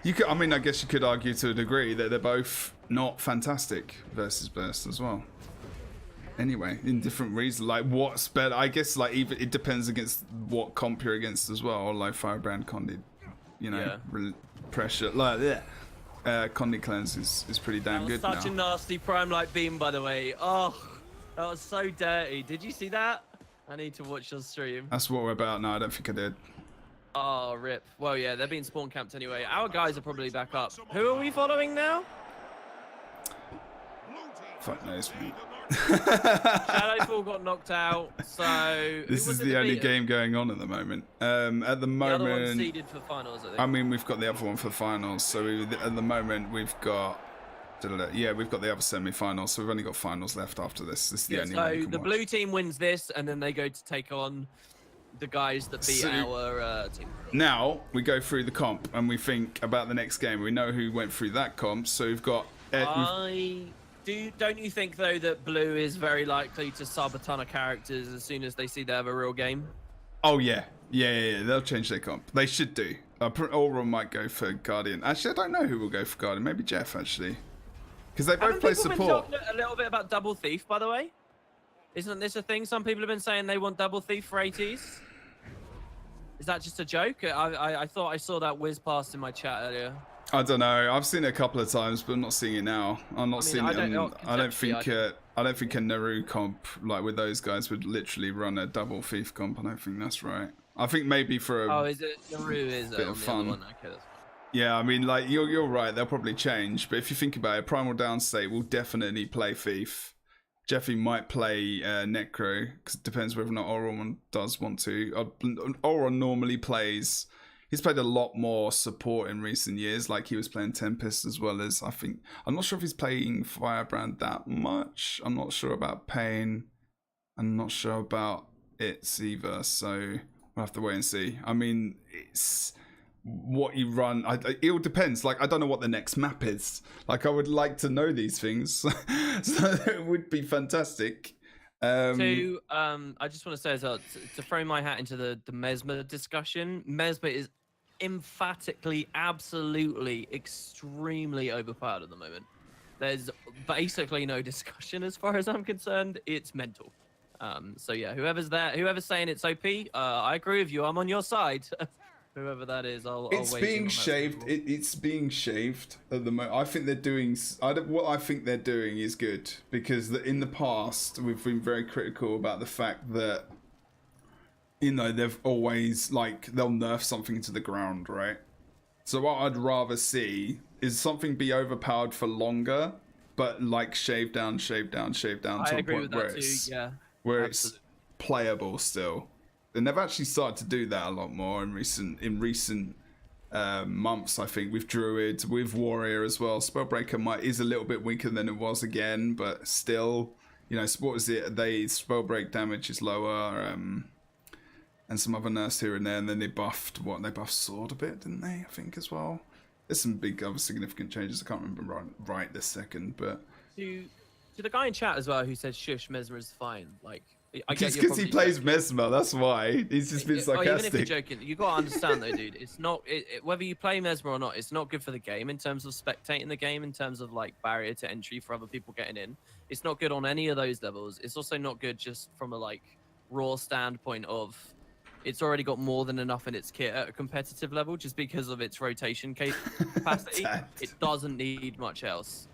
You could, I mean, I guess you could argue to a degree that they're both not fantastic versus burst as well. Anyway, in different reasons, like what's better? I guess like even it depends against what comp you're against as well. Like Firebrand Condit, you know, pressure like Condit cleanse is pretty damn good Such now. a nasty prime light beam, by the way. Oh, that was so dirty. Did you see that? I need to watch your stream. That's what we're about now. I don't think I did. Oh, rip. Well, yeah, they're being spawn camped anyway. Our guys are probably back up. Who are we following now? Fuck knows, mate. Shadowfall got knocked out, so this is the only game going on at the moment. At the moment, the other one's seeded for finals, I think. I mean, we've got the other one for finals. So at the moment, we've got. Yeah, we've got the other semi-finals, so we've only got finals left after this. This is the only one you can the watch. blue team wins this, and then they go to take on the guys that beat our team. Now we go through the comp and we think about the next game. We know who went through that comp, so we've got. Don't you think though that blue is very likely to sub a ton of characters as soon as they see they have a real game? Oh yeah. They'll change their comp. They should do. Aura might go for Guardian. Actually, I don't know who will go for Guardian. Maybe Jeff actually, because they both play support. Been talking a little bit about double thief, by the way. Isn't this a thing? Some people have been saying they want double thief for ATs. Is that just a joke? I thought I saw that whiz past in my chat earlier. I don't know. I've seen it a couple of times, but I'm not seeing it now. I'm not seeing it. I don't think a Naru comp like with those guys would literally run a double thief comp. I don't think that's right. I think maybe for a is it Naru is bit of fun. Okay, that's fine. Yeah, I mean, like you're right. They'll probably change, but if you think about it, Primal Downstate will definitely play thief. Jeffy might play Necro because it depends whether or not Auron does want to. Auron normally plays. He's played a lot more support in recent years. Like he was playing Tempest as well as I think. I'm not sure if he's playing Firebrand that much. I'm not sure about Pain. I'm not sure about It's either. So we'll have to wait and see. I mean, it's what you run. It all depends. Like I don't know what the next map is. Like I would like to know these things. So it would be fantastic. I just want to say as well, to throw my hat into the Mesmer discussion, Mesmer is emphatically, absolutely, extremely overpowered at the moment. There's basically no discussion as far as I'm concerned. It's mental. So yeah, whoever's saying it's OP, I agree with you. I'm on your side. Whoever that is, I'll it's being shaved. It's being shaved at the moment. I think they're doing. What I think they're doing is good because in the past we've been very critical about the fact that they've always they'll nerf something to the ground, right? So what I'd rather see is something be overpowered for longer, but shave down to a point where it's playable still. And they've actually started to do that a lot more in recent months, I think, with Druid, with Warrior as well. Spellbreaker is a little bit weaker than it was again, but still, what is it? Spellbreak damage is lower, and some other nerfs here and there, and then they buffed Sword a bit, didn't they? I think as well. There's some big other significant changes. I can't remember right this second, but to the guy in chat as well who said shush, Mesmer is fine. Just because he plays Mesmer, that's why. He's just been sarcastic. Even if you're joking, you got to understand though, dude. It's not whether you play Mesmer or not. It's not good for the game in terms of spectating the game, in terms of barrier to entry for other people getting in. It's not good on any of those levels. It's also not good just from a raw standpoint of it's already got more than enough in its kit at a competitive level just because of its rotation capacity. It doesn't need much else.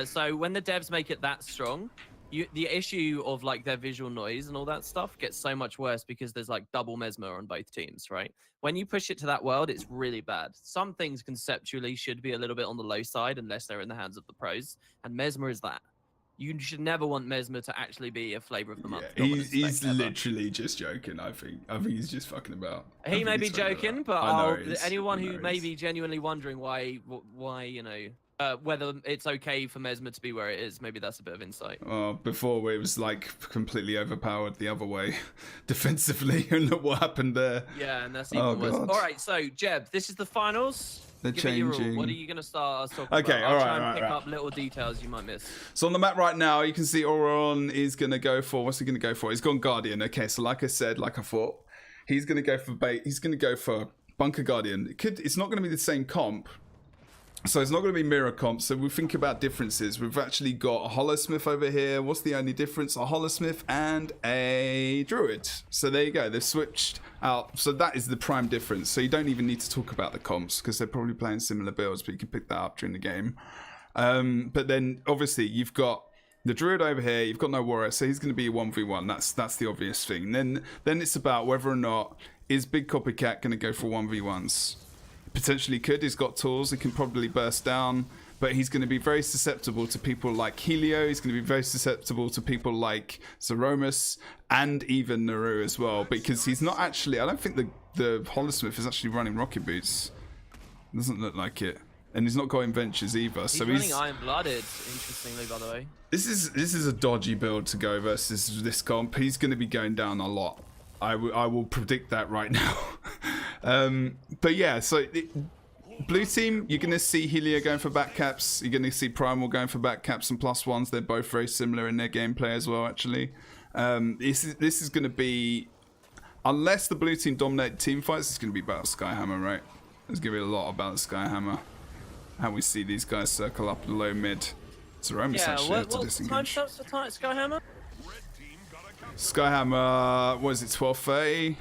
So when the devs make it that strong, the issue of their visual noise and all that stuff gets so much worse because there's double Mesmer on both teams, right? When you push it to that world, it's really bad. Some things conceptually should be a little bit on the low side unless they're in the hands of the pros, and Mesmer is that. You should never want Mesmer to actually be a flavor of the month. Yeah, he's literally just joking. I think he's just fucking about. He may be joking, but anyone who may be genuinely wondering why whether it's okay for Mesmer to be where it is, maybe that's a bit of insight. Before it was like completely overpowered the other way defensively, and look what happened there. Yeah, and that's even worse. All right, so Jeb, this is the finals. They're changing. What are you going to start us talking about? I'll try and pick up little details you might miss. So on the map right now, you can see Auron is going to go for, what's he going to go for? He's gone Guardian. Okay, so like I said, like I thought, he's going to go for bait. He's going to go for Bunker Guardian. It's not going to be the same comp. So it's not going to be mirror comp. So we'll think about differences. We've actually got a Holosmith over here. What's the only difference? A Holosmith and a Druid. So there you go. They've switched out. So that is the prime difference. So you don't even need to talk about the comps because they're probably playing similar builds, but you can pick that up during the game. But then obviously you've got the Druid over here. You've got no Warrior, so he's going to be a 1v1. That's the obvious thing. Then it's about whether or not is Big Copycat going to go for 1v1s. Potentially could. He's got tools. He can probably burst down, but he's going to be very susceptible to people like Helio. He's going to be very susceptible to people like Zeromus and even Naru as well, because he's not actually. I don't think the Holosmith is actually running rocket boots. Doesn't look like it, and he's not got inventures either. He's running Iron Blooded. Interestingly, by the way, this is a dodgy build to go versus this comp. He's going to be going down a lot. I will predict that right now. But yeah, so blue team, you're going to see Helio going for back caps. You're going to see Primal going for back caps and +1s. They're both very similar in their gameplay as well, actually. This is going to be, unless the blue team dominate team fights, it's going to be about Skyhammer, right? There's going to be a lot about Skyhammer. How we see these guys circle up low mid. Zeromus actually have to disengage. What time for Skyhammer? Skyhammer, what is it, 12:30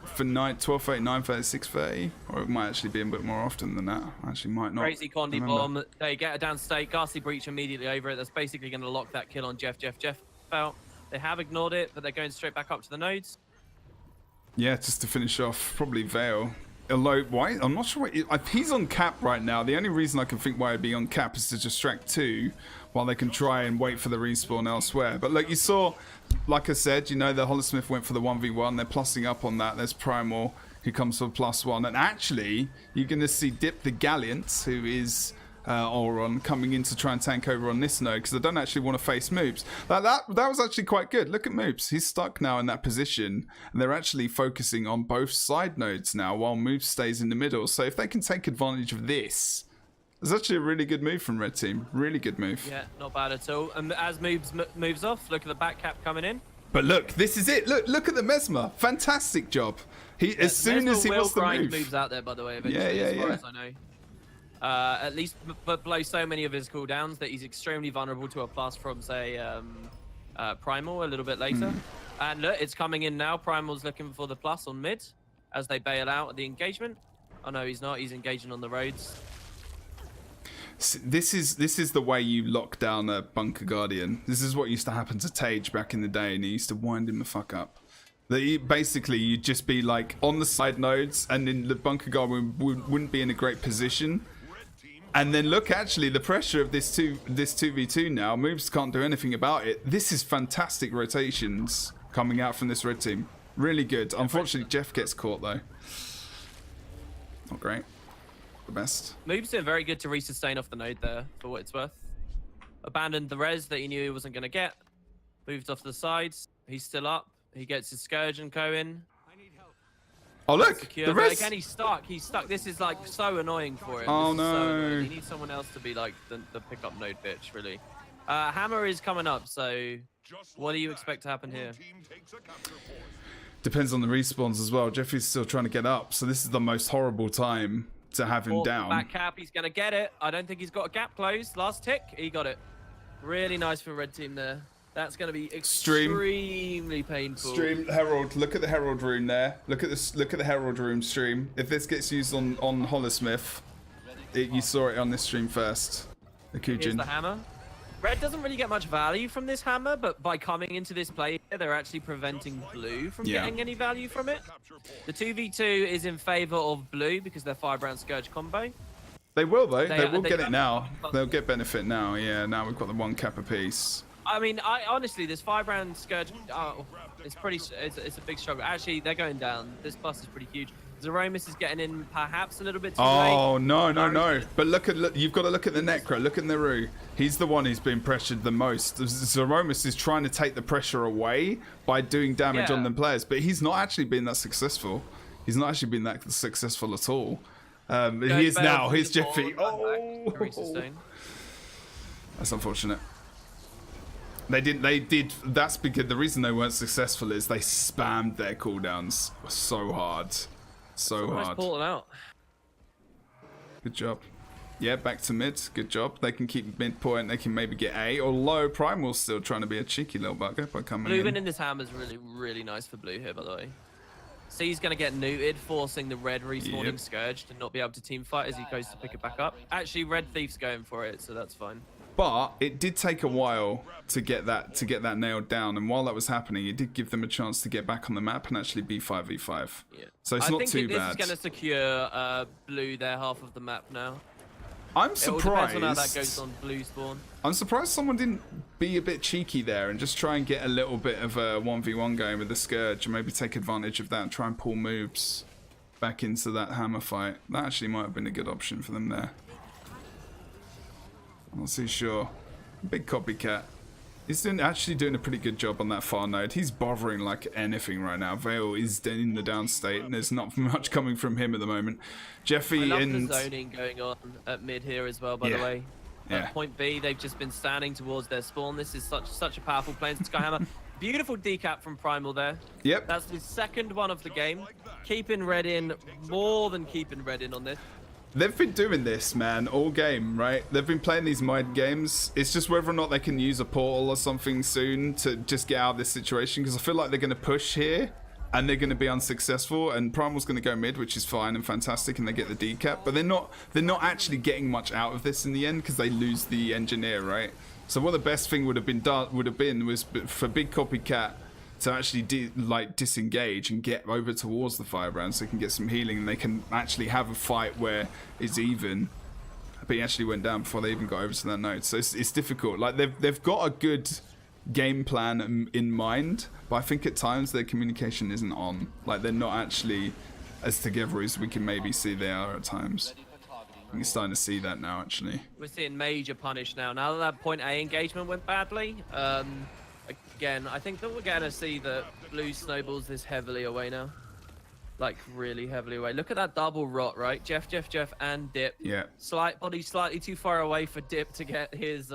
for 12:30, 9:30, 6:30, or it might actually be a bit more often than that. Actually, might not. Crazy Condi bomb. They get a down state. Ghastly Breach immediately over it. That's basically going to lock that kill on Jeff out. They have ignored it, but they're going straight back up to the nodes. Yeah, just to finish off, probably Veil. Although, why? I'm not sure. He's on cap right now. The only reason I can think why he'd be on cap is to distract 2 while they can try and wait for the respawn elsewhere. But look, you saw, like I said, you know, the Holosmith went for the 1v1. They're plussing up on that. There's Primal who comes for +1. And actually, you're going to see Dip the Gallant, who is Auron, coming in to try and tank over on this node because I don't actually want to face Moobs. That was actually quite good. Look at Moobs. He's stuck now in that position. And they're actually focusing on both side nodes now while Moobs stays in the middle. So if they can take advantage of this, it's actually a really good move from Red Team. Really good move. Yeah, not bad at all. And as Moobs moves off, look at the back cap coming in. But look, this is it. Look at the Mesmer. Fantastic job. As soon as he wants the move. Moves out there, by the way, eventually, as far as I know. At least below so many of his cooldowns that he's extremely vulnerable to a plus from, say, Primal a little bit later. And look, it's coming in now. Primal's looking for the plus on mid as they bail out at the engagement. Oh no, he's not. He's engaging on the roads. This is the way you lock down a Bunker Guardian. This is what used to happen to Tage back in the day, and he used to wind him the fuck up. Basically, you'd just be like on the side nodes, and then the Bunker Guardian wouldn't be in a great position. And then look, actually, the pressure of this 2v2 now, Moves can't do anything about it. This is fantastic rotations coming out from this red team. Really good. Unfortunately, Jeff gets caught, though. Not great. The best. Moves doing very good to resustain off the node there, for what it's worth. Abandoned the res that he knew he wasn't going to get. Moved off to the sides. He's still up. He gets his Scourge and Co in. Oh look, the res. Again, he's stuck. He's stuck. This is like so annoying for him. Oh no. He needs someone else to be like the pickup node bitch, really. Hammer is coming up, so what do you expect to happen here? Depends on the respawns as well. Jeffy's still trying to get up, so this is the most horrible time to have him down. Back cap, he's gonna get it. I don't think he's got a gap closed. Last tick, he got it. Really nice for red team there. That's going to be extremely painful. Stream Herald. Look at the Herald rune there. Look at this. Look at the Herald rune stream. If this gets used on Holosmith, you saw it on this stream first. The Kujin. Here's the hammer. Red doesn't really get much value from this hammer, but by coming into this play, they're actually preventing blue from getting any value from it. The 2v2 is in favor of blue because they're Firebrand Scourge combo. They will though. They will They get it don't- now. They'll get benefit now. Yeah, now we've got the 1 cap apiece. I mean, I honestly, this 5-round Scourge, it's pretty. It's a big struggle. Actually, they're going down. This bus is pretty huge. Zeromus is getting in perhaps a little bit too late. Oh no! But look, you've got to look at the Necro. Look at Naru. He's the one who's been pressured the most. Zeromus is trying to take the pressure away by doing damage on the players, but he's not actually been that successful. He's not actually been that successful at all. He is now. Here's Jeffy. Oh, that's unfortunate. They did. That's because the reason they weren't successful is they spammed their cooldowns so hard. So hard. Nice out. Good job. Yeah, back to mid. Good job. They can keep midpoint. They can maybe get A. Although Primal's still trying to be a cheeky little bugger by coming Blue in. in this hammer is really, really nice for Blue here, by the way. C's going to get neutered, forcing the red respawning Scourge to not be able to team fight as he goes to pick it back up. Actually, Red Thief's going for it, so that's fine. But it did take a while to get that nailed down, and while that was happening, it did give them a chance to get back on the map and actually be 5v5. Yeah. So it's not too I think this bad. is going to secure Blue their half of the map now. I'm surprised. It all depends on how that goes on Blue spawn. I'm surprised someone didn't be a bit cheeky there and just try and get a little bit of a 1v1 going with the Scourge and maybe take advantage of that and try and pull moves back into that hammer fight. That actually might have been a good option for them there. I'm not too sure. Big copycat. He's actually doing a pretty good job on that far node. He's bothering like anything right now. Vale is in the down state, and there's not much coming from him at the moment. Jeffy I love and the zoning going on at mid here as well, by the way. At point B, they've just been standing towards their spawn. This is such a powerful play. Skyhammer. Beautiful decap from Primal there. Yep. That's the second one of the game. Keeping red in, more than keeping red in on this. They've been doing this, man, all game, right? They've been playing these mind games. It's just whether or not they can use a portal or something soon to just get out of this situation, because I feel like they're going to push here and they're going to be unsuccessful, and Primal's going to go mid, which is fine and fantastic, and they get the decap, but they're not actually getting much out of this in the end because they lose the engineer, right? So what the best thing would have been was for Big Copycat to actually disengage and get over towards the 5-round so they can get some healing and they can actually have a fight where it's even. But he actually went down before they even got over to that node, so it's difficult. Like they've got a good game plan in mind, but I think at times their communication isn't on. Like they're not actually as together as we can maybe see they are at times. We're starting to see that now, actually. We're seeing major punish now. Now that point A engagement went badly, again, I think that we're going to see that Blue snowballs this heavily away now. Like, really heavily away. Look at that double rot, right? Jeff, and Dip. Yeah. Body slightly too far away for Dip to get his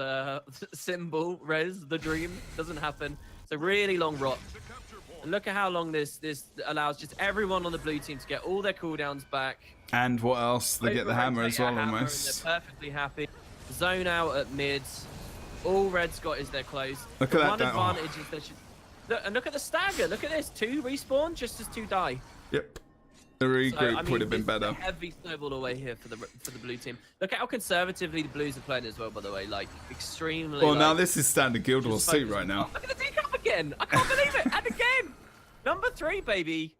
symbol, res, the dream. Doesn't happen. It's a really long rot. And look at how long this allows just everyone on the blue team to get all their cooldowns back. And what else? They get the hammer as well, almost. They're perfectly happy. Zone out at mid. All Red's got is their close. Look at that. One advantage is that look, and look at the stagger. Look at this. 2 respawn just as 2 die. Yep. The regroup would have been better. A heavy snowball away here for the blue team. Look at how conservatively the blues are playing as well, by the way. Like, extremely. Well, now this is standard Guild Wars 2 right now. Look at the decap again. I can't believe it. And again. Number 3, baby.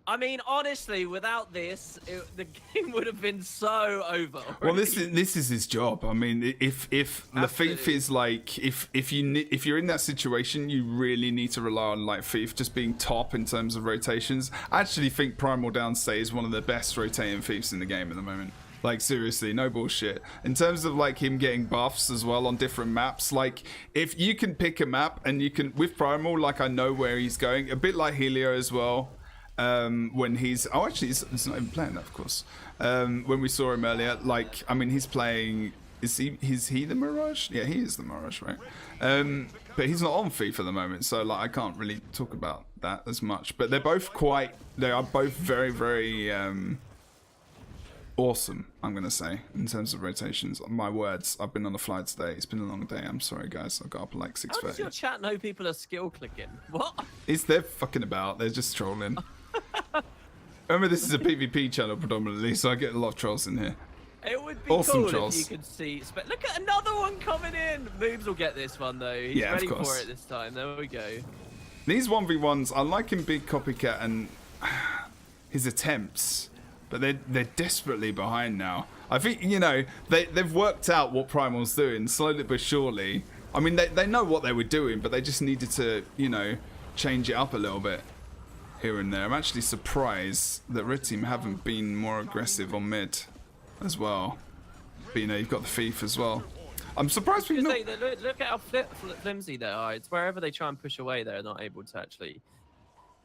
I mean, honestly, without this, the game would have been so over. Already. Well, this is his job. I mean, if Lafitte is like, if you're in that situation, you really need to rely on like Thief just being top in terms of rotations. I actually think Primal Downstate is one of the best rotating Thieves in the game at the moment. Like, seriously, no bullshit. In terms of like him getting buffs as well on different maps, like if you can pick a map and you can with Primal, like I know where he's going, a bit like Helio as well. When he's actually it's not even playing that, of course. When we saw him earlier, like I mean he's playing, is he the Mirage? Yeah, he is the Mirage, right? But he's not on FIFA at the moment, so like I can't really talk about that as much, but they are both very, very awesome, I'm gonna say, in terms of rotations. My words, I've been on the fly today. It's been a long day. I'm sorry, guys. I got up at like 6:30. How does your chat know people are skill clicking? What? They're fucking about. They're just trolling. Remember, this is a PvP channel predominantly, so I get a lot of trolls in here. It would be Awesome cool trolls. if you could see. Look at another one coming in. Moobs will get this one though. He's ready for it this time. There we go. These 1v1s, I like him Big Copycat and his attempts. but they're desperately behind now. I think, you know, they've worked out what Primal's doing slowly but surely. I mean, they know what they were doing, but they just needed to, you know, change it up a little bit here and there. I'm actually surprised that Red Team haven't been more aggressive on mid as well. But, you know, you've got the Thief as well. I'm surprised we've not... Look at how flimsy they are. It's wherever they try and push away, they're not able to actually...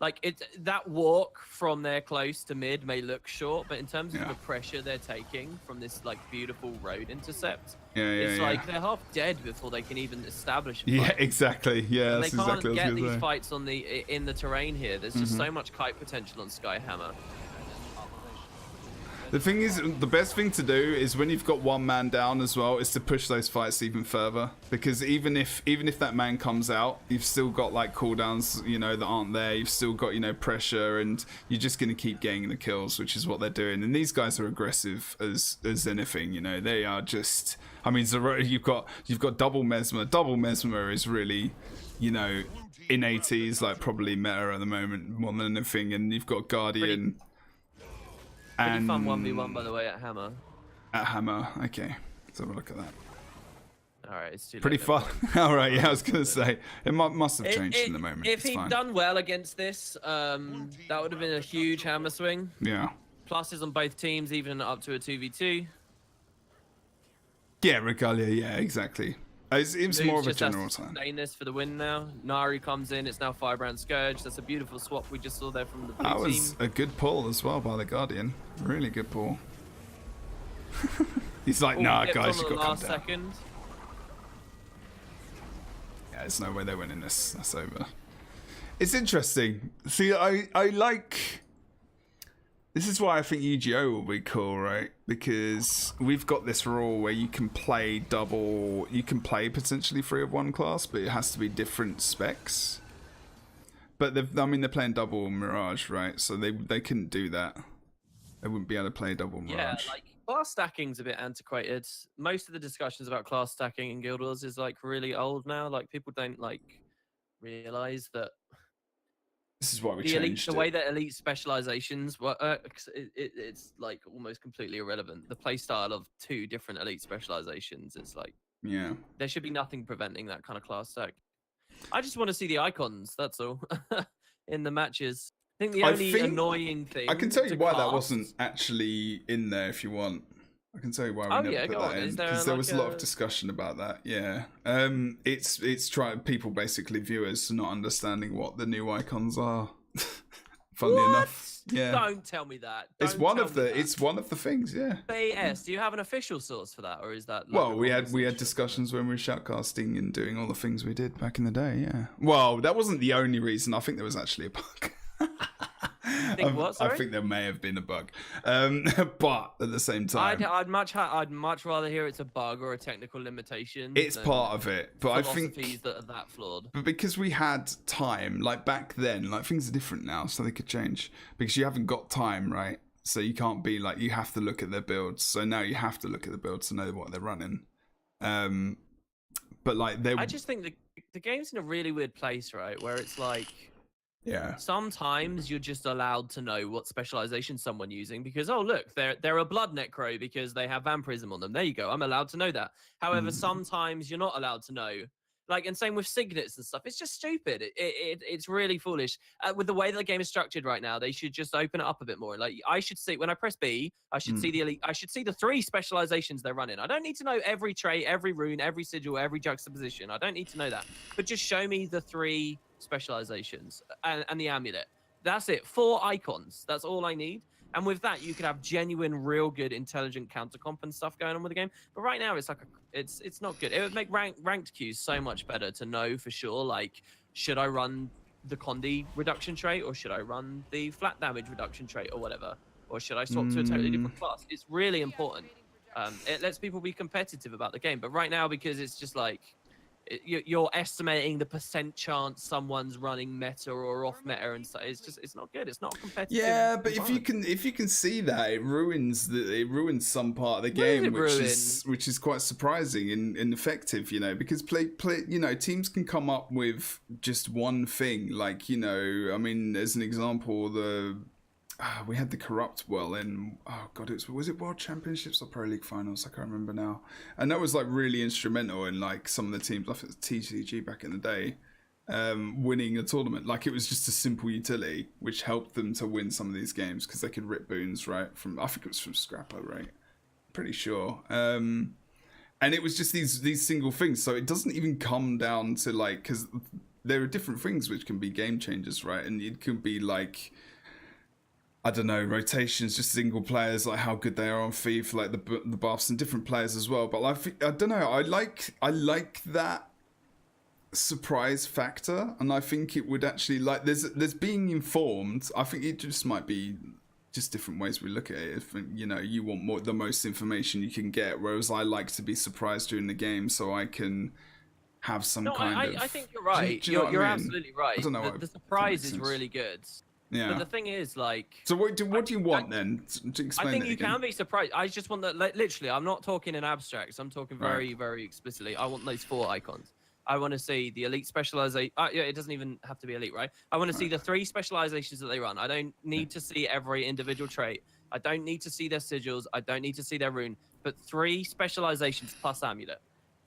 Like, that walk from their close to mid may look short, but in terms of the pressure they're taking from this, like, beautiful road intercept, it's like they're half dead before they can even establish a fight. Yeah, exactly. Yeah, that's exactly what I was They can't get gonna these say. fights on in the terrain here. There's just so much kite potential on Skyhammer. The thing is, the best thing to do is when you've got one man down as well, is to push those fights even further. Because even if that man comes out, you've still got like cooldowns, you know, that aren't there. You've still got, you know, pressure, and you're just going to keep getting the kills, which is what they're doing. And these guys are aggressive as anything, you know. They are just, I mean, you've got double Mesmer. Double Mesmer is really, you know, in 80s, like probably meta at the moment more than anything. And you've got Guardian. Pretty fun 1v1, by the way, at Hammer. At Hammer, okay. Let's have a look at that. Alright, it's too late. Pretty fun. Alright, yeah, I was going to say. It must have changed in the moment. If he'd done well against this, that would have been a huge Hammer swing. Yeah. Pluses on both teams, even up to a 2v2. Yeah, Regalia, yeah, exactly. It's more of a general time. This for the win now. Nari comes in. It's now Firebrand Scourge. That's a beautiful swap we just saw there from the blue team. That was a good pull as well by the Guardian. Really good pull. He's like, nah, guys, you got to come down. Second. Yeah, there's no way they're winning this. That's over. It's interesting. See, I like... This is why I think UGO will be cool, right? Because we've got this rule where you can play double... You can play potentially 3 of one class, but it has to be different specs. But, I mean, they're playing double Mirage, right? So they couldn't do that. They wouldn't be able to play double Mirage. Yeah, like, class stacking's a bit antiquated. Most of the discussions about class stacking in Guild Wars is, like, really old now. Like, people don't, like, realize that... This is why we changed the way that elite specializations work, it's like almost completely irrelevant. The playstyle of 2 different elite specializations, it's like, yeah, there should be nothing preventing that kind of class stack. I just want to see the icons, that's all, in the matches. I think the only annoying thing... I can tell you why that wasn't actually in there if you want. I can tell you why we never put that in, because there was a lot of discussion about that. Yeah, it's trying people basically viewers not understanding what the new icons are. Funnily enough, yeah. Don't tell me that. It's one of the things. Yeah. BS. Do you have an official source for that, or is that? Like well, we had discussions when we were shoutcasting and doing all the things we did back in the day. Yeah. Well, that wasn't the only reason. I think there was actually a bug. I think there may have been a bug, but at the same time, I'd much rather hear it's a bug or a technical limitation. It's part of it, but I think that are that flawed. But because we had time, like back then, like things are different now, so they could change. Because you haven't got time, right? So you can't be like, you have to look at their builds. So now you have to look at the builds to know what they're running. But like I just think the game's in a really weird place, right? Where it's like. Yeah. Sometimes you're just allowed to know what specialization someone using because look, they're a blood necro because they have vampirism on them. There you go. I'm allowed to know that. However, sometimes you're not allowed to know. Like, and same with signets and stuff. It's just stupid. It's really foolish. With the way that the game is structured right now, they should just open it up a bit more. Like, I should see when I press B, I should see the elite. I should see the 3 specializations they're running. I don't need to know every trait, every rune, every sigil, every juxtaposition. I don't need to know that. But just show me the 3 specializations and the amulet. That's it. 4 icons. That's all I need. And with that, you could have genuine, real good, intelligent countercomp and stuff going on with the game. But right now, it's like it's not good. It would make ranked queues so much better to know for sure. Like, should I run the Condi reduction trait, or should I run the flat damage reduction trait, or whatever, or should I swap to a totally different class? It's really important. It lets people be competitive about the game. But right now, because it's just like you're estimating the % chance someone's running meta or off meta, and so it's not good. It's not competitive. Yeah, but if you can see that, it ruins some part of the game, which is quite surprising and effective, you know, because teams can come up with just one thing, like, you know, I mean, as an example, we had the corrupt well in was it World Championships or Pro League Finals? I can't remember now. And that was like really instrumental in like some of the teams. I think it was TCG back in the day, winning a tournament. Like it was just a simple utility which helped them to win some of these games because they could rip boons right from, I think it was from Scrapper, right? Pretty sure. And it was just these single things. So it doesn't even come down to like, because there are different things which can be game changers, right? And it could be like, I don't know, rotations, just single players, like how good they are on FIFA, like the buffs and different players as well. But I don't know, I like that surprise factor, and I think it would actually like there's being informed. I think it just might be just different ways we look at it. If you know you want the most information you can get, whereas I like to be surprised during the game so I can have some kind of. I think you're right. Do you know you're what I mean? absolutely right. I don't know the surprise is really good. Yeah. But the thing is, like. So what do you want then? To explain I think you again. can be surprised. I just want that. Literally, I'm not talking in abstracts. I'm talking very, very explicitly. I want those 4 icons. I want to see the elite specialization. Yeah, it doesn't even have to be elite, right? I want to see the 3 specializations that they run. I don't need to see every individual trait. I don't need to see their sigils. I don't need to see their rune. But 3 specializations plus amulet.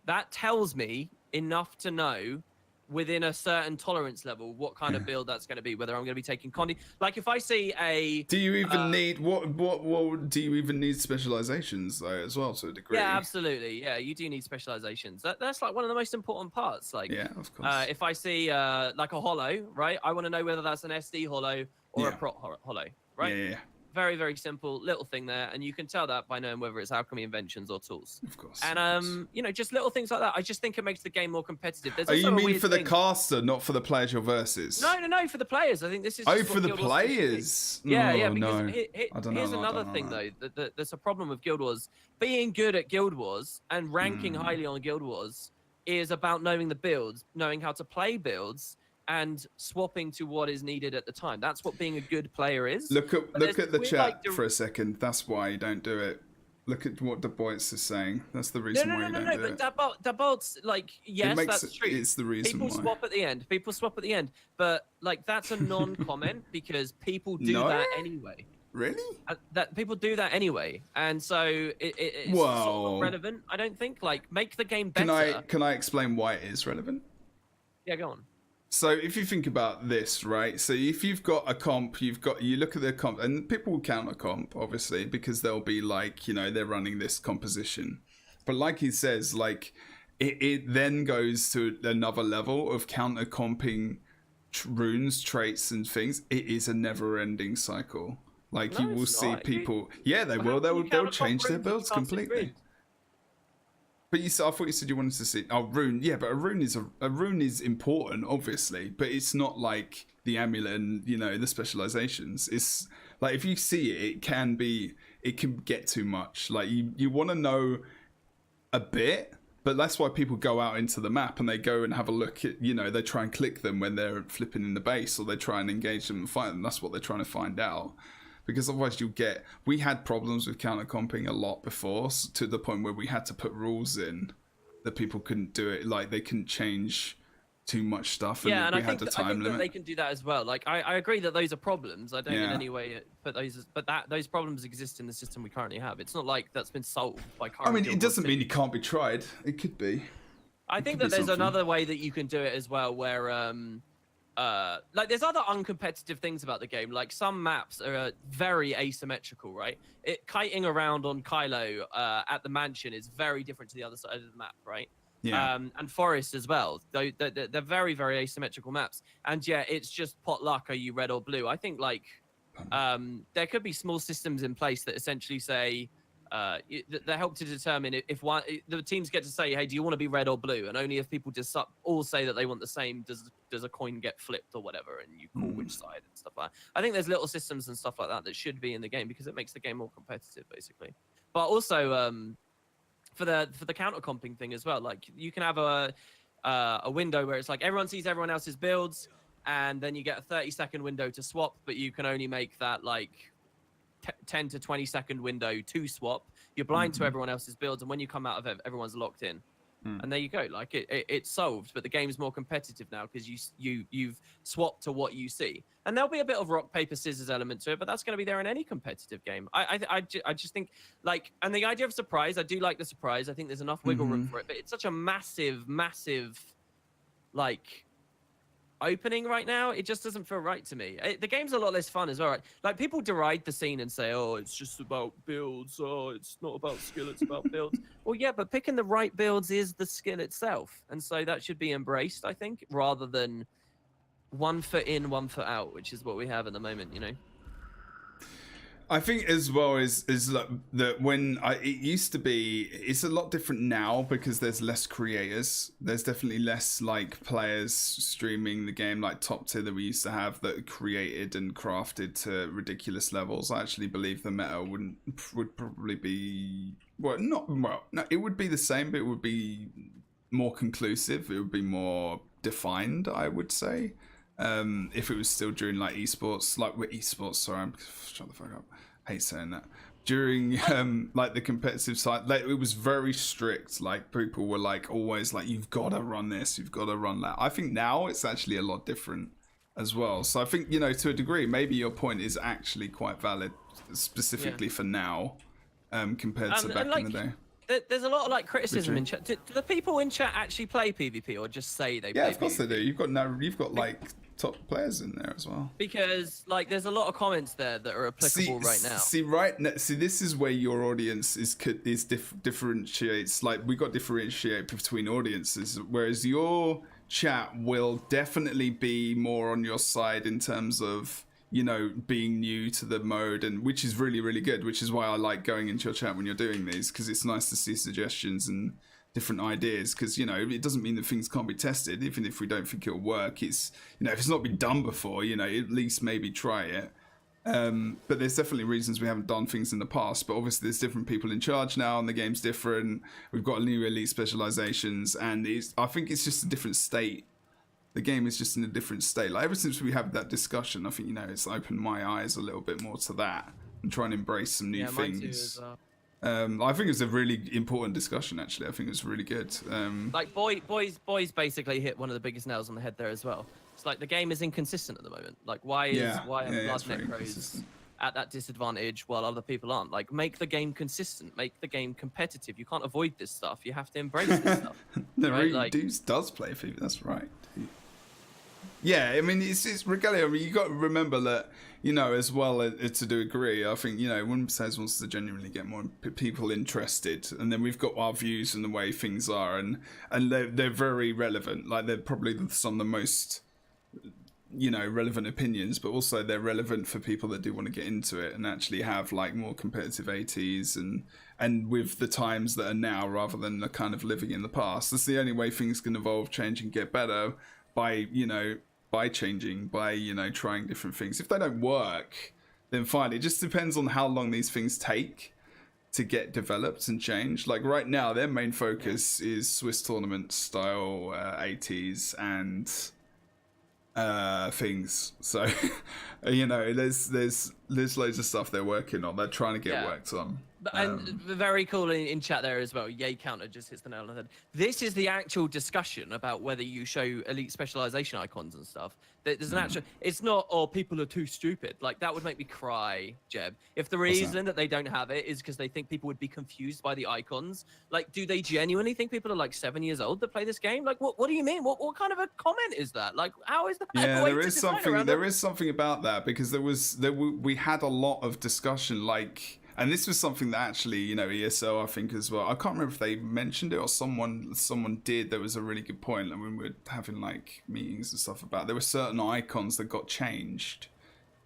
That tells me enough to know within a certain tolerance level what kind of build that's going to be, whether I'm going to be taking Condi. Like if I see a do you even need what do you even need specializations though as well to a degree? Yeah, absolutely. Yeah, you do need specializations. That's like one of the most important parts. Like yeah, of course. If I see like a holo, right, I want to know whether that's an SD holo or a prot holo, right? Yeah. Very, very simple little thing there, and you can tell that by knowing whether it's alchemy inventions or tools. Of course. And you know, just little things like that. I just think it makes the game more competitive. There's you mean for the thing. caster, not for the players you're versus? No, for the players. I think this is. Oh, just for the players. Yeah. Oh, Because no. here's another thing though. There's a problem with Guild Wars. Being good at Guild Wars and ranking highly on Guild Wars is about knowing the builds, knowing how to play builds, and swapping to what is needed at the time. That's what being a good player is. Look at the chat for a second. That's why you don't do it. Look at what the Boyce is saying. That's the reason why you don't do it. But Dabolt's like, yes, that's true. It's the reason people why. swap at the end. People swap at the end. But like that's a non-comment because people do that anyway. Really? That people do that anyway, and so it's sort of relevant. I don't think. Like, make the game better. Can I explain why it is relevant? Yeah, go on. So if you think about this, right? So if you've got a comp, you look at their comp, and people will counter comp, obviously, because they'll be like, you know, they're running this composition. But like he says, like it then goes to another level of counter comping runes, traits, and things. It is a never-ending cycle. Like you will see people. Yeah, they will. They'll change their builds completely. But I thought you said you wanted to see rune. Yeah, but a rune is important, obviously, but it's not like the amulet and the specializations. It's like if you see it can get too much. Like you want to know a bit, but that's why people go out into the map and they go and have a look at they try and click them when they're flipping in the base, or they try and engage them and fight them. That's what they're trying to find out. Because otherwise we had problems with counter comping a lot before, to the point where we had to put rules in that people couldn't do it. Like they couldn't change too much stuff, and we had the time limit. That they can do that as well. Like I agree that those are problems. I don't in any way put those, but those problems exist in the system we currently have. It's not like that's been solved by current. I mean, it doesn't mean it can't be tried. It could be. I think that there's another way that you can do it as well, where like there's other uncompetitive things about the game. Like some maps are very asymmetrical, right? Kiting around on Kylo at the mansion is very different to the other side of the map, right? Yeah. And Forest as well. They're very, very asymmetrical maps. And yeah, it's just pot luck. Are you red or blue? I think like there could be small systems in place that essentially say that help to determine if the teams get to say, hey, do you want to be red or blue? And only if people just all say that they want the same does a coin get flipped or whatever, and you call which side and stuff like that. I think there's little systems and stuff like that should be in the game because it makes the game more competitive, basically. But also for the counter comping thing as well, like you can have a window where it's like everyone sees everyone else's builds, and then you get a 30-second window to swap, but you can only make that like 10 to 20 second window to swap. You're blind to everyone else's builds, and when you come out of it, everyone's locked in. And there you go. Like it's solved, but the game's more competitive now because you've swapped to what you see, and there'll be a bit of rock paper scissors element to it, but that's going to be there in any competitive game. I just think like, and the idea of surprise, I do like the surprise. I think there's enough wiggle room for it, but it's such a massive like opening right now. It just doesn't feel right to me. The game's a lot less fun as well, right? Like people deride the scene and say, oh, it's just about builds, oh, it's not about skill, it's about builds. Well, yeah, but picking the right builds is the skill itself, and so that should be embraced, I think, rather than 1 foot in, 1 foot out, which is what we have at the moment, you know. I think as well is like that it used to be, it's a lot different now because there's less creators. There's definitely less like players streaming the game like top tier that we used to have that created and crafted to ridiculous levels. I actually believe the meta would probably be no, it would be the same, but it would be more conclusive. It would be more defined, I would say. If it was still during like esports, like with esports, sorry, I'm shut the fuck up. I hate saying that. During like the competitive side, like it was very strict. Like people were like always like, you've got to run this, you've got to run that. I think now it's actually a lot different as well. So I think, you know, to a degree, maybe your point is actually quite valid, specifically for now, compared to back in the day. There's a lot of like criticism in chat. Do the people in chat actually play PvP or just say they play PvP? Yeah, of course they do. You've got like top players in there as well. Because like there's a lot of comments there that are applicable right now. See, this is where your audience differentiates. Like we got differentiate between audiences, whereas your chat will definitely be more on your side in terms of, you know, being new to the mode, and which is really, really good, which is why I like going into your chat when you're doing these, because it's nice to see suggestions and different ideas, because, you know, it doesn't mean that things can't be tested. Even if we don't think it'll work, it's, you know, if it's not been done before, you know, at least maybe try it. But there's definitely reasons we haven't done things in the past, but obviously there's different people in charge now and the game's different. We've got new elite specializations, and I think it's just a different state. The game is just in a different state. Like ever since we had that discussion, I think, you know, it's opened my eyes a little bit more to that and try and embrace some new things. Mine too as well. I think it's a really important discussion. Actually, I think it's really good. Like boys basically hit one of the biggest nails on the head there as well. It's like the game is inconsistent at the moment. Like why are Blood Necros at that disadvantage while other people aren't? Like make the game consistent, make the game competitive. You can't avoid this stuff. You have to embrace this stuff. Deuce does play FIFA. That's right. Yeah, I mean, it's regalia. I mean, you got to remember that, you know, as well to a degree, I think, you know, when Says wants to genuinely get more people interested, and then we've got our views and the way things are, and they're very relevant. Like they're probably some of the most, you know, relevant opinions, but also they're relevant for people that do want to get into it and actually have like more competitive ATs and with the times that are now rather than the kind of living in the past. That's the only way things can evolve, change, and get better, by, you know, by changing, by, you know, trying different things. If they don't work, then fine. It just depends on how long these things take to get developed and changed. Like right now, their main focus is Swiss tournament style ATs and things. So, you know, there's loads of stuff they're working on. They're trying to get worked on. And very cool in chat there as well. Yay counter just hits the nail on the head. This is the actual discussion about whether you show elite specialization icons and stuff. There's an actual. It's not, oh, people are too stupid. Like that would make me cry, Jeb. If the reason that they don't have it is because they think people would be confused by the icons, like, do they genuinely think people are like 7 years old that play this game? Like, what do you mean? What kind of a comment is that? Like, how is that? Yeah, there is something. There is something about that, because we had a lot of discussion, like. And this was something that actually, you know, ESO, I think, as well. I can't remember if they mentioned it or someone did. There was a really good point. And when we were having like meetings and stuff about, there were certain icons that got changed.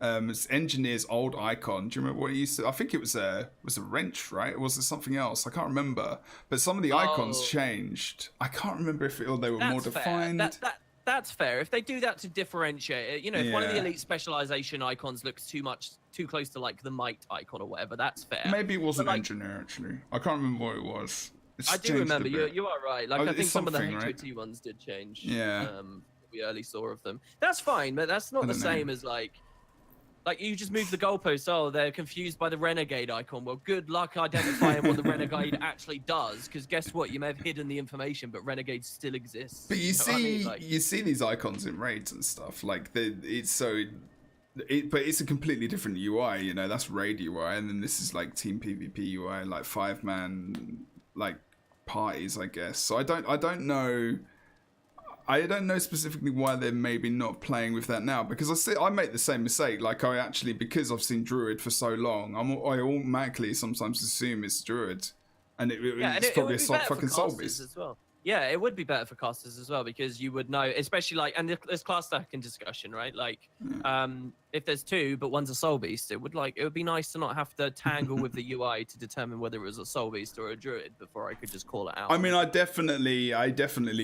It's Engineer's old icon. Do you remember what he used to? I think it was a wrench, right? Or was it something else? I can't remember. But some of the icons changed. I can't remember if they were more defined. That's fair. If they do that to differentiate it, you know, if one of the elite specialization icons looks too close to like the might icon or whatever, that's fair. Maybe it wasn't Engineer, actually. I can't remember what it was. I do remember. You are right. Like I think some of the HOT ones did change. Yeah. We early saw of them. That's fine, but that's not the same as like Like, you just move the goalposts. Oh, they're confused by the renegade icon. Well, good luck identifying what the renegade actually does, because guess what? You may have hidden the information, but renegade still exists. But you know what I mean? see, Like, you see these icons in raids and stuff. Like it's so, but it's a completely different UI. You know, that's raid UI, and then this is like team PvP UI, like 5-man like parties, I guess. So I don't know. I don't know specifically why they're maybe not playing with that now, because I make the same mistake. Like, I actually, because I've seen Druid for so long, I automatically sometimes assume it's Druid, and it's probably a fucking soul beast as well. Yeah, it would be better for casters as well, because you would know, especially like, and there's class stacking discussion, right? Like, if there's two but one's a soul beast, it would be nice to not have to tangle with the UI to determine whether it was a soul beast or a druid before I could just call it out. I mean, I definitely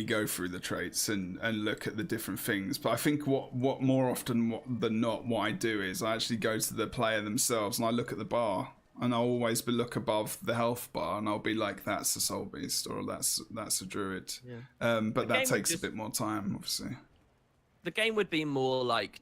go through the traits and look at the different things, but I think what more often than not, what I do is I actually go to the player themselves and I look at the bar. And I'll always look above the health bar, and I'll be like, "That's a soul beast," or "That's a druid." Yeah. But that takes a bit more time, obviously. The game would be more like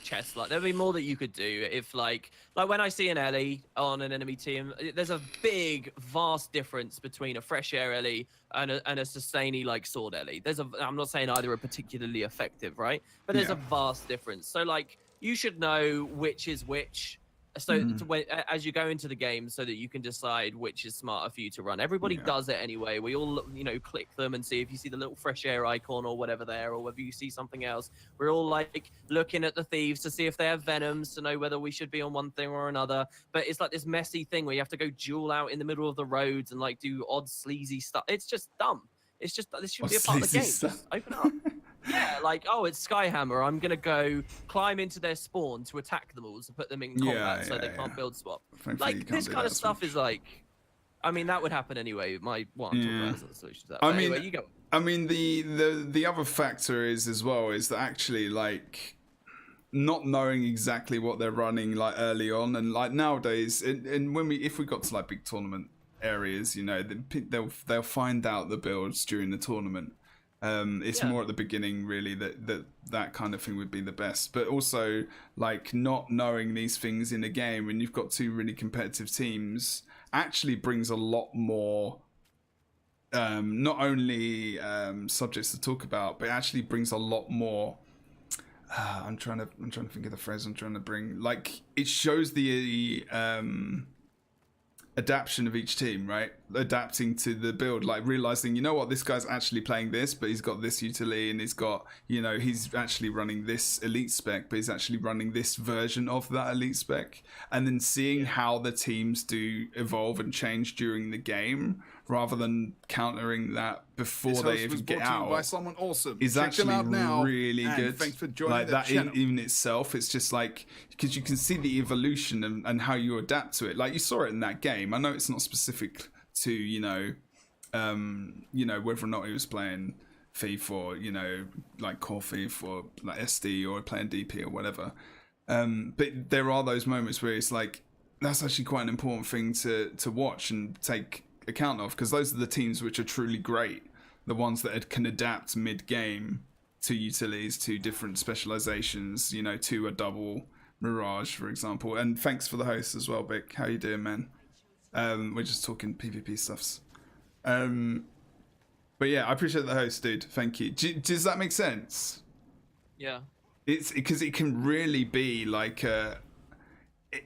chess. Like, there'd be more that you could do if, like when I see an Ellie on an enemy team, there's a big, vast difference between a fresh air Ellie and a sustainy like sword Ellie. I'm not saying either are particularly effective, right? But there's a vast difference. So like, you should know which is which. So as you go into the game, so that you can decide which is smarter for you to run. Everybody does it anyway. We all, click them and see if you see the little fresh air icon or whatever there, or whether you see something else. We're all like looking at the thieves to see if they have venoms, to know whether we should be on one thing or another. But it's like this messy thing where you have to go duel out in the middle of the roads and like do odd sleazy stuff. It's just dumb. It's just, this should be a part of the game. Just open up. Yeah, like, oh, it's Skyhammer. I'm going to go climb into their spawn to attack them all, to put them in combat so they can't build swap. Like, this kind of stuff is like, I mean, that would happen anyway. What I'm talking about isn't the solution to that. But anyway, you go. I mean, the other factor is as well is that actually, like, not knowing exactly what they're running like early on, and like nowadays, and if we got to like big tournament areas, they'll find out the builds during the tournament. It's more at the beginning, really, that kind of thing would be the best. But also, like, not knowing these things in a game when you've got two really competitive teams actually brings a lot more, not only subjects to talk about, but actually brings a lot more. I'm trying to think of the phrase I'm trying to bring. Like, it shows the adaptation of each team, right? Adapting to the build, like realizing, this guy's actually playing this, but he's got this utility, and he's got, he's actually running this elite spec, but he's actually running this version of that elite spec, and then seeing how the teams do evolve and change during the game, rather than countering that before they even get out. By someone awesome. Is actually really good. Thanks for joining like the that channel. in itself. It's just like, because you can see the evolution and how you adapt to it. Like, you saw it in that game. I know it's not specific to whether or not he was playing Thief or like Core Thief or like SD or playing DP or whatever. But there are those moments where it's like, that's actually quite an important thing to watch and take account of, because those are the teams which are truly great, the ones that can adapt mid-game to utilities, to different specializations, to a double Mirage, for example. And thanks for the host as well, Vic. How you doing, man? We're just talking PvP stuffs. But yeah, I appreciate the host, dude. Thank you. Does that make sense? Yeah. It's because it can really be like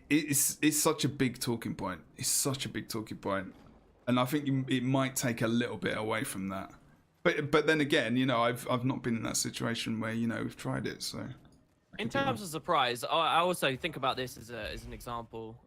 it's such a big talking point. It's such a big talking point. And I think it might take a little bit away from that, but then again, I've not been in that situation where we've tried it. So, in terms of surprise, I also think about this as an example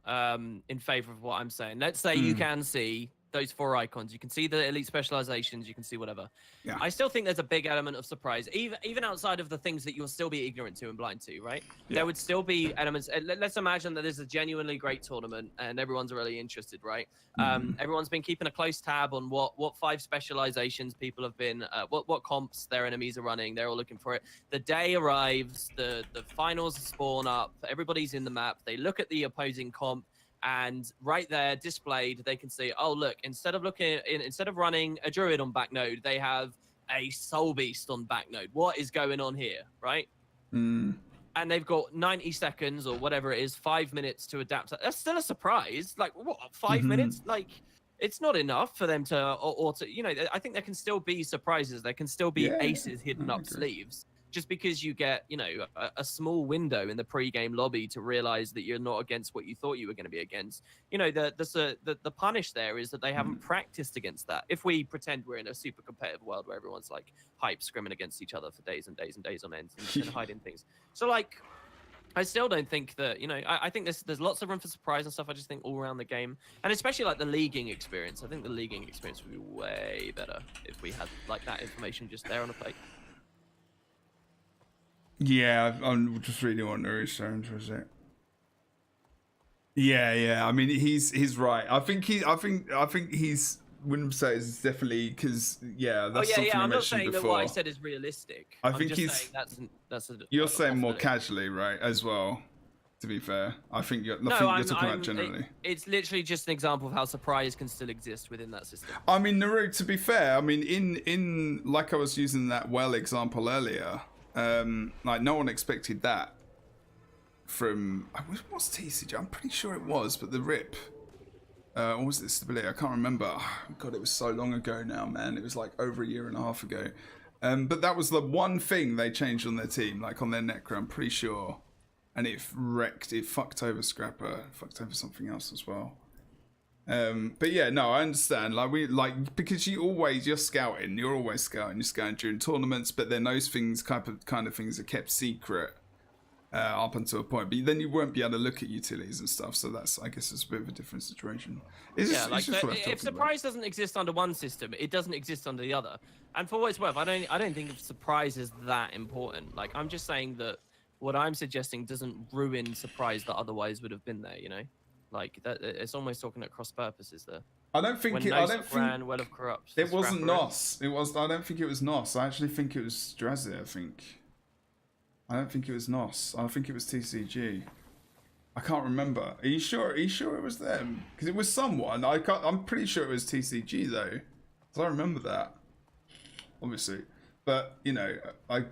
in favor of what I'm saying. Let's say you can see those 4 icons, you can see the elite specializations, you can see whatever. Yeah. I still think there's a big element of surprise, even outside of the things that you'll still be ignorant to and blind to, right? Yeah. There would still be elements. Let's imagine that there's a genuinely great tournament and everyone's really interested, right? Everyone's been keeping a close tab on what 5 specializations people have been, what comps their enemies are running. They're all looking for it. The day arrives, the finals spawn up, everybody's in the map. They look at the opposing comp, and right there displayed, they can see, oh look, instead of running a druid on back node, they have a soul beast on back node. What is going on here, right? and they've got 90 seconds or whatever it is, 5 minutes to adapt. That's still a surprise. Like, what, 5 minutes? Like, it's not enough for them to, or to, you know, I think there can still be surprises. There can still be aces hidden up sleeves. Just because you get, you know, a small window in the pre-game lobby to realize that you're not against what you thought you were going to be against. You know, the punish there is that they haven't practiced against that. If we pretend we're in a super competitive world where everyone's like hype scrimming against each other for days and days and days on end and hiding things. So like, I still don't think that, you know, I think there's lots of room for surprise and stuff. I just think all around the game, and especially like the leaguing experience, I think the leaguing experience would be way better if we had like that information just there on the plate. Yeah, I'm just reading what Nuri's saying for a sec. Yeah. I mean, he's right. I think he's wouldn't say it's definitely because that's something I I'm not mentioned saying before. that what I said is realistic. I think he's that's you're saying more casually, right? As well. To be fair, I think you're talking about generally. It's literally just an example of how surprise can still exist within that system. I mean, Naru, to be fair, I mean, in like I was using that well example earlier. Like no one expected that from what's TCG? I'm pretty sure it was, but the rip, or was it stability? I can't remember. Oh, God, it was so long ago now, man. It was like over a year and a half ago. But that was the one thing they changed on their team, like on their Necro. I'm pretty sure, and it wrecked. It fucked over Scrapper, fucked over something else as well. But yeah, no, I understand. Because you're scouting. You're always scouting. You're scouting during tournaments, but then those things, kind of things, are kept secret up until a point. But then you won't be able to look at utilities and stuff. So that's, I guess, it's a bit of a different situation. If surprise doesn't exist under one system, it doesn't exist under the other. And for what it's worth, I don't think surprise is that important. Like, I'm just saying that what I'm suggesting doesn't ruin surprise that otherwise would have been there. You know. Like that, it's almost talking at cross purposes there. I don't think well of corrupts. It wasn't Nos. It was. I don't think it was Nos. I actually think it was Strazi. I don't think it was Nos. I think it was TCG. I can't remember. Are you sure? Are you sure it was them? Because it was someone. I'm pretty sure it was TCG though. Because I remember that. Obviously. But, you know,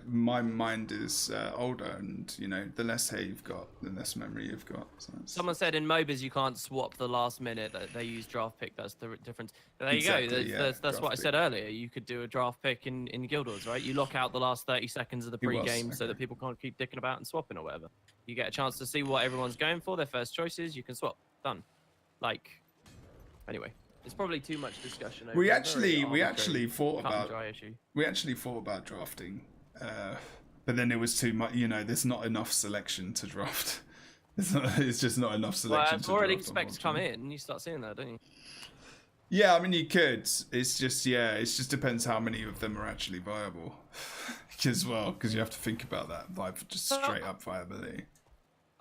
my mind is older, and, you know, the less hair you've got, the less memory you've got. So someone said in MOBAs you can't swap the last minute, that they use draft pick. That's the difference. There you go. That's what I said earlier. You could do a draft pick in Guild Wars, right? You lock out the last 30 seconds of the pre-game so that people can't keep dicking about and swapping or whatever. You get a chance to see what everyone's going for, their first choices. You can swap. Done. Like, anyway. It's probably too much discussion. We actually thought about drafting, but then it was too much. You know, there's not enough selection to draft. It's just not enough selection. Well, already expect to come in, and you start seeing that, don't you? Yeah, I mean you could. It's just it just depends how many of them are actually viable, as well, because you have to think about that, like just straight up viability.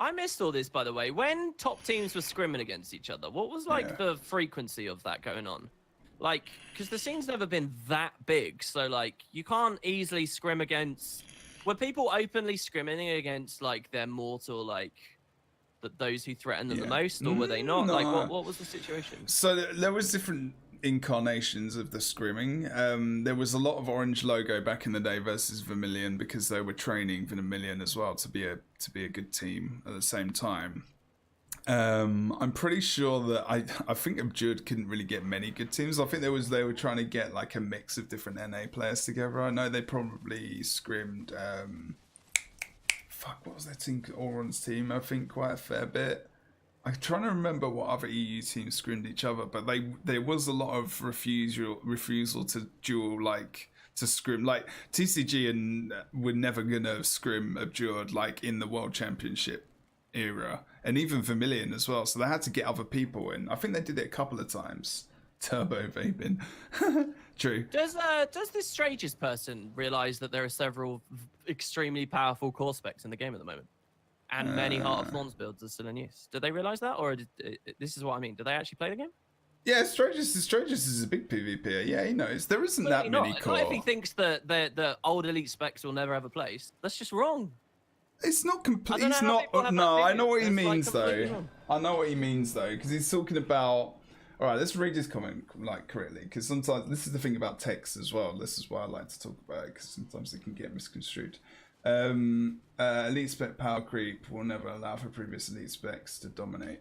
I missed all this, by the way. When top teams were scrimming against each other, what was the frequency of that going on? Like, because the scene's never been that big, so like you can't easily scrim against. Were people openly scrimming against like their mortal, like those who threatened them the most, or were they not? No. Like, what was the situation? So there was different incarnations of the scrimming. There was a lot of orange logo back in the day versus Vermilion, because they were training Vermilion as well to be a good team at the same time. I'm pretty sure that I think Abjured couldn't really get many good teams. I think they were trying to get like a mix of different NA players together. I know they probably scrimmed what was their team? Auron's team, I think, quite a fair bit. I'm trying to remember what other EU teams scrimmed each other, but there was a lot of refusal to duel, like to scrim. Like TCG and were never gonna scrim Abjured like in the World Championship era, and even Vermilion as well. So they had to get other people in. I think they did it a couple of times. Turbo vaping. True. Does this strangest person realize that there are several extremely powerful core specs in the game at the moment? And many Heart of Thorns builds are still in use. Did they realize that, or this is what I mean? Did they actually play the game? Yeah, Strangest is a big PvPer. Yeah, he knows. There isn't that many core. Not if he thinks that the old elite specs will never have a place. That's just wrong. It's not complete. It's not. No, I know what he means though. I know what he means though, because he's talking about. All right, let's read his comment like correctly, because sometimes this is the thing about text as well. This is why I like to talk about it, because sometimes it can get misconstrued. Elite spec power creep will never allow for previous elite specs to dominate.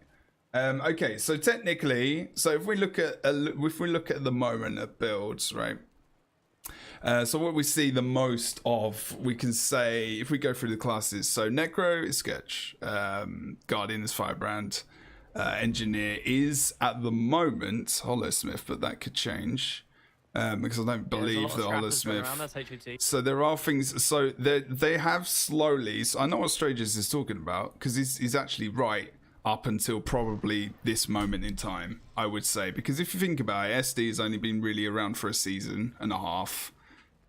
Okay, so technically, so if we look at the moment of builds, right? So what we see the most of, we can say, if we go through the classes, so Necro is Sketch, Guardian is Firebrand, Engineer is at the moment Hollowsmith, but that could change. Because I don't believe that Hollowsmith. So there are things. So they have slowly. So I know what Strangers is talking about, because he's actually right up until probably this moment in time, I would say. Because if you think about it, SD has only been really around for a season and a half.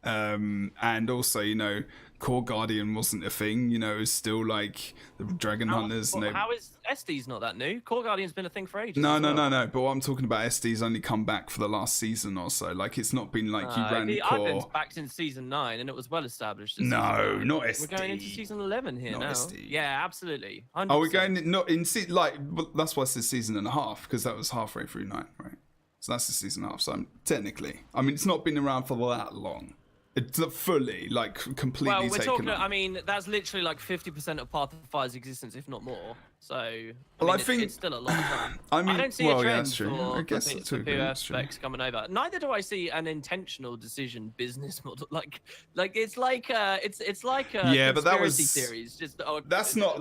And also, you know, Core Guardian wasn't a thing. You know, it was still like the Dragon Hunters. How is SD's not that new? Core Guardian's been a thing for ages. No. But what I'm talking about, SD's only come back for the last season or so. Like, it's not been like you ran Core. I've been back since season 9, and it was well established. No, not SD. We're going into season 11 here not now. SD. Yeah, absolutely. 100%. Are we going not in like? That's why it's a season and a half, because that was halfway through 9, right? So that's the season and a half. So technically, I mean, it's not been around for that long. It's not fully, like, completely well, we're taken talking. on. I mean, that's literally like 50% of Path of Fire's existence, if not more. So, I think it's still a lot of time. I mean, I don't see a trend that's true. I guess that's true. PvP specs coming over. Neither do I see an intentional decision business model. Like it's like yeah, but that was theories. Just that's not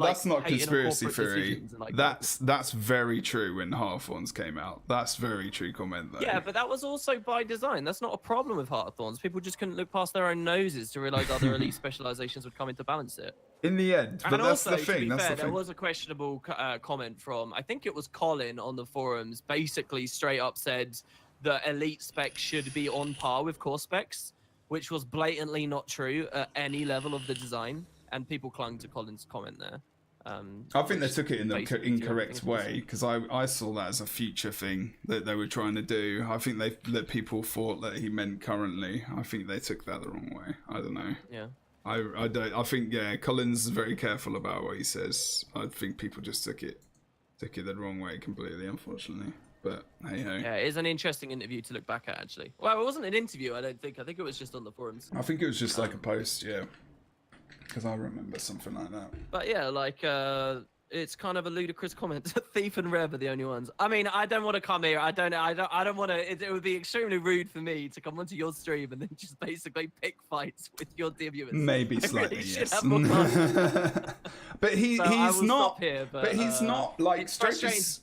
conspiracy corporate theory. Like that's very true. When Hearthorns came out, that's very true comment though. Yeah, but that was also by design. That's not a problem with Hearthorns. People just couldn't look past their own noses to realize other elite specializations would come in to balance it. In the end, but and that's also, the thing. To be that's fair, the there thing. was a questionable comment from, I think it was Colin on the forums, basically straight up said that elite specs should be on par with core specs, which was blatantly not true at any level of the design, and people clung to Colin's comment there. I think they took it in the incorrect way, because I saw that as a future thing that they were trying to do. I think that people thought that he meant currently. I think they took that the wrong way. I don't know. Yeah. I don't. I think Colin's very careful about what he says. I think people just took it the wrong way completely, unfortunately. But hey ho. Yeah, it is an interesting interview to look back at, actually. Well, it wasn't an interview, I don't think. I think it was just on the forums. I think it was just like a post, yeah. Because I remember something like that. But yeah, like it's kind of a ludicrous comment. Thief and Rev are the only ones. I mean, I don't want to come here. I don't want to. It would be extremely rude for me to come onto your stream and then just basically pick fights with your debutantes. Maybe slightly, really yes. But he's not. Here, but he's not like Strangers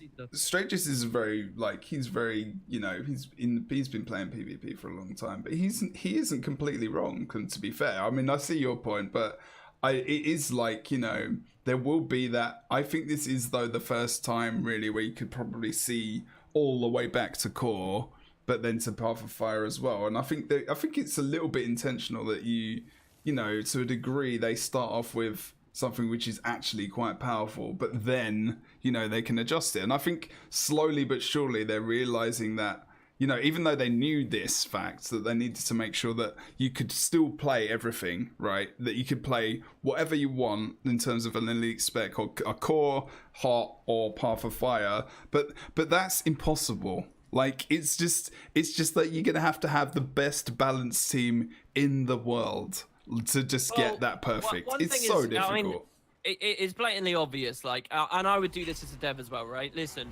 is very he's very, you know, he's been playing PvP for a long time, but he isn't completely wrong. To be fair, I mean, I see your point, but it is like, you know, there will be that. I think this is though the first time really where you could probably see all the way back to core, but then to Path of Fire as well. And I think it's a little bit intentional that you know, to a degree they start off with something which is actually quite powerful, but then, you know, they can adjust it. And I think slowly but surely they're realizing that, you know, even though they knew this fact, that they needed to make sure that you could still play everything, right? That you could play whatever you want in terms of an elite spec or a core, hot, or Path of Fire, but that's impossible. Like, it's just that you're gonna have to have the best balanced team in the world to just get that perfect. It's so difficult. I mean, it's blatantly obvious, like, and I would do this as a dev as well, right? Listen,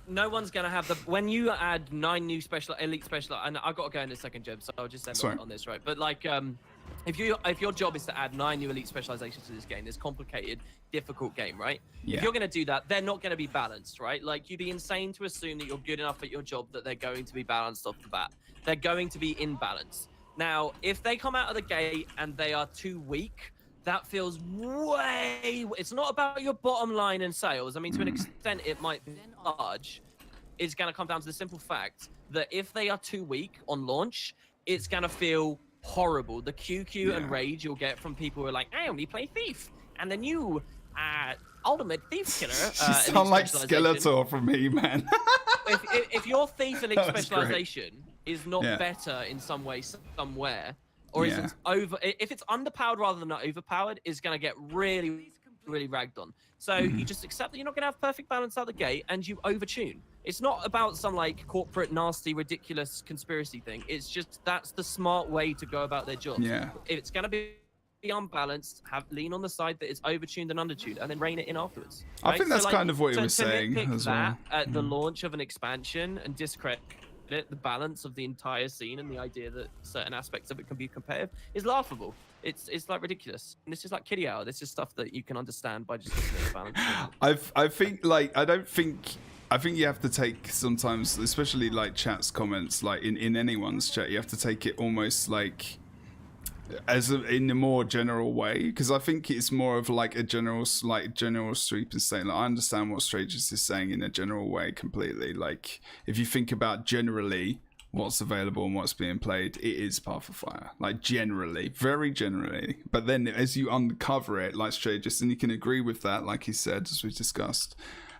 no one's gonna have when you add 9 new elite special, and I've got to go in a second, Jeb, so I'll just end on this, right? But like, if your job is to add 9 new elite specializations to this game, this complicated, difficult game, right? Yeah. If you're gonna do that, they're not gonna be balanced, right? Like, you'd be insane to assume that you're good enough at your job that they're going to be balanced off the bat. They're going to be in balance. Now, if they come out of the gate and they are too weak, that feels way... It's not about your bottom line and sales. I mean, to an extent, it might be large. It's going to come down to the simple fact that if they are too weak on launch, it's going to feel horrible. The QQ and rage you'll get from people who are like, I only play Thief. And the new Ultimate Thief Killer... You sound like Skeletor from me, man. if your Thief elite specialization is not better in some way, somewhere, or if it's underpowered rather than not overpowered, is going to get really, really ragged on. So you just accept that you're not going to have perfect balance out the gate, and you overtune. It's not about some like corporate, nasty, ridiculous conspiracy thing. It's just that's the smart way to go about their job. Yeah. It's going to be be unbalanced, lean on the side that is overtuned and undertuned, and then rein it in afterwards. I Right? think that's like, kind of what he to was saying nitpick as that well. at the launch of an expansion and discredit the balance of the entire scene and the idea that certain aspects of it can be competitive is laughable. It's like ridiculous. And it's just like kiddie hour. This is stuff that you can understand by just looking at the balance. I think like I think you have to take sometimes, especially like chat's comments, like in anyone's chat, you have to take it almost like in a more general way, because I think it's more of like a general sweep and saying like I understand what Strangers is saying in a general way completely. Like if you think about generally what's available and what's being played, it is Path of Fire, like generally, very generally. But then as you uncover it, like Strangers, and you can agree with that, like he said, as we discussed,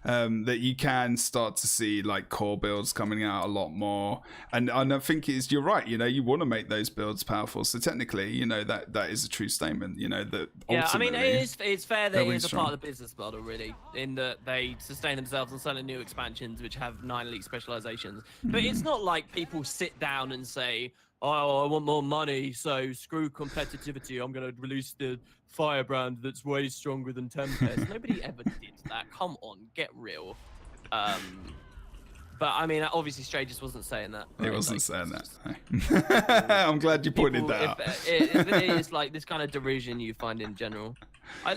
that you can start to see like core builds coming out a lot more, and I think you're right, you know, you want to make those builds powerful, so technically, you know, that is a true statement, you know, that yeah, I mean, it's fair that it is a strong. part of the business model, really, in that they sustain themselves on certain new expansions which have 9 elite specializations, but it's not like people sit down and say, oh, I want more money, so screw competitivity, I'm going to release the firebrand that's way stronger than Tempest. Nobody ever did that. Come on, get real. But I mean, obviously, Stray just wasn't saying that. Right? He wasn't saying that. I'm glad you pointed that out. It is like this kind of derision you find in general.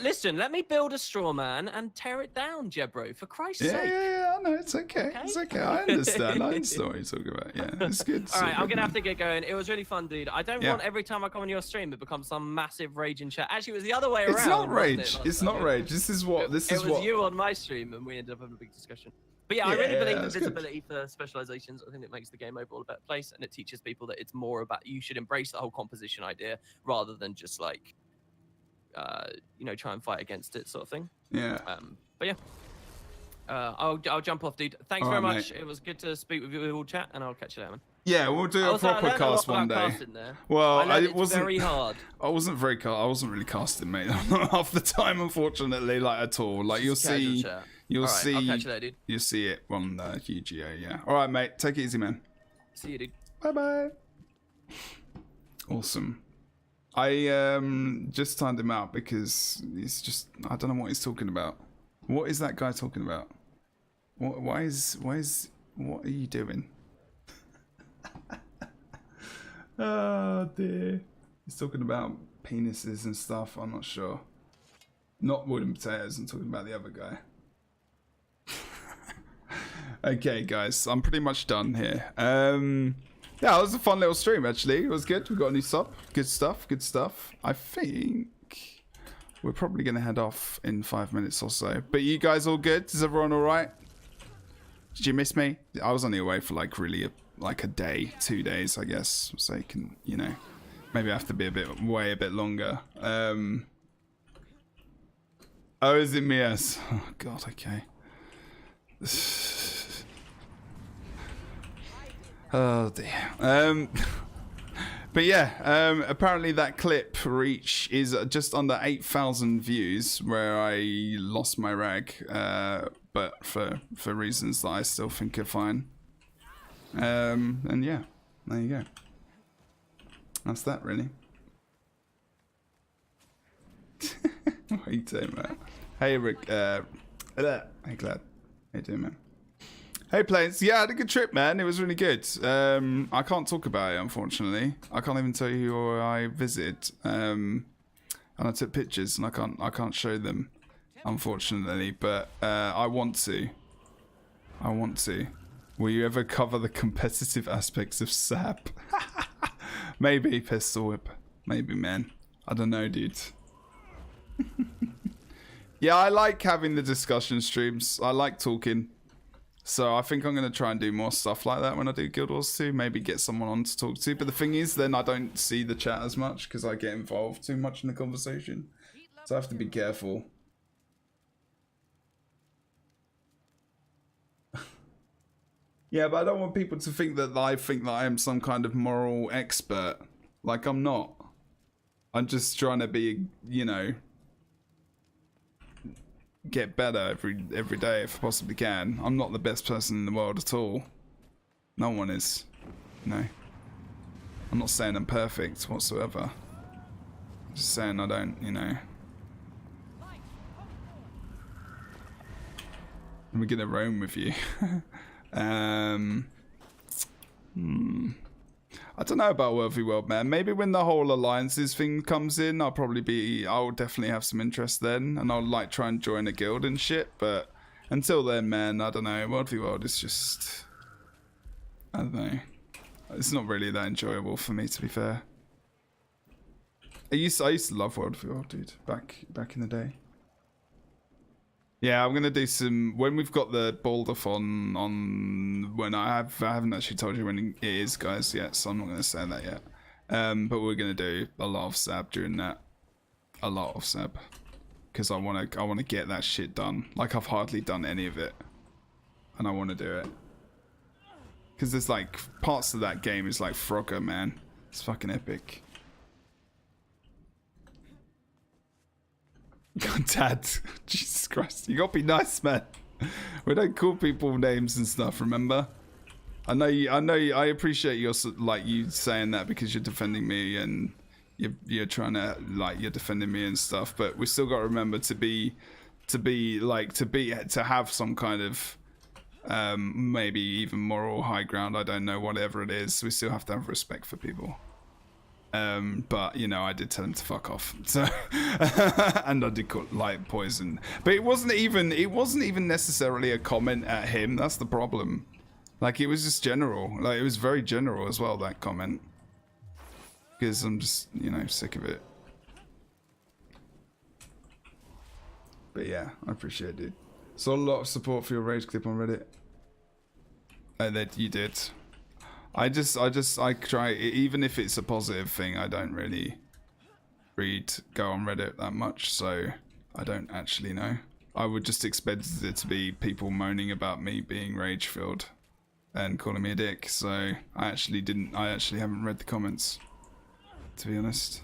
Listen, let me build a straw man and tear it down, Jebro, for Christ's sake. Yeah, no, it's okay. It's okay. I understand. I understand what you're talking about. Yeah, it's good. All right, I'm going to have to get going. It was really fun, dude. I don't want every time I come on your stream, it becomes some massive rage in chat. Actually, it was the other way around. It's not rage. It's not rage. This is what. It was you on my stream, and we ended up having a big discussion. But yeah, I really believe in visibility for specializations. I think it makes the game overall a better place, and it teaches people that it's more about you should embrace the whole composition idea rather than just like, you know, try and fight against it sort of thing. Yeah. But yeah, I'll jump off, dude. Thanks very much. Mate. It was good to speak with you all chat, and I'll catch you later, man. Yeah, we'll do a proper cast one day. Well, it wasn't very hard. I wasn't really casting, mate. Half the time, unfortunately, like at all. Like you'll see. You'll see. I'll catch you later, dude. You'll see it on UGA. Yeah. All right, mate. Take it easy, man. See you, dude. Bye. Awesome. I just timed him out because he's just. I don't know what he's talking about. What is that guy talking about? Why is? What are you doing? Oh dear. He's talking about penises and stuff. I'm not sure. Not wooden potatoes. I'm talking about the other guy. Okay, guys, I'm pretty much done here. Yeah, it was a fun little stream, actually. It was good. We got a new sub. Good stuff. I think we're probably going to head off in 5 minutes or so. But you guys all good? Is everyone all right? Did you miss me? I was only away for like really like a day, 2 days, I guess. So you can, you know, maybe I have to be a bit longer. Oh, is it me? Yes. Oh, God, okay. Oh dear. But yeah, apparently that clip reach is just under 8,000 views where I lost my rag, but for reasons that I still think are fine. And yeah, there you go. That's that really. What are you doing, man? Hey Rick, hey Glad. How you doing, man? Hey Planes, yeah, I had a good trip, man. It was really good. I can't talk about it, unfortunately. I can't even tell you who I visited. And I took pictures, and I can't show them, unfortunately. But I want to. Will you ever cover the competitive aspects of SAP? Maybe Pistol Whip. Maybe, man. I don't know, dude. Yeah, I like having the discussion streams. I like talking. So I think I'm going to try and do more stuff like that when I do Guild Wars 2. Maybe get someone on to talk to. But the thing is, then I don't see the chat as much because I get involved too much in the conversation. So I have to be careful. Yeah, but I don't want people to think that I am some kind of moral expert. Like, I'm not. I'm just trying to be, you know, get better every day if I possibly can. I'm not the best person in the world at all. No one is. No. I'm not saying I'm perfect whatsoever. Just saying I don't, you know. We're gonna roam with you. I don't know about World v World, man. Maybe when the whole alliances thing comes in, I'll definitely have some interest then, and I'll like try and join a guild and shit. But until then, man, I don't know. World v World is just, I don't know. It's not really that enjoyable for me, to be fair. I used to love World v World, dude. Back in the day. Yeah, I'm gonna do some when we've got the Baldathon on. When I haven't actually told you when it is, guys, yet, so I'm not gonna say that yet. But we're gonna do a lot of Sab during that, a lot of Sab, because I wanna get that shit done. Like I've hardly done any of it, and I wanna do it. Because there's like parts of that game is like Frogger, man. It's fucking epic. God, Dad, Jesus Christ, you gotta be nice, man. We don't call people names and stuff. Remember? I know. I appreciate your you saying that because you're defending me and you're trying to you're defending me and stuff. But we still got to remember to have some kind of maybe even moral high ground. I don't know, whatever it is. We still have to have respect for people. But you know, I did tell him to fuck off. So, and I did call light poison. But it wasn't even necessarily a comment at him. That's the problem. Like it was just general. Like it was very general as well, that comment. Because I'm just, you know, sick of it. But yeah, I appreciate it, dude. Saw a lot of support for your rage clip on Reddit. That you did. I try, even if it's a positive thing, I don't really go on Reddit that much, so I don't actually know. I would just expect it to be people moaning about me being rage filled and calling me a dick, so I actually haven't read the comments, to be honest.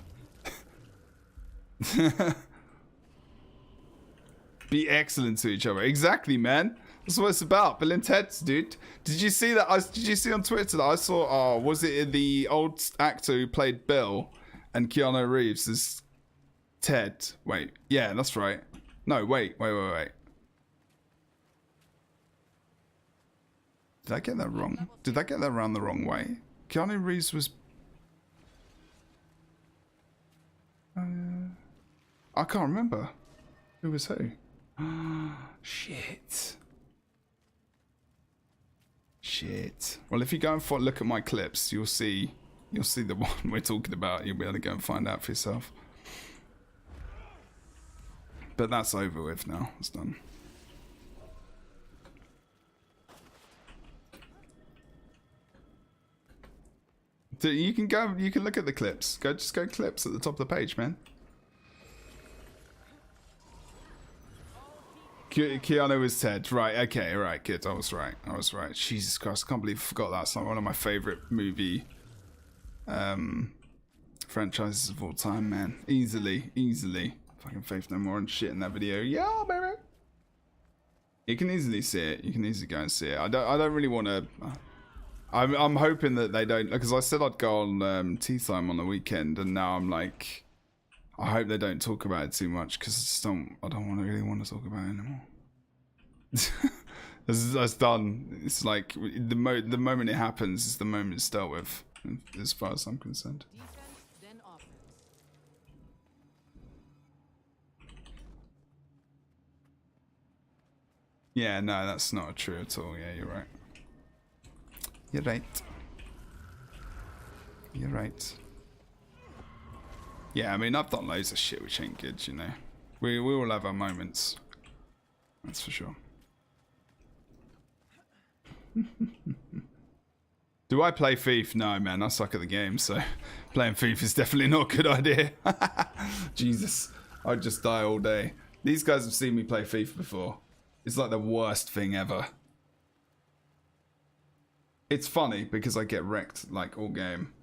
Be excellent to each other. Exactly, man. That's what it's about. Bill and Ted's, dude. Did you see that? Did you see on Twitter that I saw? Was it the old actor who played Bill and Keanu Reeves as Ted? Wait, yeah, that's right. No, wait. Did I get that wrong? Did I get that around the wrong way? Keanu Reeves was. I can't remember. Who was who? Shit. Well, if you go and look at my clips, you'll see the one we're talking about. You'll be able to go and find out for yourself. But that's over with now. It's done. You can go. You can look at the clips. Just go clips at the top of the page, man. Keanu was Ted. Right, okay, right, good. I was right. Jesus Christ, I can't believe I forgot that. It's like one of my favourite movie franchises of all time, man. Easily. Fucking Faith No More and shit in that video. Yeah, baby. You can easily see it. You can easily go and see it. I don't really want to... I'm hoping that they don't... Because I said I'd go on Tea Time on the weekend, and now I'm like... I hope they don't talk about it too much because I don't really want to talk about it anymore. That's done. It's like the moment it happens is the moment it's dealt with, as far as I'm concerned. Yeah, no, that's not true at all. Yeah, you're right. You're right. Yeah, I mean, I've done loads of shit which ain't good, you know. We all have our moments. That's for sure. Do I play Thief? No, man, I suck at the game, so playing Thief is definitely not a good idea. Jesus, I'd just die all day. These guys have seen me play Thief before. It's like the worst thing ever. It's funny because I get wrecked like all game.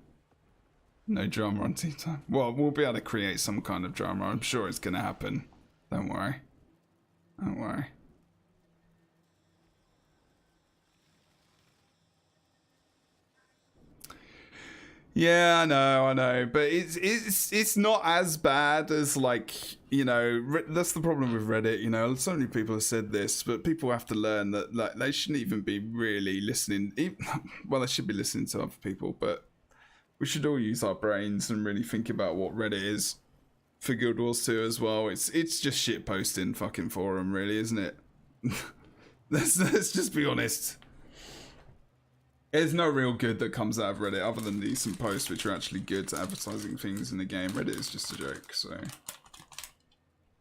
No drama on Tea Time. Well, we'll be able to create some kind of drama. I'm sure it's going to happen. Don't worry. Yeah, I know, but it's not as bad as, like, you know, that's the problem with Reddit. You know, so many people have said this, but people have to learn that, like, they shouldn't even be really listening. Well, they should be listening to other people, but we should all use our brains and really think about what Reddit is for Guild Wars 2 as well. It's just shit posting fucking forum, really, isn't it? Let's just be honest. There's no real good that comes out of Reddit other than decent posts which are actually good at advertising things in the game. Reddit is just a joke, so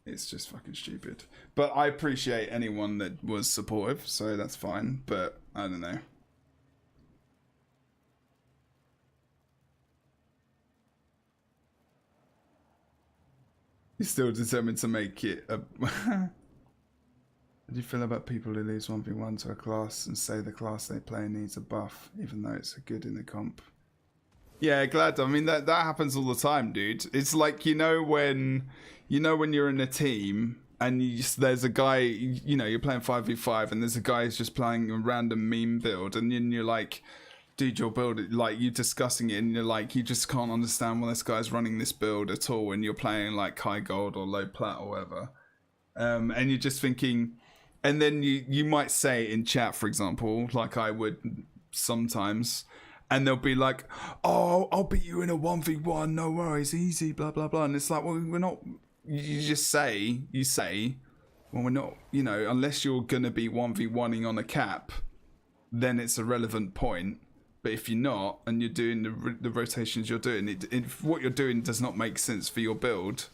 it's just fucking stupid. But I appreciate anyone that was supportive, so that's fine, but I don't know. You're still determined to make it a... How do you feel about people who lose 1v1 to a class and say the class they play needs a buff, even though it's a good in the comp? Yeah, glad. I mean, that happens all the time, dude. It's like, you know when you're in a team and there's a guy, you know, you're playing 5v5 and there's a guy who's just playing a random meme build, and then you're like, dude, your build, like, you're discussing it and you're like, you just can't understand why this guy's running this build at all, and you're playing like high gold or low plat or whatever. And you're just thinking... And then you might say in chat, for example, like I would sometimes, and they'll be like, oh, I'll beat you in a 1v1, no worries, easy, blah, blah, blah. And it's like, well, we're not, you say, well, we're not, you know, unless you're going to be 1v1ing on a cap, then it's a relevant point. But if you're not, and you're doing the rotations you're doing, if what you're doing does not make sense for your build,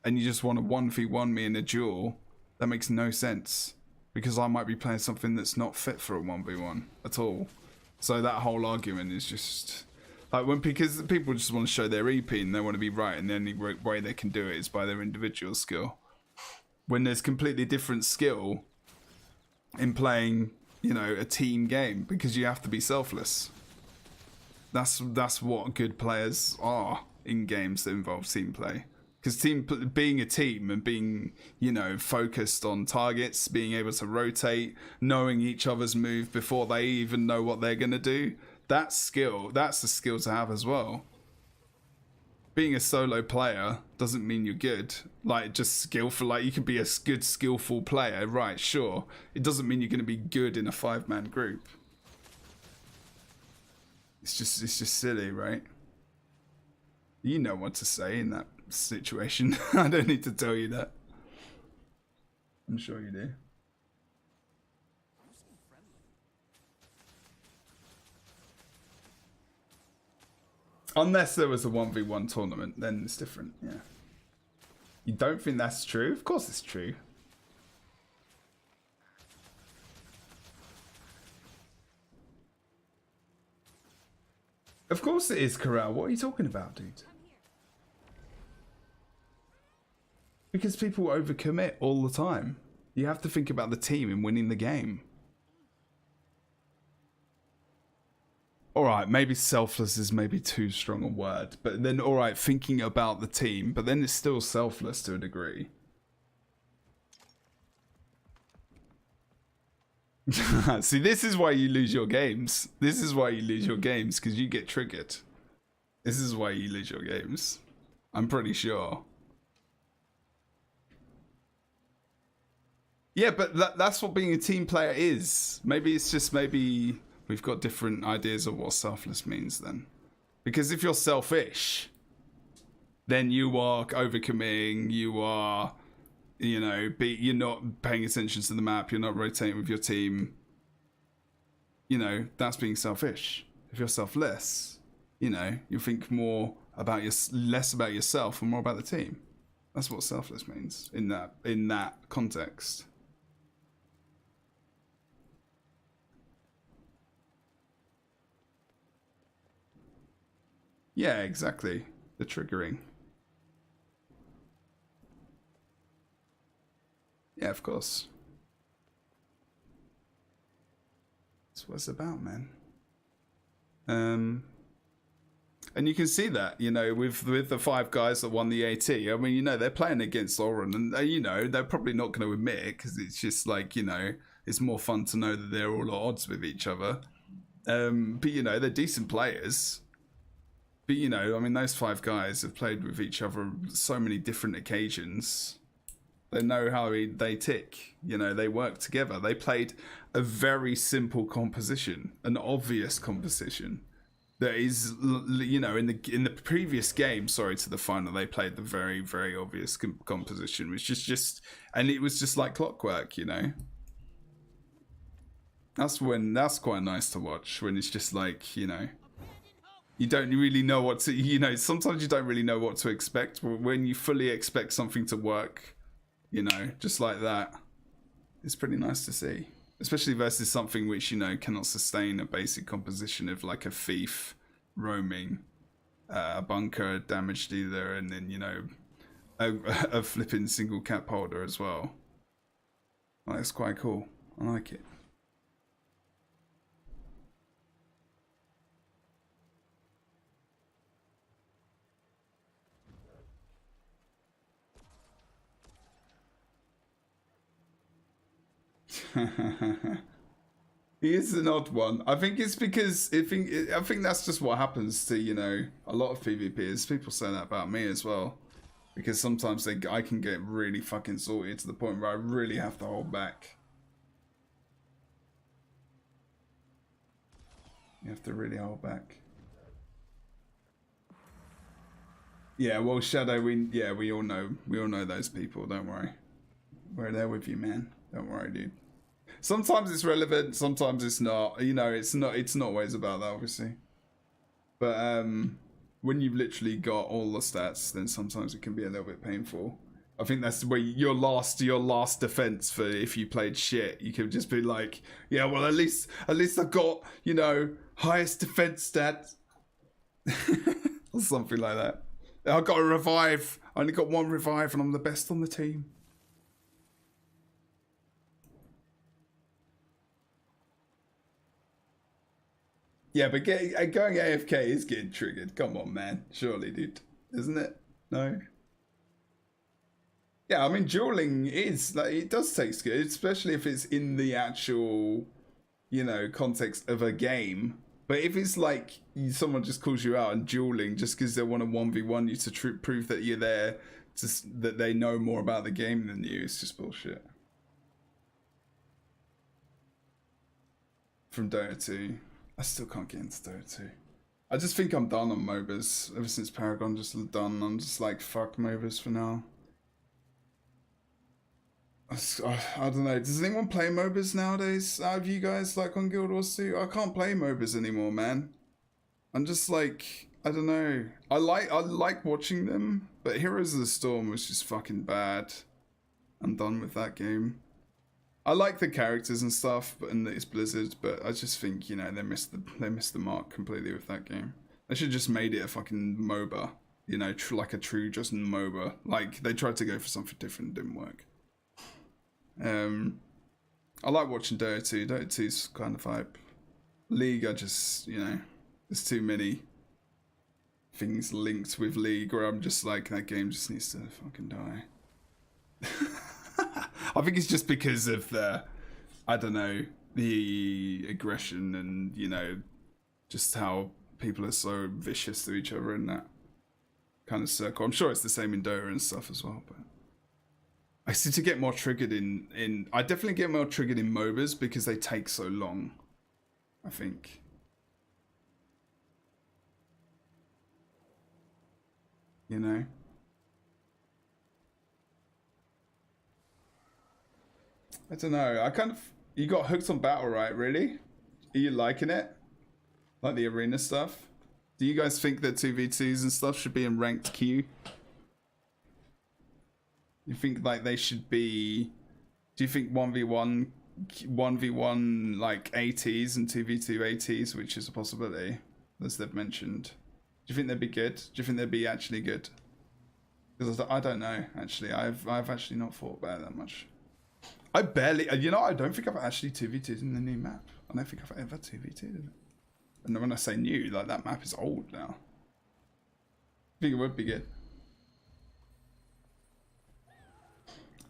and you just want to 1v1 me in a duel, that makes no sense. Because I might be playing something that's not fit for a 1v1 at all. So that whole argument is just... like, because people just want to show their EP and they want to be right, and the only way they can do it is by their individual skill. When there's completely different skill in playing, you know, a team game, because you have to be selfless. That's what good players are in games that involve team play. Because being a team and being, you know, focused on targets, being able to rotate, knowing each other's move before they even know what they're going to do, that's a skill to have as well. Being a solo player doesn't mean you're good. Like, just skillful, like, you can be a good, skillful player, right, sure. It doesn't mean you're going to be good in a 5-man group. It's just silly, right? You know what to say in that situation. I don't need to tell you that. I'm sure you do. Unless there was a 1v1 tournament, then it's different, yeah. You don't think that's true? Of course it's true. Of course it is, Corral. What are you talking about, dude? Because people overcommit all the time. You have to think about the team in winning the game. Alright, maybe selfless is maybe too strong a word. But then, alright, thinking about the team. But then it's still selfless to a degree. See, this is why you lose your games. This is why you lose your games, because you get triggered. This is why you lose your games. I'm pretty sure. Yeah, but that's what being a team player is. Maybe it's just, maybe we've got different ideas of what selfless means then. Because if you're selfish, then you are overcommitting, you are, you know, you're not paying attention to the map, you're not rotating with your team. You know, that's being selfish. If you're selfless, you know, you think more about less about yourself and more about the team. That's what selfless means in that context. Yeah, exactly. The triggering. Yeah, of course. That's what it's about, man. And you can see that, you know, with the 5 guys that won the AT. I mean, you know, they're playing against Oren, and you know, they're probably not going to admit it because it's just like, you know, it's more fun to know that they're all at odds with each other. But you know, they're decent players. But you know, I mean, those 5 guys have played with each other on so many different occasions. They know how they tick. You know, they work together. They played a very simple composition, an obvious composition. That is, you know, in the previous game, sorry, to the final, they played the very, very obvious composition, which is just, and it was just like clockwork, you know. That's quite nice to watch, when it's just like, you know, you don't really know what to, you know, sometimes you don't really know what to expect, but when you fully expect something to work, you know, just like that, it's pretty nice to see. Especially versus something which, you know, cannot sustain a basic composition of like a thief roaming, a bunker, a damage dealer, and then, you know, a flipping single cap holder as well. Well, that's quite cool. I like it. He is an odd one. I think it's because I think that's just what happens to, you know, a lot of PvPers. People say that about me as well, because sometimes I can get really fucking salty to the point where I really have to hold back. You have to really hold back. Yeah, well, Shadow, we all know those people. Don't worry, we're there with you, man. Don't worry, dude. Sometimes it's relevant, sometimes it's not. You know, it's not always about that, obviously. But when you've literally got all the stats, then sometimes it can be a little bit painful. I think that's where your last defense for if you played shit. You can just be like, yeah, well, at least I got, you know, highest defense stats, or something like that. I got a revive. I only got 1 revive, and I'm the best on the team. Yeah, but going AFK is getting triggered. Come on, man. Surely, dude. Isn't it? No? Yeah, I mean, dueling is, like, it does take skill, especially if it's in the actual, you know, context of a game. But if it's like someone just calls you out and dueling just because they want to 1v1 you to prove that you're there, that they know more about the game than you, it's just bullshit. From Dota 2. I still can't get into Dota 2. I just think I'm done on MOBAs. Ever since Paragon, just done. I'm just like, fuck MOBAs for now. I don't know. Does anyone play MOBAs nowadays out of you guys, like on Guild Wars 2? I can't play MOBAs anymore, man. I'm just like, I don't know. I like watching them, but Heroes of the Storm was just fucking bad. I'm done with that game. I like the characters and stuff, and it's Blizzard, but I just think, you know, they missed the mark completely with that game. They should just made it a fucking MOBA, you know, like a true just MOBA. Like they tried to go for something different, didn't work. I like watching Dota 2. Dota 2's kind of hype. League, I just, you know, there's too many things linked with League where I'm just like, that game just needs to fucking die. I think it's just because of the, I don't know, the aggression and, you know, just how people are so vicious to each other in that kind of circle. I'm sure it's the same in Dota and stuff as well, but I seem to get more triggered in I definitely get more triggered in MOBAs because they take so long, I think. You know? I don't know. You got hooked on battle, right? Really? Are you liking it? Like the arena stuff? Do you guys think that 2v2s and stuff should be in ranked queue? You think like they should be? Do you think 1v1 like ATs and 2v2 ATs, which is a possibility, as they've mentioned? Do you think they'd be good? Do you think they'd be actually good? Because I don't know. Actually, I've actually not thought about it that much. I barely, you know, I don't think I've actually 2v2'd in the new map. I don't think I've ever 2v2'd in it. And when I say new, like that map is old now. I think it would be good.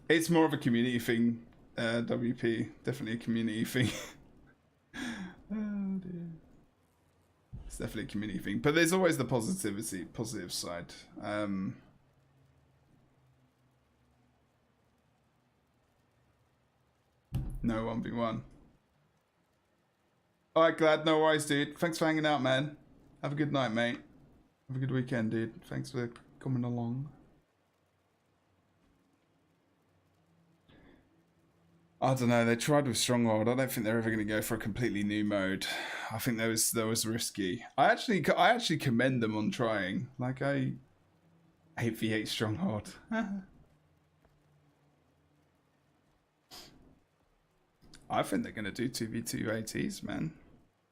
It's more of a community thing, WP. Definitely a community thing. Oh dear. It's definitely a community thing. But there's always the positive side. No 1v1. Alright, Glad. No worries, dude. Thanks for hanging out, man. Have a good night, mate. Have a good weekend, dude. Thanks for coming along. I don't know. They tried with Stronghold. I don't think they're ever going to go for a completely new mode. I think that was risky. I actually commend them on trying. Like, I 8v8 Stronghold. I think they're going to do 2v2 ATs, man.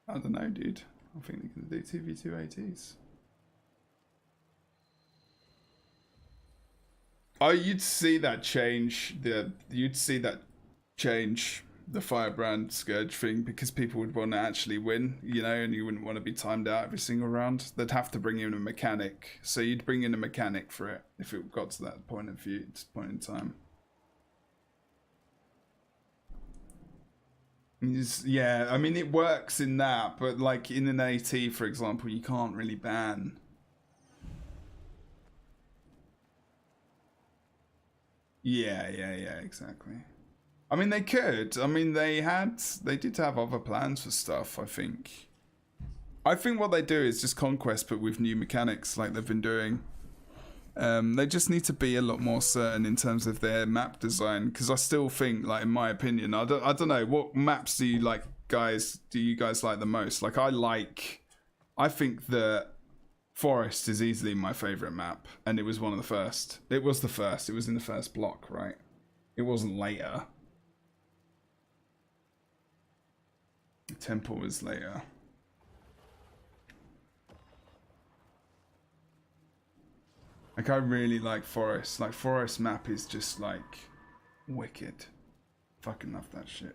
I don't know, dude. I think they're going to do 2v2 ATs. Oh, you'd see that change. You'd see that change the Firebrand Scourge thing, because people would want to actually win, you know, and you wouldn't want to be timed out every single round. They'd have to bring in a mechanic. So you'd bring in a mechanic for it if it got to that point in time. Yeah, I mean, it works in that, but like in an AT, for example, you can't really ban. Yeah, exactly. I mean, they could. I mean, they did have other plans for stuff, I think. I think what they do is just Conquest, but with new mechanics like they've been doing. They just need to be a lot more certain in terms of their map design, because I still think, like, in my opinion, I don't know, what maps do you like, guys? Do you guys like the most? Like, I think that Forest is easily my favorite map, and it was one of the first. It was the first. It was in the first block, right? It wasn't later. Temple was later. Like, I really like Forest. Like, Forest map is just, like, wicked. Fucking love that shit.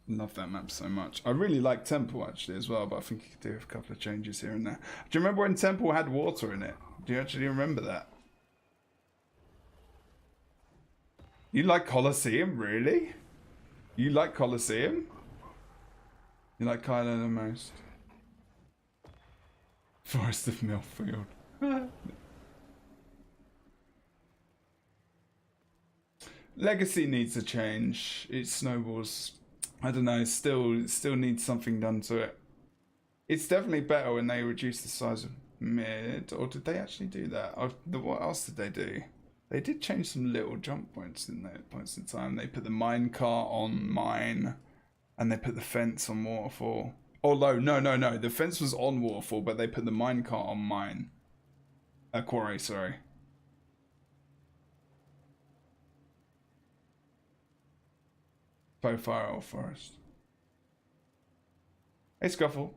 Love that map so much. I really like Temple, actually, as well, but I think you could do a couple of changes here and there. Do you remember when Temple had water in it? Do you actually remember that? You like Colosseum, really? You like Colosseum? You like Kylo the most? Forest of Millfield. Legacy needs a change. It snowballs. I don't know. Still needs something done to it. It's definitely better when they reduce the size of mid. Or did they actually do that? What else did they do? They did change some little jump points in there. Points in time. They put the mine cart on mine, and they put the fence on waterfall. Oh no. The fence was on waterfall, but they put the minecart on mine. Quarry, sorry. Fire or Forest. Hey, Scuffle.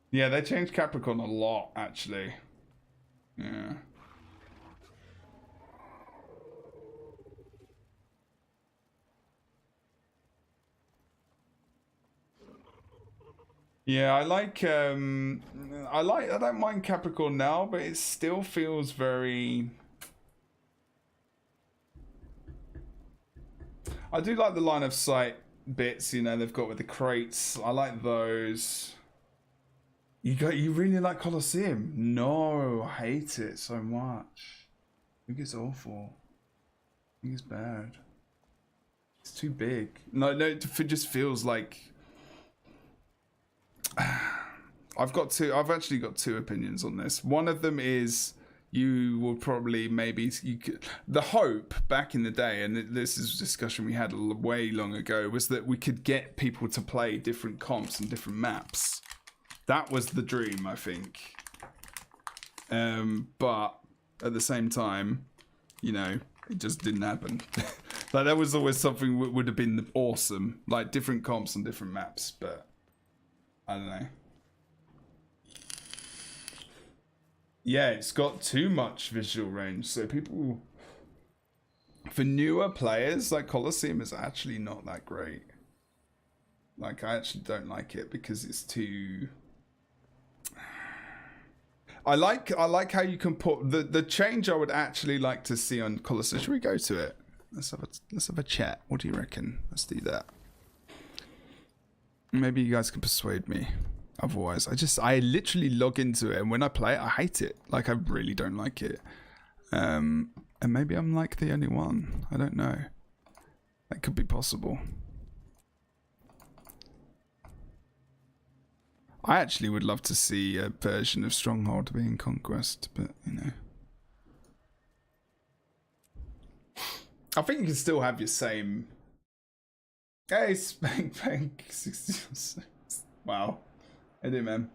Yeah, they changed Capricorn a lot, actually. Yeah. Yeah, I don't mind Capricorn now, but it still feels very... I do like the line of sight bits, you know, they've got with the crates. I like those. You really like Colosseum? No, I hate it so much. I think it's awful. I think it's bad. It's too big. No, it just feels like... I've actually got two opinions on this. One of them is you will probably the hope back in the day, and this is a discussion we had way long ago, was that we could get people to play different comps and different maps. That was the dream, I think. But at the same time, you know, it just didn't happen. Like, that was always something that would have been awesome, like different comps and different maps, but I don't know. Yeah, it's got too much visual range, so people... For newer players, like, Colosseum is actually not that great. Like, I actually don't like it because it's too... I like how you can put... The change I would actually like to see on Colosseum... Should we go to it? Let's have a chat. What do you reckon? Let's do that. Maybe you guys can persuade me. Otherwise, I literally log into it, and when I play it, I hate it. Like, I really don't like it. And maybe I'm like the only one. I don't know. That could be possible. I actually would love to see a version of Stronghold being Conquest, but you know. I think you can still have your same. Hey, Spank Bank 66. Wow. I do, man.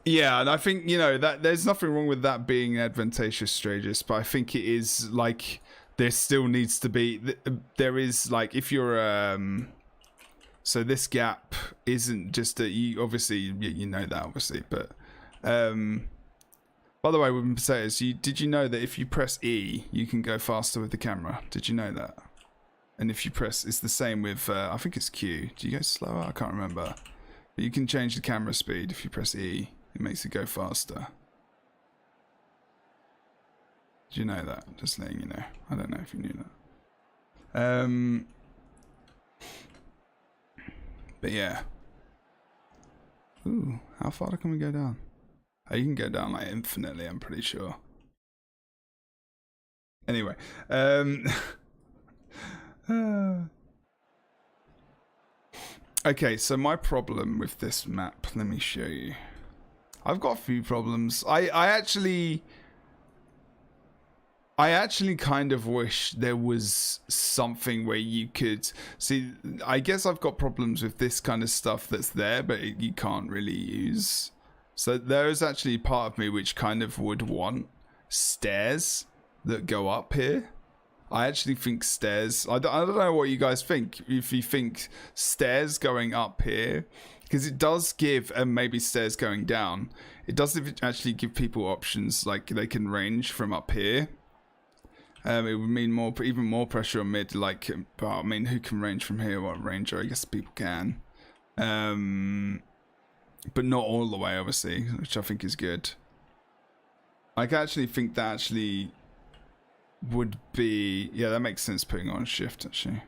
Yeah, and I think, you know, that there's nothing wrong with that being advantageous strategist, but I think it is like there still needs to be, there is like, if you're so this gap isn't just that you obviously you know that obviously, but by the way, with potatoes, did you know that if you press E you can go faster with the camera? Did you know that? And if you press, it's the same with I think it's Q. Do you go slower? I can't remember, but you can change the camera speed if you press E. It makes it go faster. Did you know that? Just letting you know. I don't know if you knew that. But yeah. Ooh, how far can we go down? Oh, you can go down like infinitely, I'm pretty sure. Anyway. Okay, so my problem with this map, let me show you. I've got a few problems. I actually kind of wish there was something where you could see. I guess I've got problems with this kind of stuff that's there, but you can't really use. So there is actually part of me which kind of would want stairs that go up here. I actually think stairs. I don't know what you guys think. If you think stairs going up here, because it does give, and maybe stairs going down, it does actually give people options, like they can range from up here. It would mean even more pressure on mid, like, but I mean, who can range from here? What ranger? I guess people can. But not all the way, obviously, which I think is good. I actually think that actually would be, yeah, that makes sense putting on shift, actually.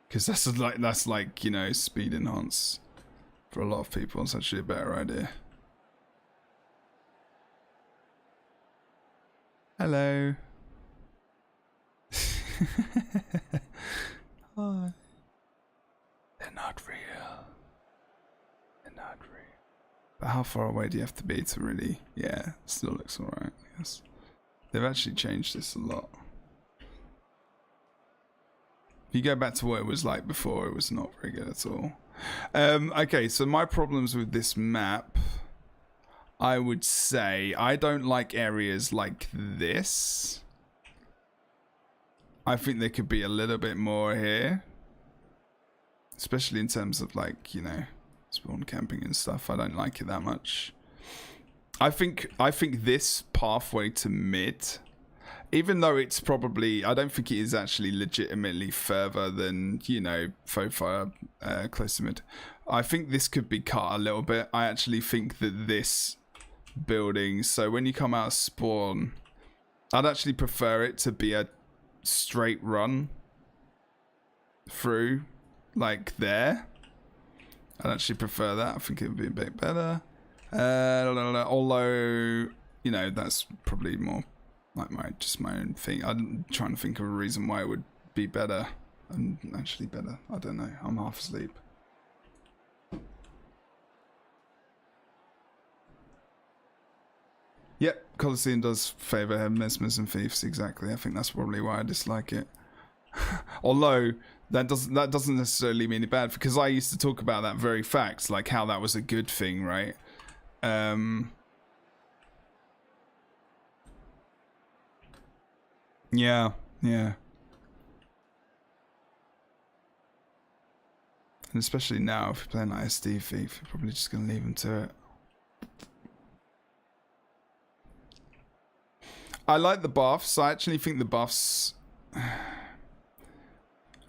Because that's like, you know, speed enhance. For a lot of people, it's actually a better idea. Hello. Hi. They're not real. They're not real. But how far away do you have to be to really? Yeah, still looks alright. Yes. They've actually changed this a lot. If you go back to what it was like before, it was not very good at all. Okay, so my problems with this map, I would say I don't like areas like this. I think there could be a little bit more here, especially in terms of, like, you know, spawn camping and stuff. I don't like it that much. I think this pathway to mid, even though it's probably, I don't think it is actually legitimately further than, you know, faux fire close to mid. I think this could be cut a little bit. I actually think that this building, so when you come out of spawn, I'd actually prefer it to be a straight run through, like there. I'd actually prefer that. I think it would be a bit better. Although, you know, that's probably more like my own thing. I'm trying to think of a reason why it would be better. And actually better. I don't know. I'm half asleep. Yep, Colosseum does favour mesmers and thieves, exactly. I think that's probably why I dislike it. Although that doesn't necessarily mean it bad, because I used to talk about that very fact, like how that was a good thing, right? Yeah. And especially now, if you're playing like SD Thief, you're probably just going to leave them to it. I like the buffs. I actually think the buffs...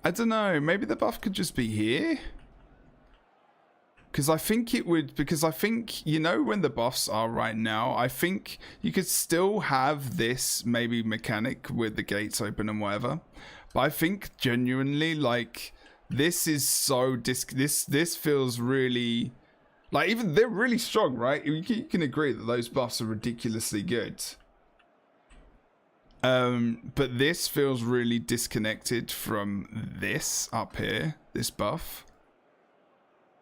I don't know. Maybe the buff could just be here? Because I think it would, because I think, you know, when the buffs are right now, I think you could still have this maybe mechanic with the gates open and whatever. But I think genuinely, like, this is so, this feels really, like, even they're really strong, right? You can agree that those buffs are ridiculously good. But this feels really disconnected from this up here, this buff.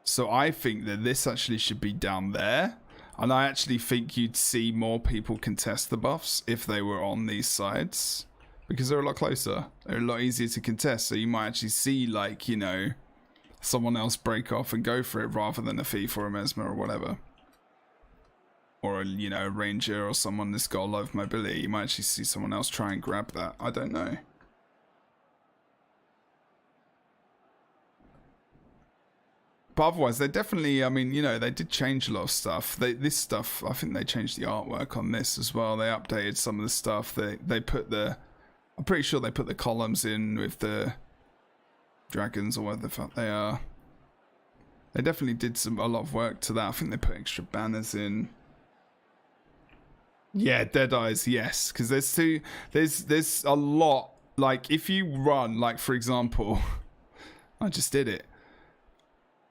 So I think that this actually should be down there. And I actually think you'd see more people contest the buffs if they were on these sides. Because they're a lot closer. They're a lot easier to contest. So you might actually see, like, you know, someone else break off and go for it rather than a thief or a mesmer or whatever. Or, you know, a ranger or someone that's got a lot of mobility. You might actually see someone else try and grab that. I don't know. But otherwise, they definitely, I mean, you know, they did change a lot of stuff. This stuff, I think they changed the artwork on this as well. They updated some of the stuff. They put the, I'm pretty sure they put the columns in with the dragons or whatever the fuck they are. They definitely did a lot of work to that. I think they put extra banners in. Yeah, Deadeyes, yes. Because there's a lot. Like, if you run, like, for example, I just did it.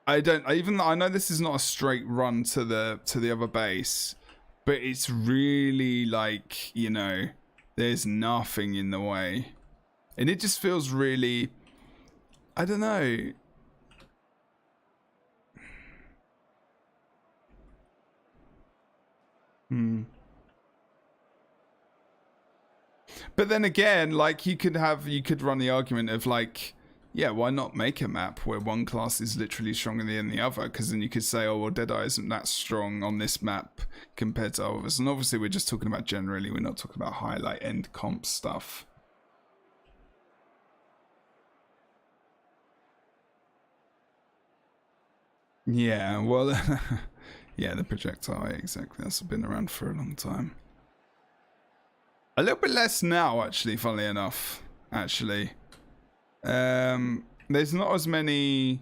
I know this is not a straight run to the other base, but it's really like, you know, there's nothing in the way. And it just feels really, I don't know. But then again, like, you could run the argument of, like, yeah, why not make a map where one class is literally stronger than the other? Because then you could say, oh, well, Deadeye isn't that strong on this map compared to others. And obviously, we're just talking about generally. We're not talking about highlight end comp stuff. Yeah, well, yeah, the projectile, exactly. That's been around for a long time. A little bit less now, actually, funnily enough, actually. There's not as many.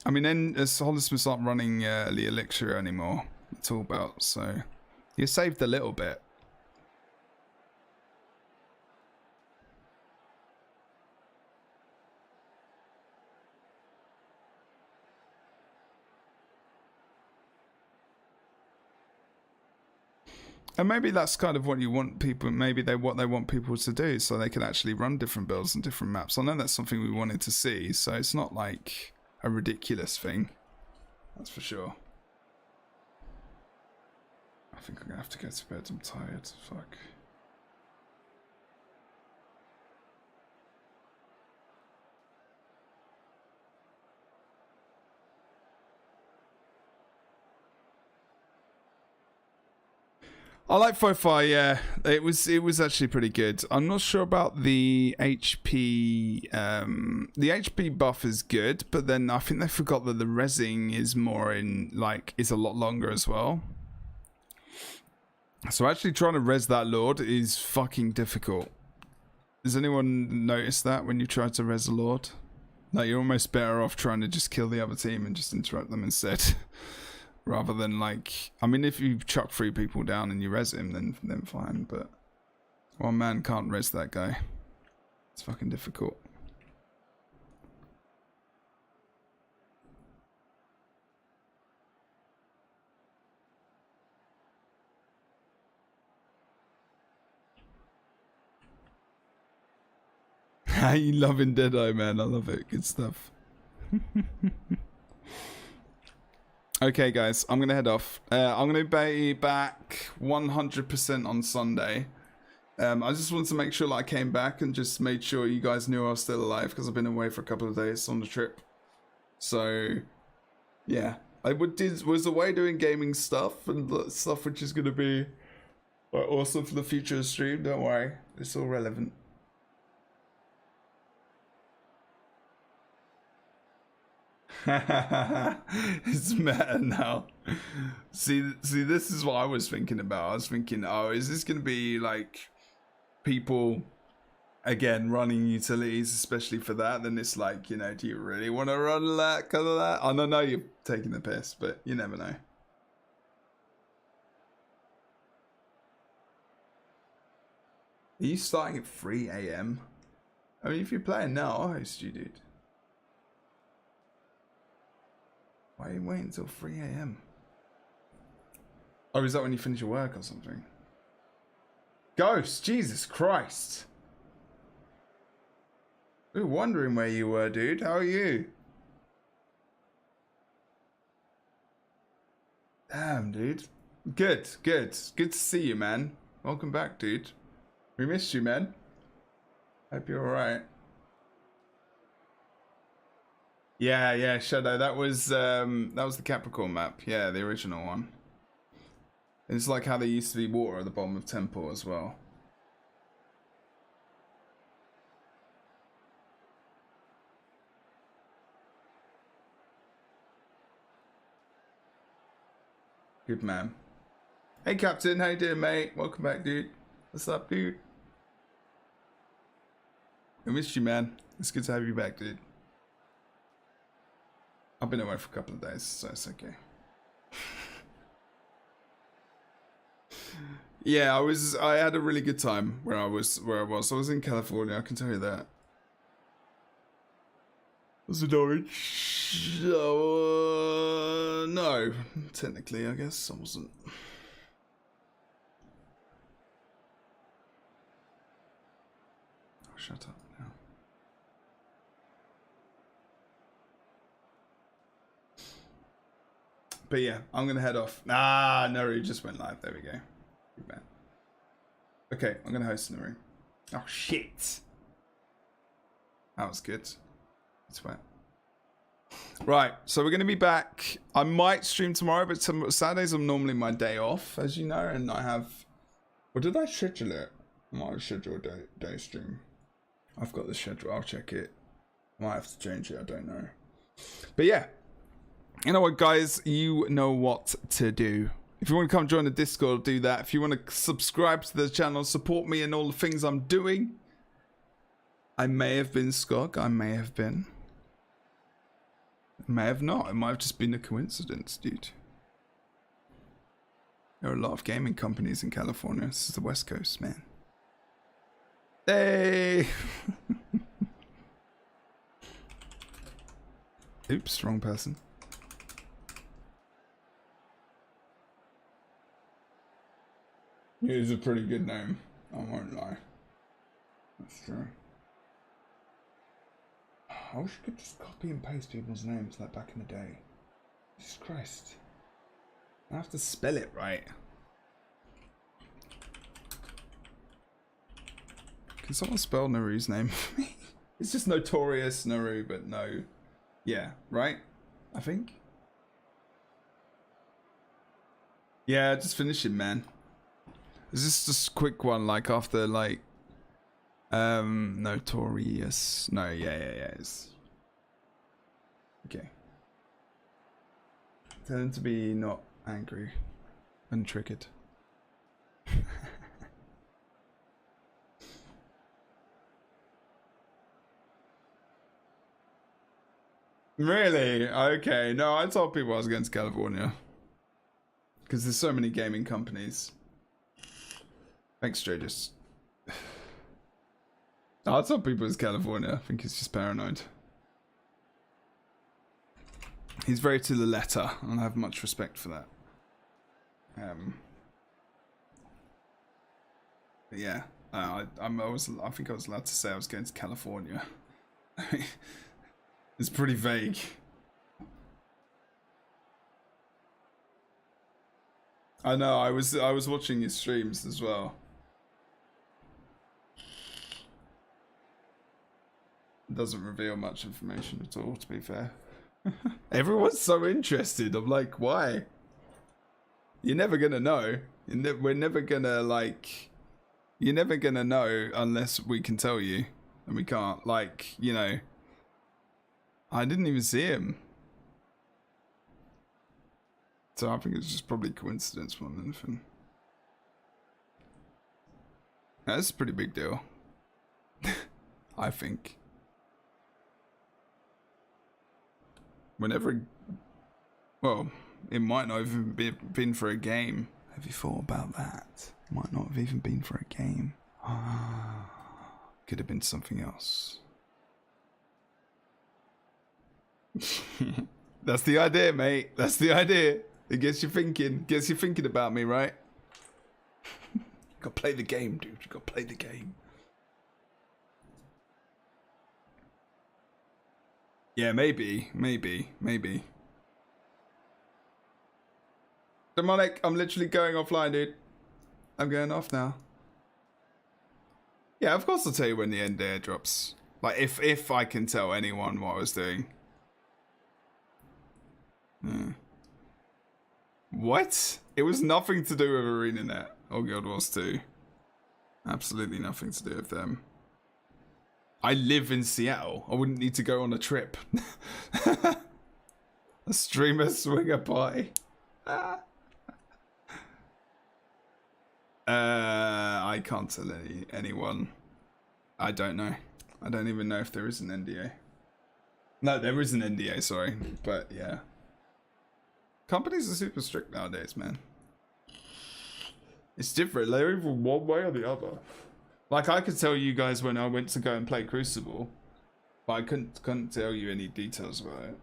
I mean, then as Holismus aren't running the elixir anymore. It's all about, so you saved a little bit. And maybe that's kind of what you want people, maybe what they want people to do, so they can actually run different builds and different maps. I know that's something we wanted to see, so it's not like a ridiculous thing. That's for sure. I think I'm gonna have to go to bed, I'm tired, fuck. I like Fo-Fi, yeah. It was actually pretty good. I'm not sure about the HP. The HP buff is good, but then I think they forgot that the resing is more in, like, is a lot longer as well. So actually trying to res that Lord is fucking difficult. Does anyone notice that when you try to res a Lord? Like, you're almost better off trying to just kill the other team and just interrupt them instead. Rather than, like, I mean, if you chuck 3 people down and you res him, then fine, but one man can't res that guy. It's fucking difficult. You loving Deadeye, man. I love it. Good stuff. Okay, guys, I'm going to head off. I'm going to be back 100% on Sunday. I just wanted to make sure that I came back and just made sure you guys knew I was still alive because I've been away for a couple of days on the trip. So, yeah. I was away doing gaming stuff and stuff which is going to be awesome for the future of the stream. Don't worry. It's all relevant. It's meta now. See, this is what I was thinking about. I was thinking, oh, is this gonna be like people again, running utilities, especially for that, then it's like, you know, do you really want to run that because of that? I don't know, you're taking the piss, but you never know. Are you starting at 3 a.m.? I mean, if you're playing now, I'll host you, dude. Why are you waiting until 3 a.m.? Oh, is that when you finish your work or something? Ghost, Jesus Christ. We were wondering where you were, dude. How are you? Damn, dude. Good, good. Good to see you, man. Welcome back, dude. We missed you, man. Hope you're alright. Yeah, Shadow. That was the Capricorn map. Yeah, the original one. It's like how there used to be water at the bottom of Temple as well. Good man. Hey Captain, how you doing, mate? Welcome back, dude. What's up, dude? I missed you, man. It's good to have you back, dude. I've been away for a couple of days, so it's okay. Yeah, I had a really good time where I was. I was in California, I can tell you that. Was it Norwich? No, technically, I guess I wasn't. Oh, shut up now. But yeah, I'm gonna head off. Ah, Naru just went live. There we go. Good man. Okay, I'm gonna host Naru. Oh shit. That was good. It's wet. Right, so we're gonna be back. I might stream tomorrow, but Saturdays are normally my day off, as you know, and I have. Or did I schedule it? I might have scheduled a day stream. I've got the schedule. I'll check it. I might have to change it. I don't know. But yeah. You know what, guys? You know what to do. If you want to come join the Discord, do that. If you want to subscribe to the channel, support me in all the things I'm doing. I may have been Skog. I may have been. I may have not. It might have just been a coincidence, dude. There are a lot of gaming companies in California. This is the West Coast, man. Hey! Oops, wrong person. It is a pretty good name. I won't lie. That's true. I wish I could just copy and paste people's names like back in the day. Jesus Christ. I have to spell it right. Can someone spell Naru's name for me? It's just Notorious Naru, but no. Yeah, right? I think. Yeah, just finish it, man. Is this just a quick one, like after like Notorious? No, yeah. It's... Okay. Tell him to be not angry and triggered. Really? Okay. No, I told people I was going to California. Because there's so many gaming companies. Thanks, Stratus. I told people it's California. I think he's just paranoid. He's very to the letter, and I have much respect for that. But yeah, I think I was allowed to say I was going to California. It's pretty vague. I know. I was watching his streams as well. It doesn't reveal much information at all, to be fair. Everyone's so interested. I'm like, why? You're never gonna know. We're never gonna like. You're never gonna know unless we can tell you, and we can't. Like, you know. I didn't even see him. So I think it's just probably coincidence more than anything. That's a pretty big deal. I think. Whenever, well, it might not even been for a game. Have you thought about that? Might not have even been for a game. Could have been something else. That's the idea, mate. That's the idea. It gets you thinking. Gets you thinking about me, right? You gotta play the game, dude. You gotta play the game. Yeah, maybe. Demonic, I'm literally going offline, dude. I'm going off now. Yeah, of course I'll tell you when the end airdrops. Like, if I can tell anyone what I was doing. What? It was nothing to do with ArenaNet or Guild Wars 2. Absolutely nothing to do with them. I live in Seattle. I wouldn't need to go on a trip. A streamer swinger party. I can't tell anyone. I don't know. I don't even know if there is an NDA. No, there is an NDA, sorry. But yeah. Companies are super strict nowadays, man. It's different. They're either one way or the other. Like, I could tell you guys when I went to go and play Crucible, but I couldn't tell you any details about it.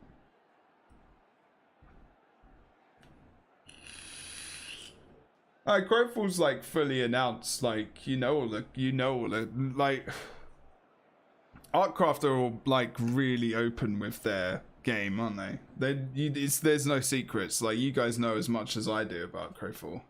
Crowfall's like fully announced, like, you know all the, like, Artcraft are all like really open with their game, aren't they? There's no secrets. Like, you guys know as much as I do about Crowfall.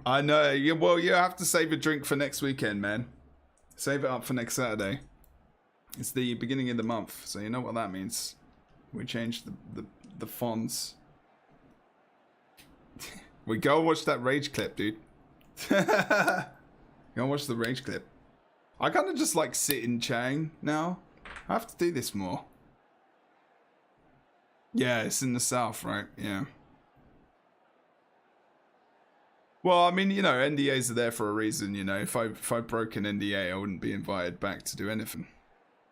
I know. Well, you have to save a drink for next weekend, man. Save it up for next Saturday. It's the beginning of the month, so you know what that means. We changed the fonts. We go and watch that rage clip, dude. Go and watch the rage clip. I kind of just like sit in Chang now. I have to do this more. Yeah, it's in the south, right? Yeah. Well, I mean, you know, NDAs are there for a reason, you know. If I broke an NDA, I wouldn't be invited back to do anything.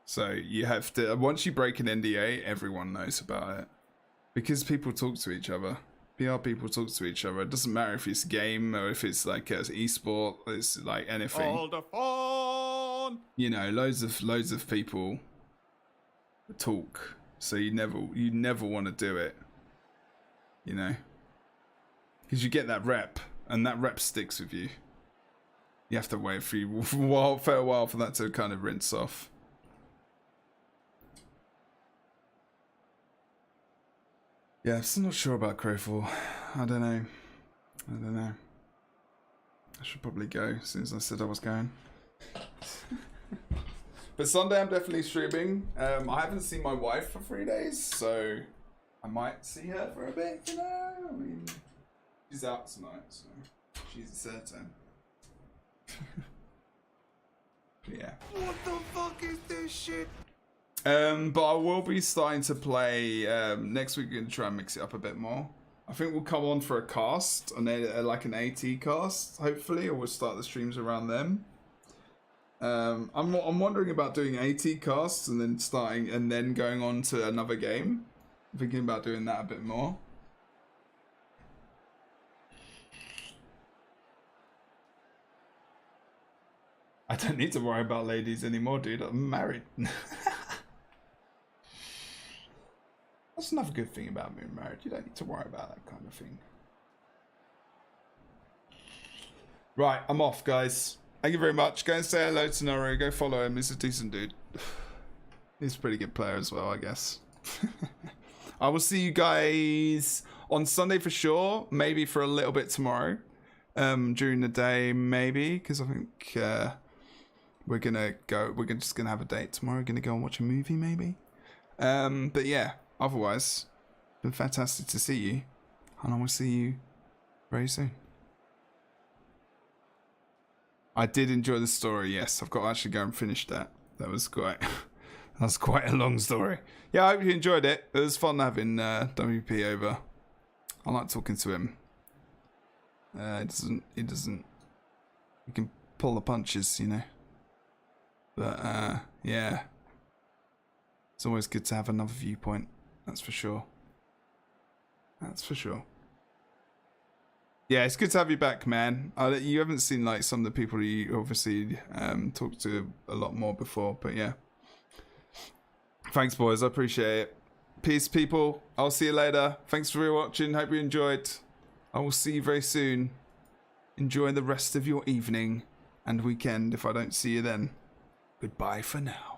So you have to, once you break an NDA, everyone knows about it. Because people talk to each other. PR people talk to each other. It doesn't matter if it's a game or if it's like an esport, it's like anything. All the fun! You know, loads of people talk. So you never want to do it. You know? Because you get that rep. And that rep sticks with you. You have to wait for a fair while for that to kind of rinse off. Yeah, I'm still not sure about Crowfall. I don't know. I should probably go since I said I was going. But Sunday I'm definitely streaming. I haven't seen my wife for 3 days, so I might see her for a bit, you know? I mean, she's out tonight, so she's certain. Yeah. What the fuck is this shit? But I will be starting to play next week. We're going to try and mix it up a bit more. I think we'll come on for a cast, and then like an AT cast, hopefully, or we'll start the streams around them. I'm wondering about doing AT casts and then going on to another game. I'm thinking about doing that a bit more. I don't need to worry about ladies anymore, dude. I'm married. That's another good thing about being married. You don't need to worry about that kind of thing. Right, I'm off, guys. Thank you very much. Go and say hello to Naru. Go follow him. He's a decent dude. He's a pretty good player as well, I guess. I will see you guys on Sunday for sure. Maybe for a little bit tomorrow. During the day, maybe. Because I think we're just gonna have a date tomorrow. We're gonna go and watch a movie, maybe. But yeah, otherwise, it's been fantastic to see you. And I will see you very soon. I did enjoy the story, yes. I've got to actually go and finish that. That was quite That's quite a long story. Yeah, I hope you enjoyed it. It was fun having WP over. I like talking to him. He can pull the punches, you know. But yeah, it's always good to have another viewpoint. That's for sure. That's for sure. Yeah, it's good to have you back, man. You haven't seen like some of the people you obviously talked to a lot more before, but yeah. Thanks, boys. I appreciate it. Peace, people. I'll see you later. Thanks for watching. Hope you enjoyed. I will see you very soon. Enjoy the rest of your evening and weekend if I don't see you then. Goodbye for now.